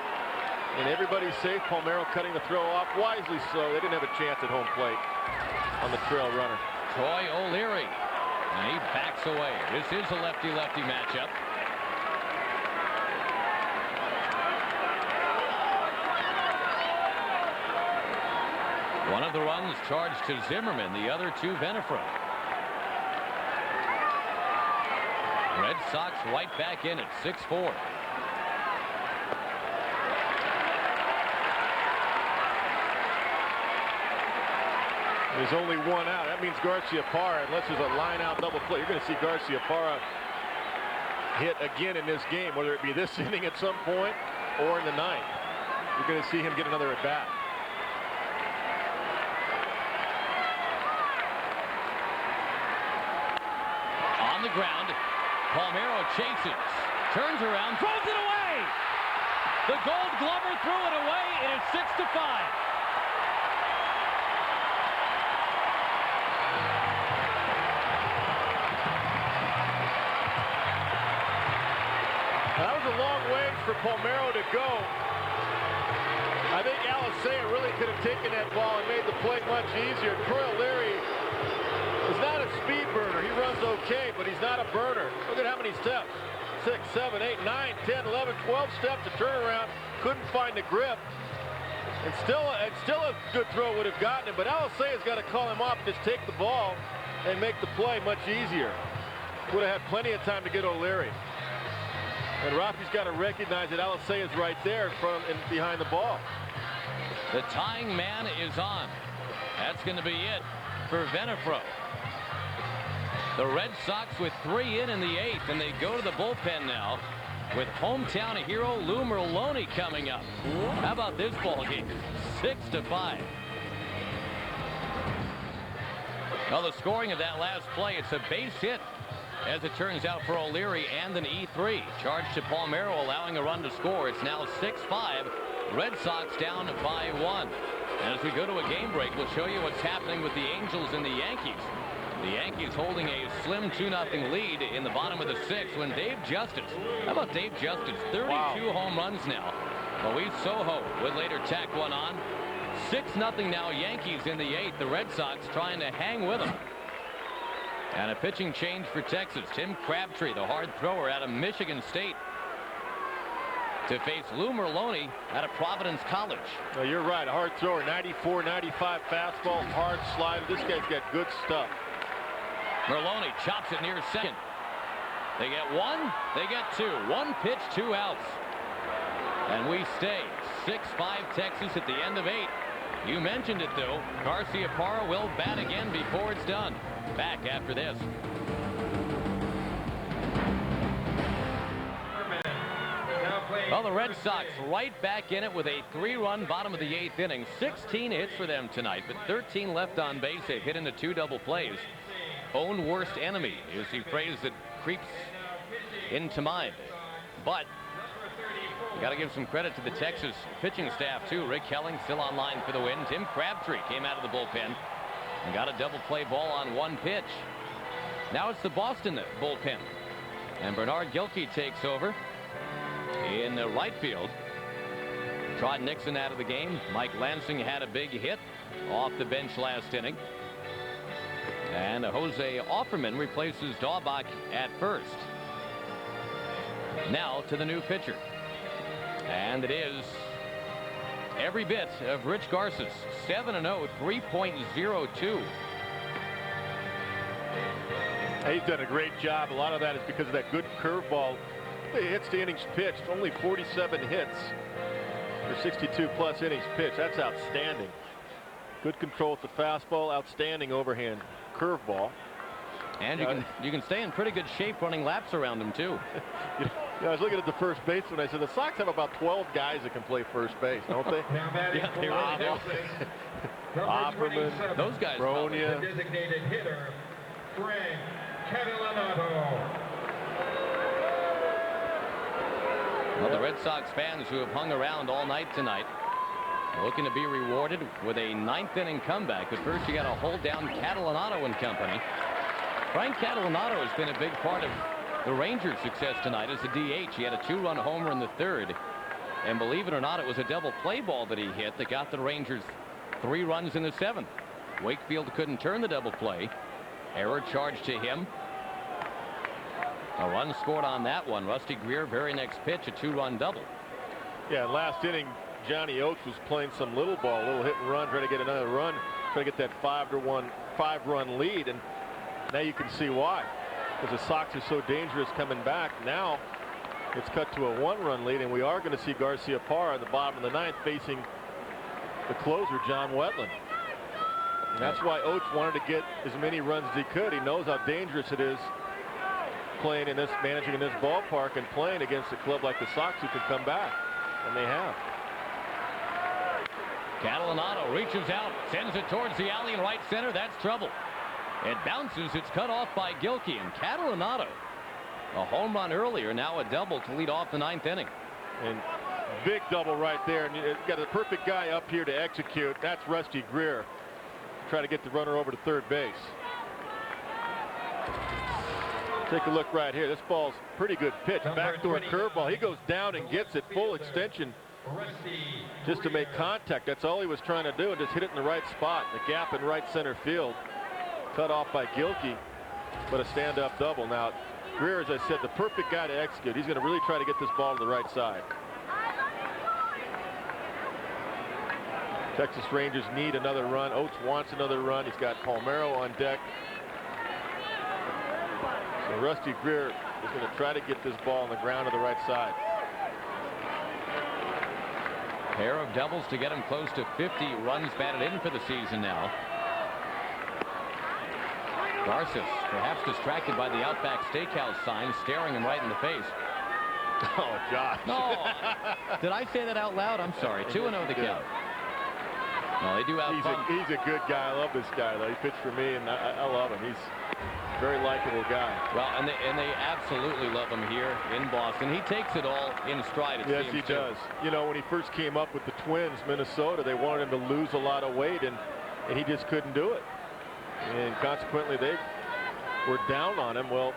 and everybody's safe. Palmeiro cutting the throw off, wisely so. They didn't have a chance at home plate on the trail runner. Troy O'Leary, and he backs away. This is a lefty-lefty matchup. One of the runs charged to Zimmerman, the other to Venafro. Red Sox right back in at 6-4. There's only one out. That means Garciaparra, unless there's a line-out double play, you're going to see Garciaparra hit again in this game, whether it be this inning at some point or in the ninth. You're going to see him get another at-bat. On the ground, Palmeiro chases, turns around, throws it away. The Gold Glover threw it away. It is 6-5. That was a long ways for Palmeiro to go. I think Alicea really could have taken that ball and made the play much easier. Troy O'Leary is not a speed burner. He runs okay, but he's not a burner. Look at how many steps. 6, 7, 8, 9, 10, 11, 12 steps to turn around. Couldn't find the grip. And still a good throw would have gotten him, but Alicea's got to call him off, just take the ball and make the play much easier. Would have had plenty of time to get O'Leary. And Rafi's got to recognize that Alicea is right there in front and behind the ball. The tying man is on. That's going to be it for Venafro. The Red Sox with 3 in the 8th, and they go to the bullpen now with hometown hero Lou Merloni coming up. How about this ball game? 6-5. Well, the scoring of that last play, it's a base hit, as it turns out, for O'Leary, and an E3. Charge to Palmeiro, allowing a run to score. It's now 6-5. Red Sox down by 1. And as we go to a game break, we'll show you what's happening with the Angels and the Yankees. The Yankees holding a slim 2-0 lead in the bottom of the 6th when Dave Justice, how about Dave Justice, 32 home runs now. Luis Sojo would later tack one on. 6-0 now, Yankees in the 8th. The Red Sox trying to hang with them. And a pitching change for Texas. Tim Crabtree, the hard thrower out of Michigan State, to face Lou Merloni out of Providence College. Well, you're right. A hard thrower, 94, 95 fastball, hard slider. This guy's got good stuff. Merloni chops it near second. They get 1, they get 2. 1 pitch, 2 outs. And we stay 6-5 Texas at the end of 8. You mentioned it, though. Garciaparra will bat again before it's done. Back after this. Well, the Red Sox right back in it with a 3-run bottom of the 8th inning. 16 hits for them tonight, but 13 left on base. They hit into 2 double plays. Own worst enemy is the phrase that creeps into mind. But you got to give some credit to the Texas pitching staff, too. Rick Helling still online for the win. Tim Crabtree came out of the bullpen and got a double play ball on 1 pitch. Now it's the Boston bullpen. And Bernard Gilkey takes over in the right field. Trot Nixon out of the game. Mike Lansing had a big hit off the bench last inning. And Jose Offerman replaces Daubach at first. Now to the new pitcher. And it is every bit of Rich Garces. 7-0, 3.02 He's done a great job. A lot of that is because of that good curveball. He hits the innings pitched. Only 47 hits for 62 plus innings pitched. That's outstanding. Good control with the fastball. Outstanding overhand curveball. And you can stay in pretty good shape running laps around him too. I was looking at the first baseman. I said the Sox have about 12 guys that can play first base, don't they? Yeah, they really do. Opperman, those guys. Bronya. Designated hitter, Frank Catalanato. Well, the Red Sox fans who have hung around all night tonight are looking to be rewarded with a 9th inning comeback. But first, you got to hold down Catalanato and company. Frank Catalanato has been a big part of the Rangers' success tonight as a DH. He had a 2-run homer in the 3rd. And believe it or not, it was a double play ball that he hit that got the Rangers 3 runs in the 7th. Wakefield couldn't turn the double play. Error charged to him. A run scored on that one. Rusty Greer, very next pitch, a 2-run double. Yeah, last inning, Johnny Oates was playing some little ball, a little hit and run, trying to get another run, trying to get that 5-run lead. And now you can see why. Because the Sox are so dangerous coming back. Now it's cut to a 1-run lead, and we are going to see Garcia Parra at the bottom of the 9th facing the closer, John Wetland. And that's why Oates wanted to get as many runs as he could. He knows how dangerous it is playing in this, managing in this ballpark and playing against a club like the Sox who can come back, and they have. Catalanato reaches out, sends it towards the alley in right center. That's trouble. It bounces. It's cut off by Gilkey, and Catalanato, a home run earlier, now a double to lead off the 9th inning. And big double right there, and you got a perfect guy up here to execute. That's Rusty Greer. Try to get the runner over to third base. Take a look right here. This ball's pretty good pitch. Backdoor curveball. He goes down and gets it full extension just to make contact. That's all he was trying to do, and just hit it in the right spot. The gap in right center field. Cut off by Gilkey, but a stand-up double. Now, Greer, as I said, the perfect guy to execute. He's going to really try to get this ball to the right side. Texas Rangers need another run. Oates wants another run. He's got Palmeiro on deck. So Rusty Greer is going to try to get this ball on the ground to the right side. Pair of doubles to get him close to 50 runs batted in for the season now. Garces, perhaps distracted by the Outback Steakhouse sign, staring him right in the face. Oh, Josh. No. Did I say that out loud? I'm sorry. 2-0 the count. No, they do have fun. He's a good guy. I love this guy, though. He pitched for me, and I love him. He's a very likable guy. Well, and they absolutely love him here in Boston. He takes it all in stride. Yes, he does. You know, when he first came up with the Twins, Minnesota, they wanted him to lose a lot of weight, and he just couldn't do it. And consequently, they were down on him. Well,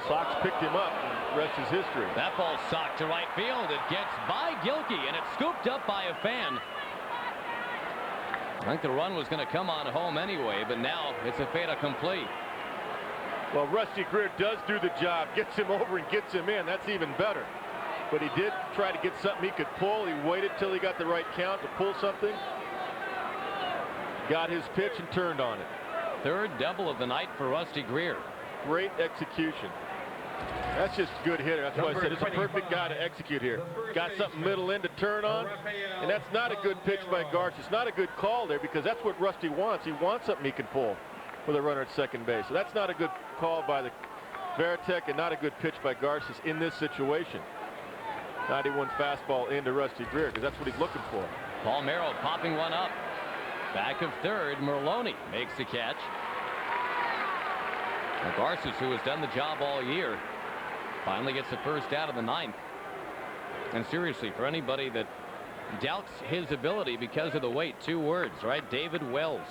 Sox picked him up, and the rest is history. That ball socked to right field. It gets by Gilkey, and it's scooped up by a fan. I think the run was going to come on home anyway, but now it's a fait accompli. Well, Rusty Greer does do the job, gets him over and gets him in. That's even better. But he did try to get something he could pull. He waited till he got the right count to pull something. Got his pitch and turned on it. 3rd double of the night for Rusty Greer. Great execution. That's just a good hitter. That's why I said it's a perfect guy to execute here. Got something middle in to turn on, and that's not a good pitch by Garcia. It's not a good call there because that's what Rusty wants. He wants something he can pull with a runner at second base. So that's not a good call by the VARITEK and not a good pitch by Garcia in this situation. 91 fastball into Rusty Greer because that's what he's looking for. Palmeiro popping one up. Back of 3rd, Merloni makes the catch. Garces, who has done the job all year, finally gets the first out of the 9th. And seriously, for anybody that doubts his ability because of the weight, 2 words, right? David Wells.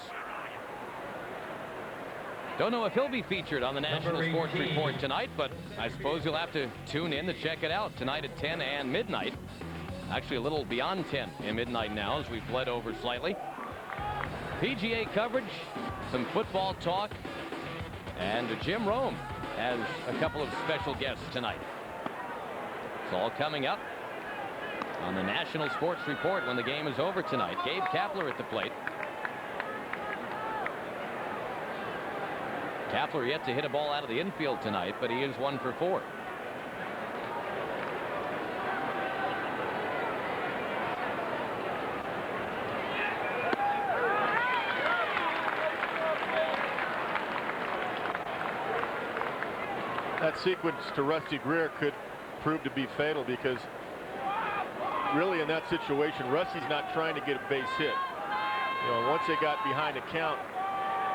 Don't know if he'll be featured on the National Sports Report tonight, but I suppose you'll have to tune in to check it out tonight at 10 and midnight. Actually, a little beyond 10 and midnight now as we've bled over slightly. PGA coverage, some football talk, and Jim Rome has a couple of special guests tonight. It's all coming up on the National Sports Report when the game is over tonight. Gabe Kapler at the plate. Kapler yet to hit a ball out of the infield tonight, but he is 1 for 4. That sequence to Rusty Greer could prove to be fatal, because really in that situation, Rusty's not trying to get a base hit. You know, once they got behind the count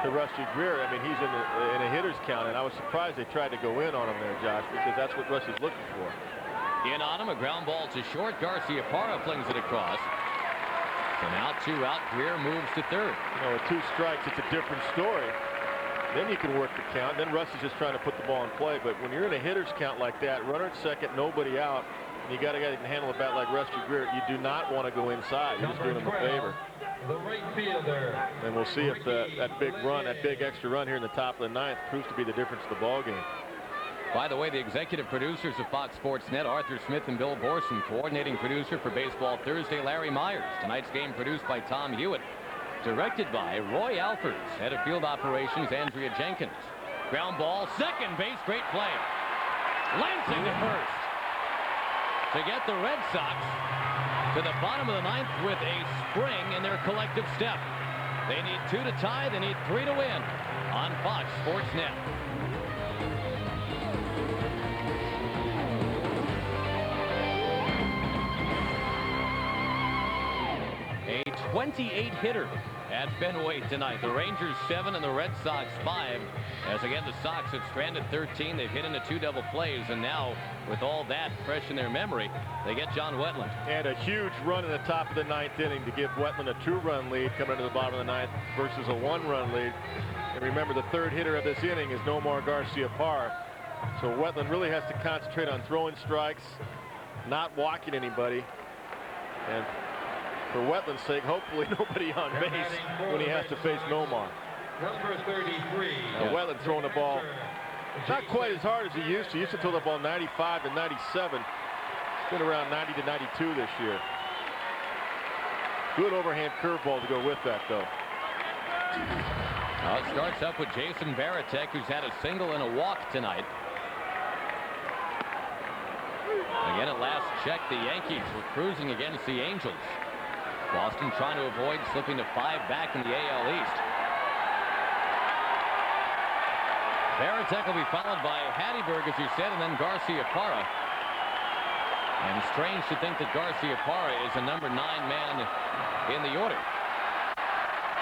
to Rusty Greer, I mean, he's in a hitter's count, and I was surprised they tried to go in on him there, Josh, because that's what Rusty's looking for. In on him, a ground ball to short. Garcia Parra flings it across. So now 2 out. Greer moves to third. You know, with 2 strikes, it's a different story. Then you can work the count. Then Rusty's just trying to put the ball in play. But when you're in a hitter's count like that, runner at second, nobody out, and you got a guy that can handle a bat like Rusty Greer, you do not want to go inside. You're just doing him a favor. The right fielder. And we'll see if that big run, that big extra run here in the top of the 9th proves to be the difference of the ball game. By the way, the executive producers of Fox Sports Net, Arthur Smith and Bill Borson. Coordinating producer for Baseball Thursday, Larry Myers. Tonight's game produced by Tom Hewitt. Directed by Roy Alfers. Head of field operations, Andrea Jenkins. Ground ball, second base, great play. Lansing to first. To get the Red Sox to the bottom of the 9th with a spring in their collective step. They need 2 to tie, they need 3 to win on Fox Sports Net. A 28 hitter at Fenway tonight. The Rangers 7 and the Red Sox 5. As again, the Sox have stranded 13. They've hit into 2 double plays, and now with all that fresh in their memory, they get John Wetland. And a huge run in the top of the 9th inning to give Wetland a 2-run lead coming into the bottom of the 9th versus a 1-run lead. And remember, the 3rd hitter of this inning is Nomar Garciaparra. So Wetland really has to concentrate on throwing strikes, not walking anybody. And for Wetland's sake, hopefully nobody on base when he has to face Nomar. Number 33. Now Wetland throwing the ball not quite as hard as he used to. He used to throw the ball 95 to 97. It's been around 90 to 92 this year. Good overhand curveball to go with that, though. Now it starts up with Jason VARITEK, who's had a single and a walk tonight. Again, at last check, the Yankees were cruising against the Angels. Boston trying to avoid slipping to 5 back in the AL East. VARITEK will be followed by Hatteberg, as you said, and then Garciaparra. And strange to think that Garciaparra is a number 9 man in the order.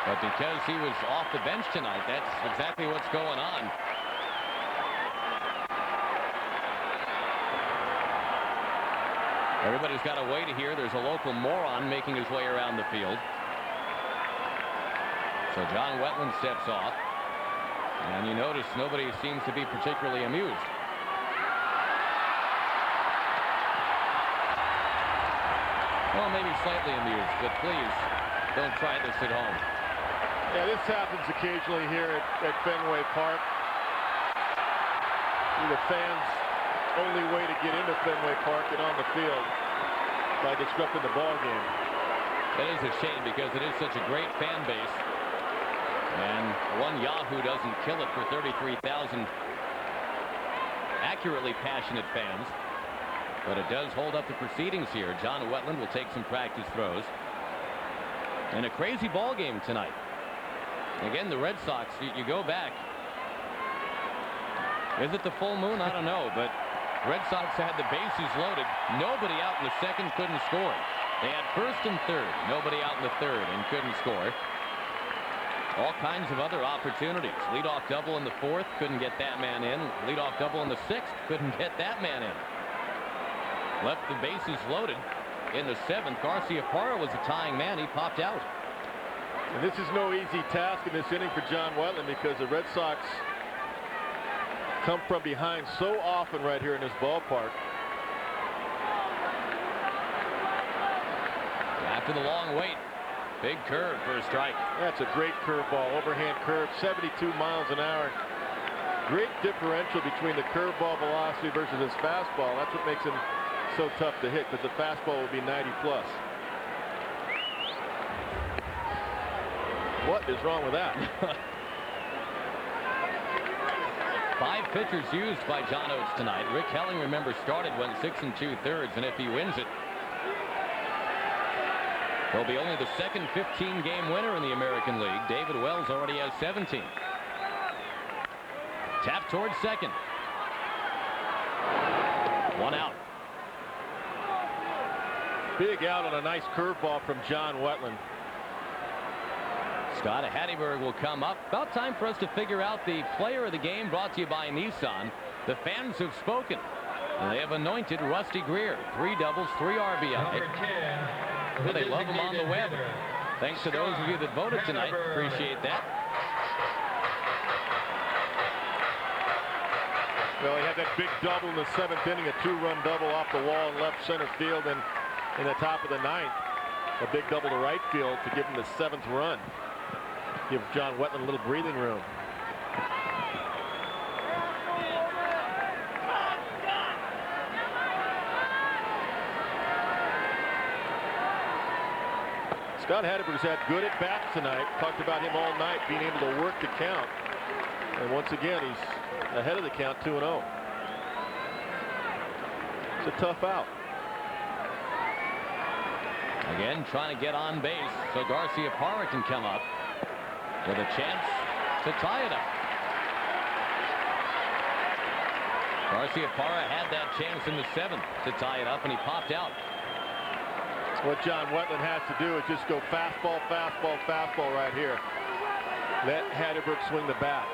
But because he was off the bench tonight, that's exactly what's going on. Everybody's got to wait here. There's a local moron making his way around the field. So John Wetland steps off. And you notice nobody seems to be particularly amused. Well, maybe slightly amused, but please don't try this at home. Yeah, this happens occasionally here at Fenway Park. The fans' only way to get into Fenway Park and on the field by disrupting the ball game. That is a shame because it is such a great fan base. And one Yahoo doesn't kill it for 33,000 accurately passionate fans. But it does hold up the proceedings here. John Wetland will take some practice throws. And a crazy ball game tonight. Again, the Red Sox, you go back. Is it the full moon? I don't know. But Red Sox had the bases loaded. Nobody out in the second, couldn't score. They had first and third. Nobody out in the third and couldn't score. All kinds of other opportunities. Leadoff double in the 4th, couldn't get that man in. Leadoff double in the 6th, couldn't get that man in. Left the bases loaded in the 7th. Garciaparra was a tying man. He popped out. And this is no easy task in this inning for John Wetland because the Red Sox come from behind so often right here in this ballpark. After the long wait, big curve for a strike. That's a great curveball, overhand curve, 72 miles an hour. Great differential between the curveball velocity versus his fastball. That's what makes him so tough to hit, because the fastball will be 90 plus. What is wrong with that? pitchers used by John Oates tonight. Rick Helling, remember, started, went 6 2/3, and if he wins it, he'll be only the second 15-game winner in the American League. David Wells already has 17. Tap towards second. 1 out. Big out on a nice curveball from John Wetland. Scott Hatteberg will come up. About time for us to figure out the player of the game, brought to you by Nissan. The fans have spoken, and they have anointed Rusty Greer. 3 doubles, 3 RBI. Well, they love him on the web. Thanks to those of you that voted tonight. Appreciate that. Well, he had that big double in the 7th inning, a 2-run double off the wall in left center field, and in the top of the 9th, a big double to right field to give him the 7th run. Give John Wetland a little breathing room. Scott Hatteberg's had good at bats tonight. Talked about him all night, being able to work the count. And once again, he's ahead of the count, 2-0. It's a tough out. Again, trying to get on base so Garcia Parra can come up with a chance to tie it up. Garcia Parra had that chance in the 7th to tie it up, and he popped out. What John Wetland has to do is just go fastball, fastball, fastball right here. Let Hatteberg swing the bat.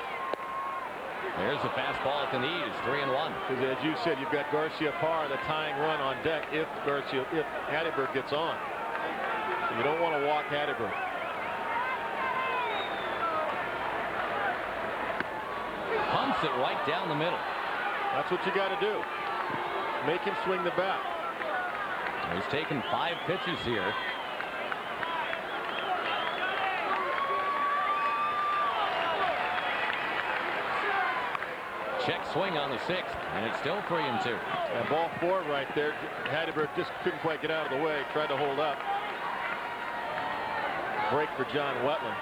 There's a fastball at the knees, 3-1. Because as you said, you've got Garcia Parra, the tying run on deck if Hatteberg gets on. So you don't want to walk Hatteberg. Pumps it right down the middle. That's what you got to do. Make him swing the bat. He's taken 5 pitches here. Check swing on the 6th, and it's still 3-2. And ball 4 right there. Hatteberg just couldn't quite get out of the way. Tried to hold up. Break for John Wetland.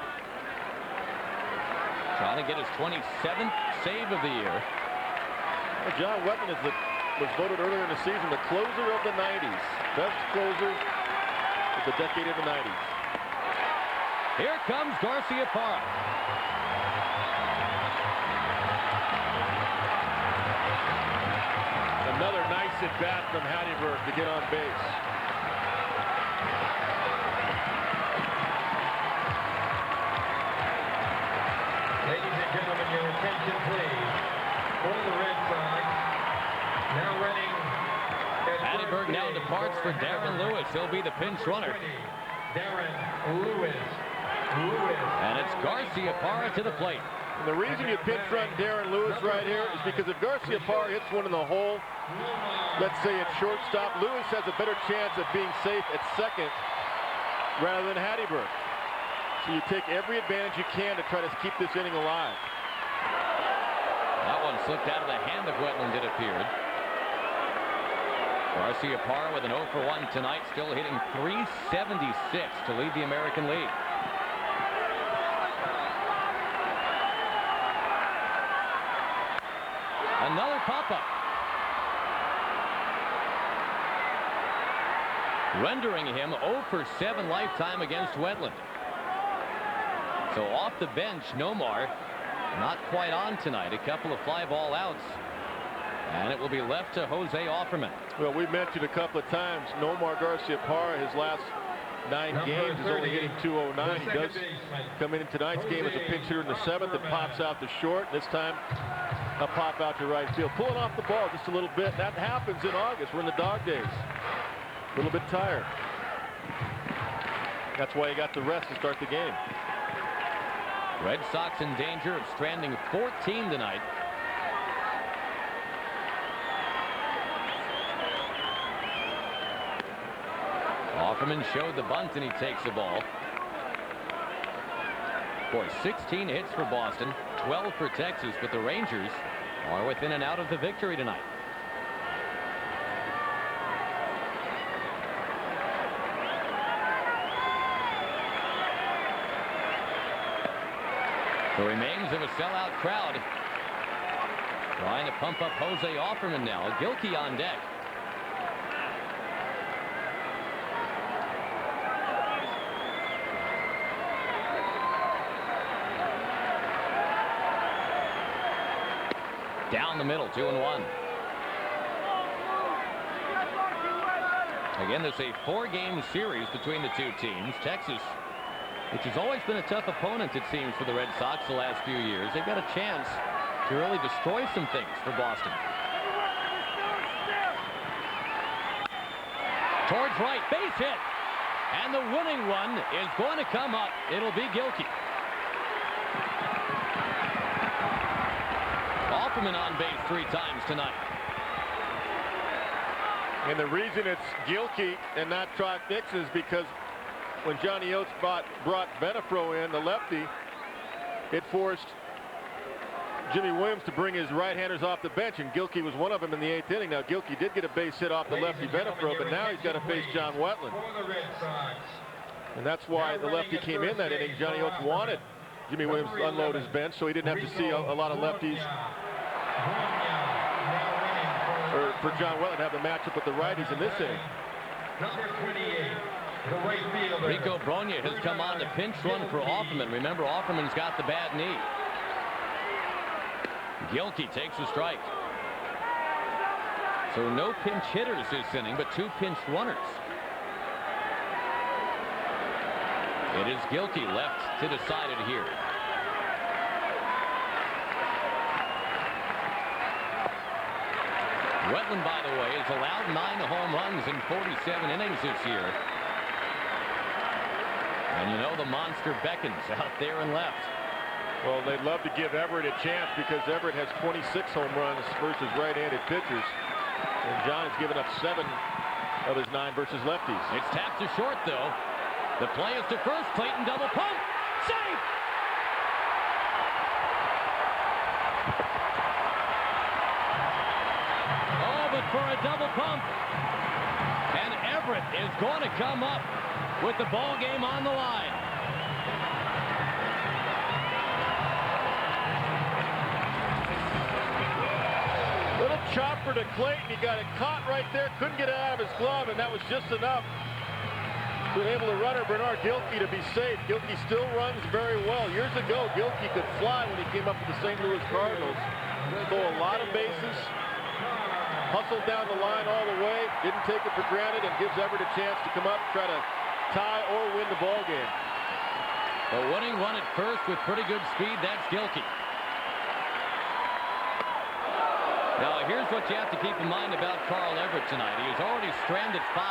Trying to get his 27th save of the year. Well, John Wetland was voted earlier in the season the closer of the 90s. Best closer of the decade of the 90s. Here comes Garcia Parra. Another nice at bat from Hatteberg to get on base. Ladies and gentlemen, your attention please. For the Red Sox, now running. Hatteberg now departs for Darren Lewis. He'll be the pinch runner. Darren Lewis. And it's Garcia Parra to the plate. And the reason you pinch run Darren Lewis right here is because if Garcia Parra hits one in the hole, let's say it's shortstop, Lewis has a better chance of being safe at second rather than Hatteberg. So you take every advantage you can to try to keep this inning alive. That one slipped out of the hand of Wetland, it appeared. Garcia Parra with an 0 for 1 tonight, still hitting .376 to lead the American League. Another pop-up. Rendering him 0 for 7 lifetime against Wetland. So off the bench, Nomar not quite on tonight. A couple of fly ball outs. And it will be left to Jose Offerman. Well, we mentioned a couple of times Nomar Garcia Parra, his last 9 games is only hitting .209. He does come in tonight's game as a pinch hitter in the 7th. It pops out to short. This time a pop out to right field. Pulling off the ball just a little bit. That happens in August. We're in the dog days. A little bit tired. That's why he got the rest to start the game. Red Sox in danger of stranding 14 tonight. Offerman showed the bunt, and he takes the ball. Boy, 16 hits for Boston, 12 for Texas, but the Rangers are within and out of the victory tonight. The remains of a sellout crowd Trying to pump up Jose Offerman now. Gilkey on deck. Down the middle, 2-1. Again, this is a 4-game series between the two teams. Texas, which has always been a tough opponent, it seems, for the Red Sox the last few years. They've got a chance to really destroy some things for Boston. Towards right, base hit. And the winning one is going to come up. It'll be Gilkey. Offerman on base 3 times tonight. And the reason it's Gilkey and not TROT NIXON is because when Johnny Oates brought Benefro in, the lefty, it forced Jimmy Williams to bring his right-handers off the bench, and Gilkey was one of them in the 8th inning. Now, Gilkey did get a base hit off the lefty Benefro, but now he's got to face John Wetland. And that's why the lefty came in that inning. Johnny Oates wanted Jimmy Williams to unload his bench, so he didn't have to see a lot of lefties. Or for John Wetland to have the matchup with the righties in this inning. Number 28, the right fielder. Rico Bronya has come on the pinch run for Offerman. Remember, Offerman's got the bad knee. Gilkey takes a strike. So no pinch hitters this inning, but 2 pinch runners. It is Gilkey left to decide it here. Wetland, by the way, has allowed 9 home runs in 47 innings this year. And you know the monster beckons out there and left. Well, they'd love to give Everett a chance because Everett has 26 home runs versus right-handed pitchers. And John has given up 7 of his 9 versus lefties. It's tapped to short, though. The play is to first. Clayton double pump. Safe! Oh, but for a double pump. And Everett is going to come up with the ball game on the line. Little chopper to Clayton. He got it caught right there. Couldn't get it out of his glove, and that was just enough to enable the runner, Bernard Gilkey, to be safe. Gilkey still runs very well. Years ago, Gilkey could fly when he came up with the St. Louis Cardinals. Stole a lot of bases. Hustled down the line all the way. Didn't take it for granted and gives Everett a chance to come up, try to tie or win the ball game. The winning run at first with pretty good speed. That's Gilkey. Now, here's what you have to keep in mind about Carl Everett tonight. He has already stranded 5.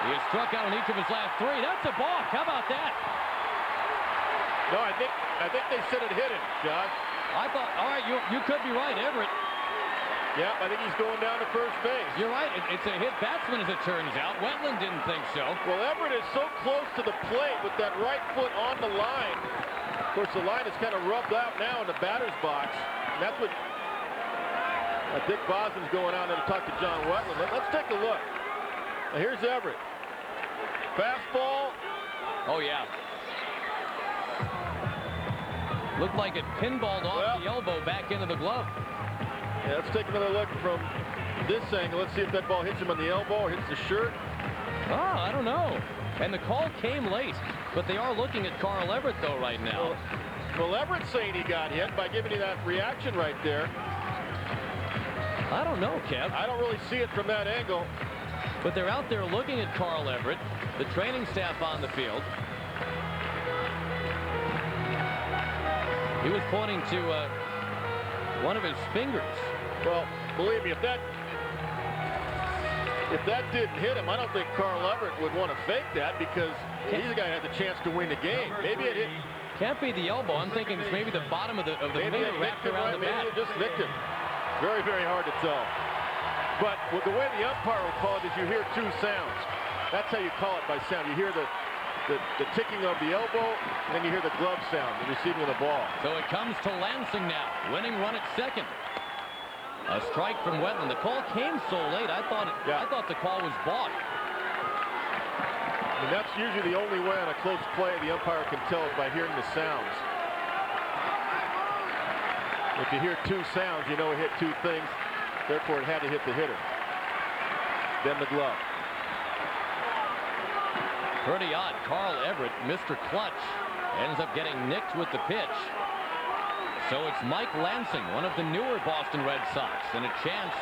He has struck out on each of his last 3. That's a balk. How about that? No, I think they said it hit him, Josh. I thought, all right, you could be right, Everett. Yeah, I think he's going down to first base. You're right. It's a hit batsman, as it turns out. Wetland didn't think so. Well, Everett is so close to the plate with that right foot on the line. Of course, the line is kind of rubbed out now in the batter's box. And that's what Dick Bosman's going out there to talk to John Wetland. Let's take a look. Now, here's Everett. Fastball. Oh, yeah. Looked like it pinballed off the elbow back into the glove. Yeah, let's take another look from this angle. Let's see if that ball hits him on the elbow or hits the shirt. Oh, I don't know. And the call came late, but they are looking at Carl Everett, though, right now. Well, Everett's saying he got hit by giving you that reaction right there. I don't know, Kev. I don't really see it from that angle. But they're out there looking at Carl Everett, the training staff on the field. He was pointing to one of his fingers. Well, believe me, if that didn't hit him, I don't think Carl Everett would want to fake that because he's the guy who has a chance to win the game. Maybe it hit. Can't be the elbow. I'm thinking it's maybe the bottom of the finger wrapped around the bat. Maybe it just nicked him. Very, very hard to tell. But with the way the umpire will call it is you hear 2 sounds. That's how you call it by sound. You hear the ticking of the elbow, and then you hear the glove sound, the receiving of the ball. So it comes to Lansing now. Winning run at second. A strike from Wetland. The call came so late, I thought the call was balked. And that's usually the only way on a close play the umpire can tell by hearing the sounds. If you hear two sounds, you know it hit two things. Therefore, it had to hit the hitter. Then the glove. Pretty odd. Carl Everett, Mr. Clutch, ends up getting nicked with the pitch. So it's Mike Lansing, one of the newer Boston Red Sox, and a chance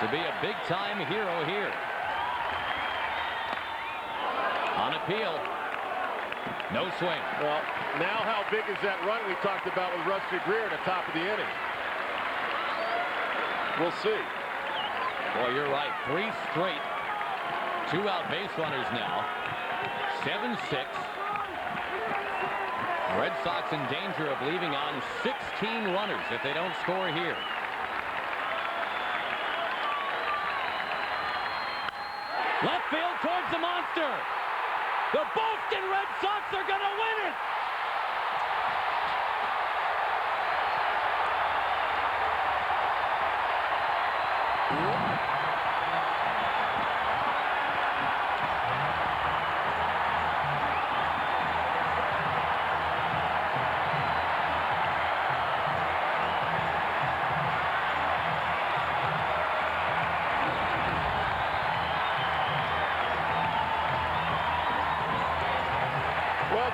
to be a big-time hero here. On appeal. No swing. Well, now how big is that run we talked about with Rusty Greer at the top of the inning? We'll see. Boy, you're right. 3 straight. 2 out base runners now. 7-6. Red Sox in danger of leaving on 16 runners if they don't score here. Left field towards the monster. The Boston Red Sox are going to win it.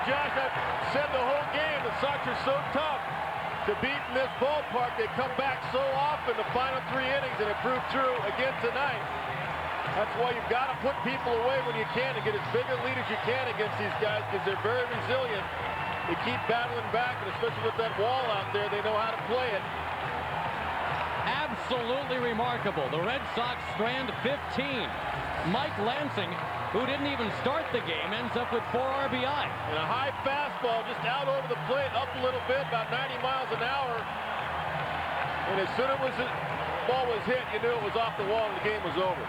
Josh, I've said the whole game, the Sox are so tough to beat in this ballpark. They come back so often the final 3 innings, and it proved true again tonight. That's why you've got to put people away when you can and get as big a lead as you can against these guys, because they're very resilient. They keep battling back, and especially with that wall out there, they know how to play it. Absolutely remarkable. The Red Sox strand 15. Mike Lansing, who didn't even start the game, ends up with 4 RBI. And a high fastball just out over the plate, up a little bit, about 90 miles an hour. And as soon as the ball was hit, you knew it was off the wall and the game was over.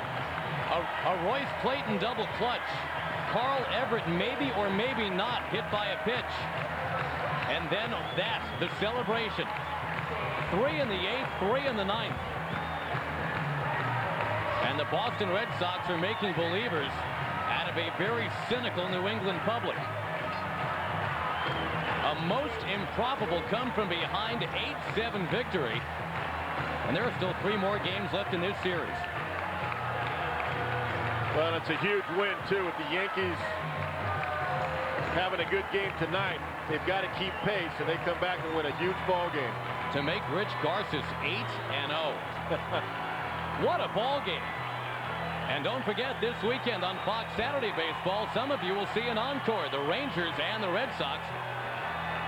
A Royce Clayton double clutch. Carl Everett maybe or maybe not hit by a pitch. And then that, the celebration. 3 in the 8th, 3 in the 9th. And the Boston Red Sox are making believers out of a very cynical New England public. A most improbable come-from-behind 8-7 victory. And there are still 3 more games left in this series. Well, it's a huge win, too, with the Yankees having a good game tonight. They've got to keep pace, and they come back and win a huge ball game. To make Rich Garces 8-0. What a ball game. And don't forget, this weekend on Fox Saturday Baseball, some of you will see an encore, the Rangers and the Red Sox,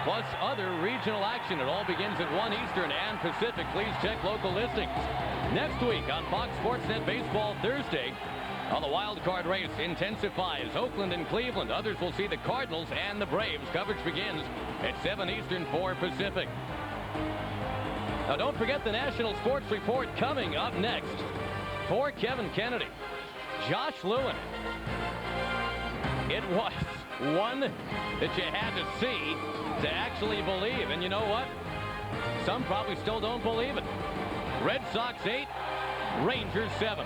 plus other regional action. It all begins at 1 Eastern and Pacific. Please check local listings. Next week on Fox Sportsnet Baseball Thursday, on the wild card race intensifies. Oakland and Cleveland. Others will see the Cardinals and the Braves. Coverage begins at 7 Eastern, 4 Pacific. Now don't forget the National Sports Report coming up next. For Kevin Kennedy, Josh Lewin. It was one that you had to see to actually believe. And you know what? Some probably still don't believe it. Red Sox 8, Rangers 7.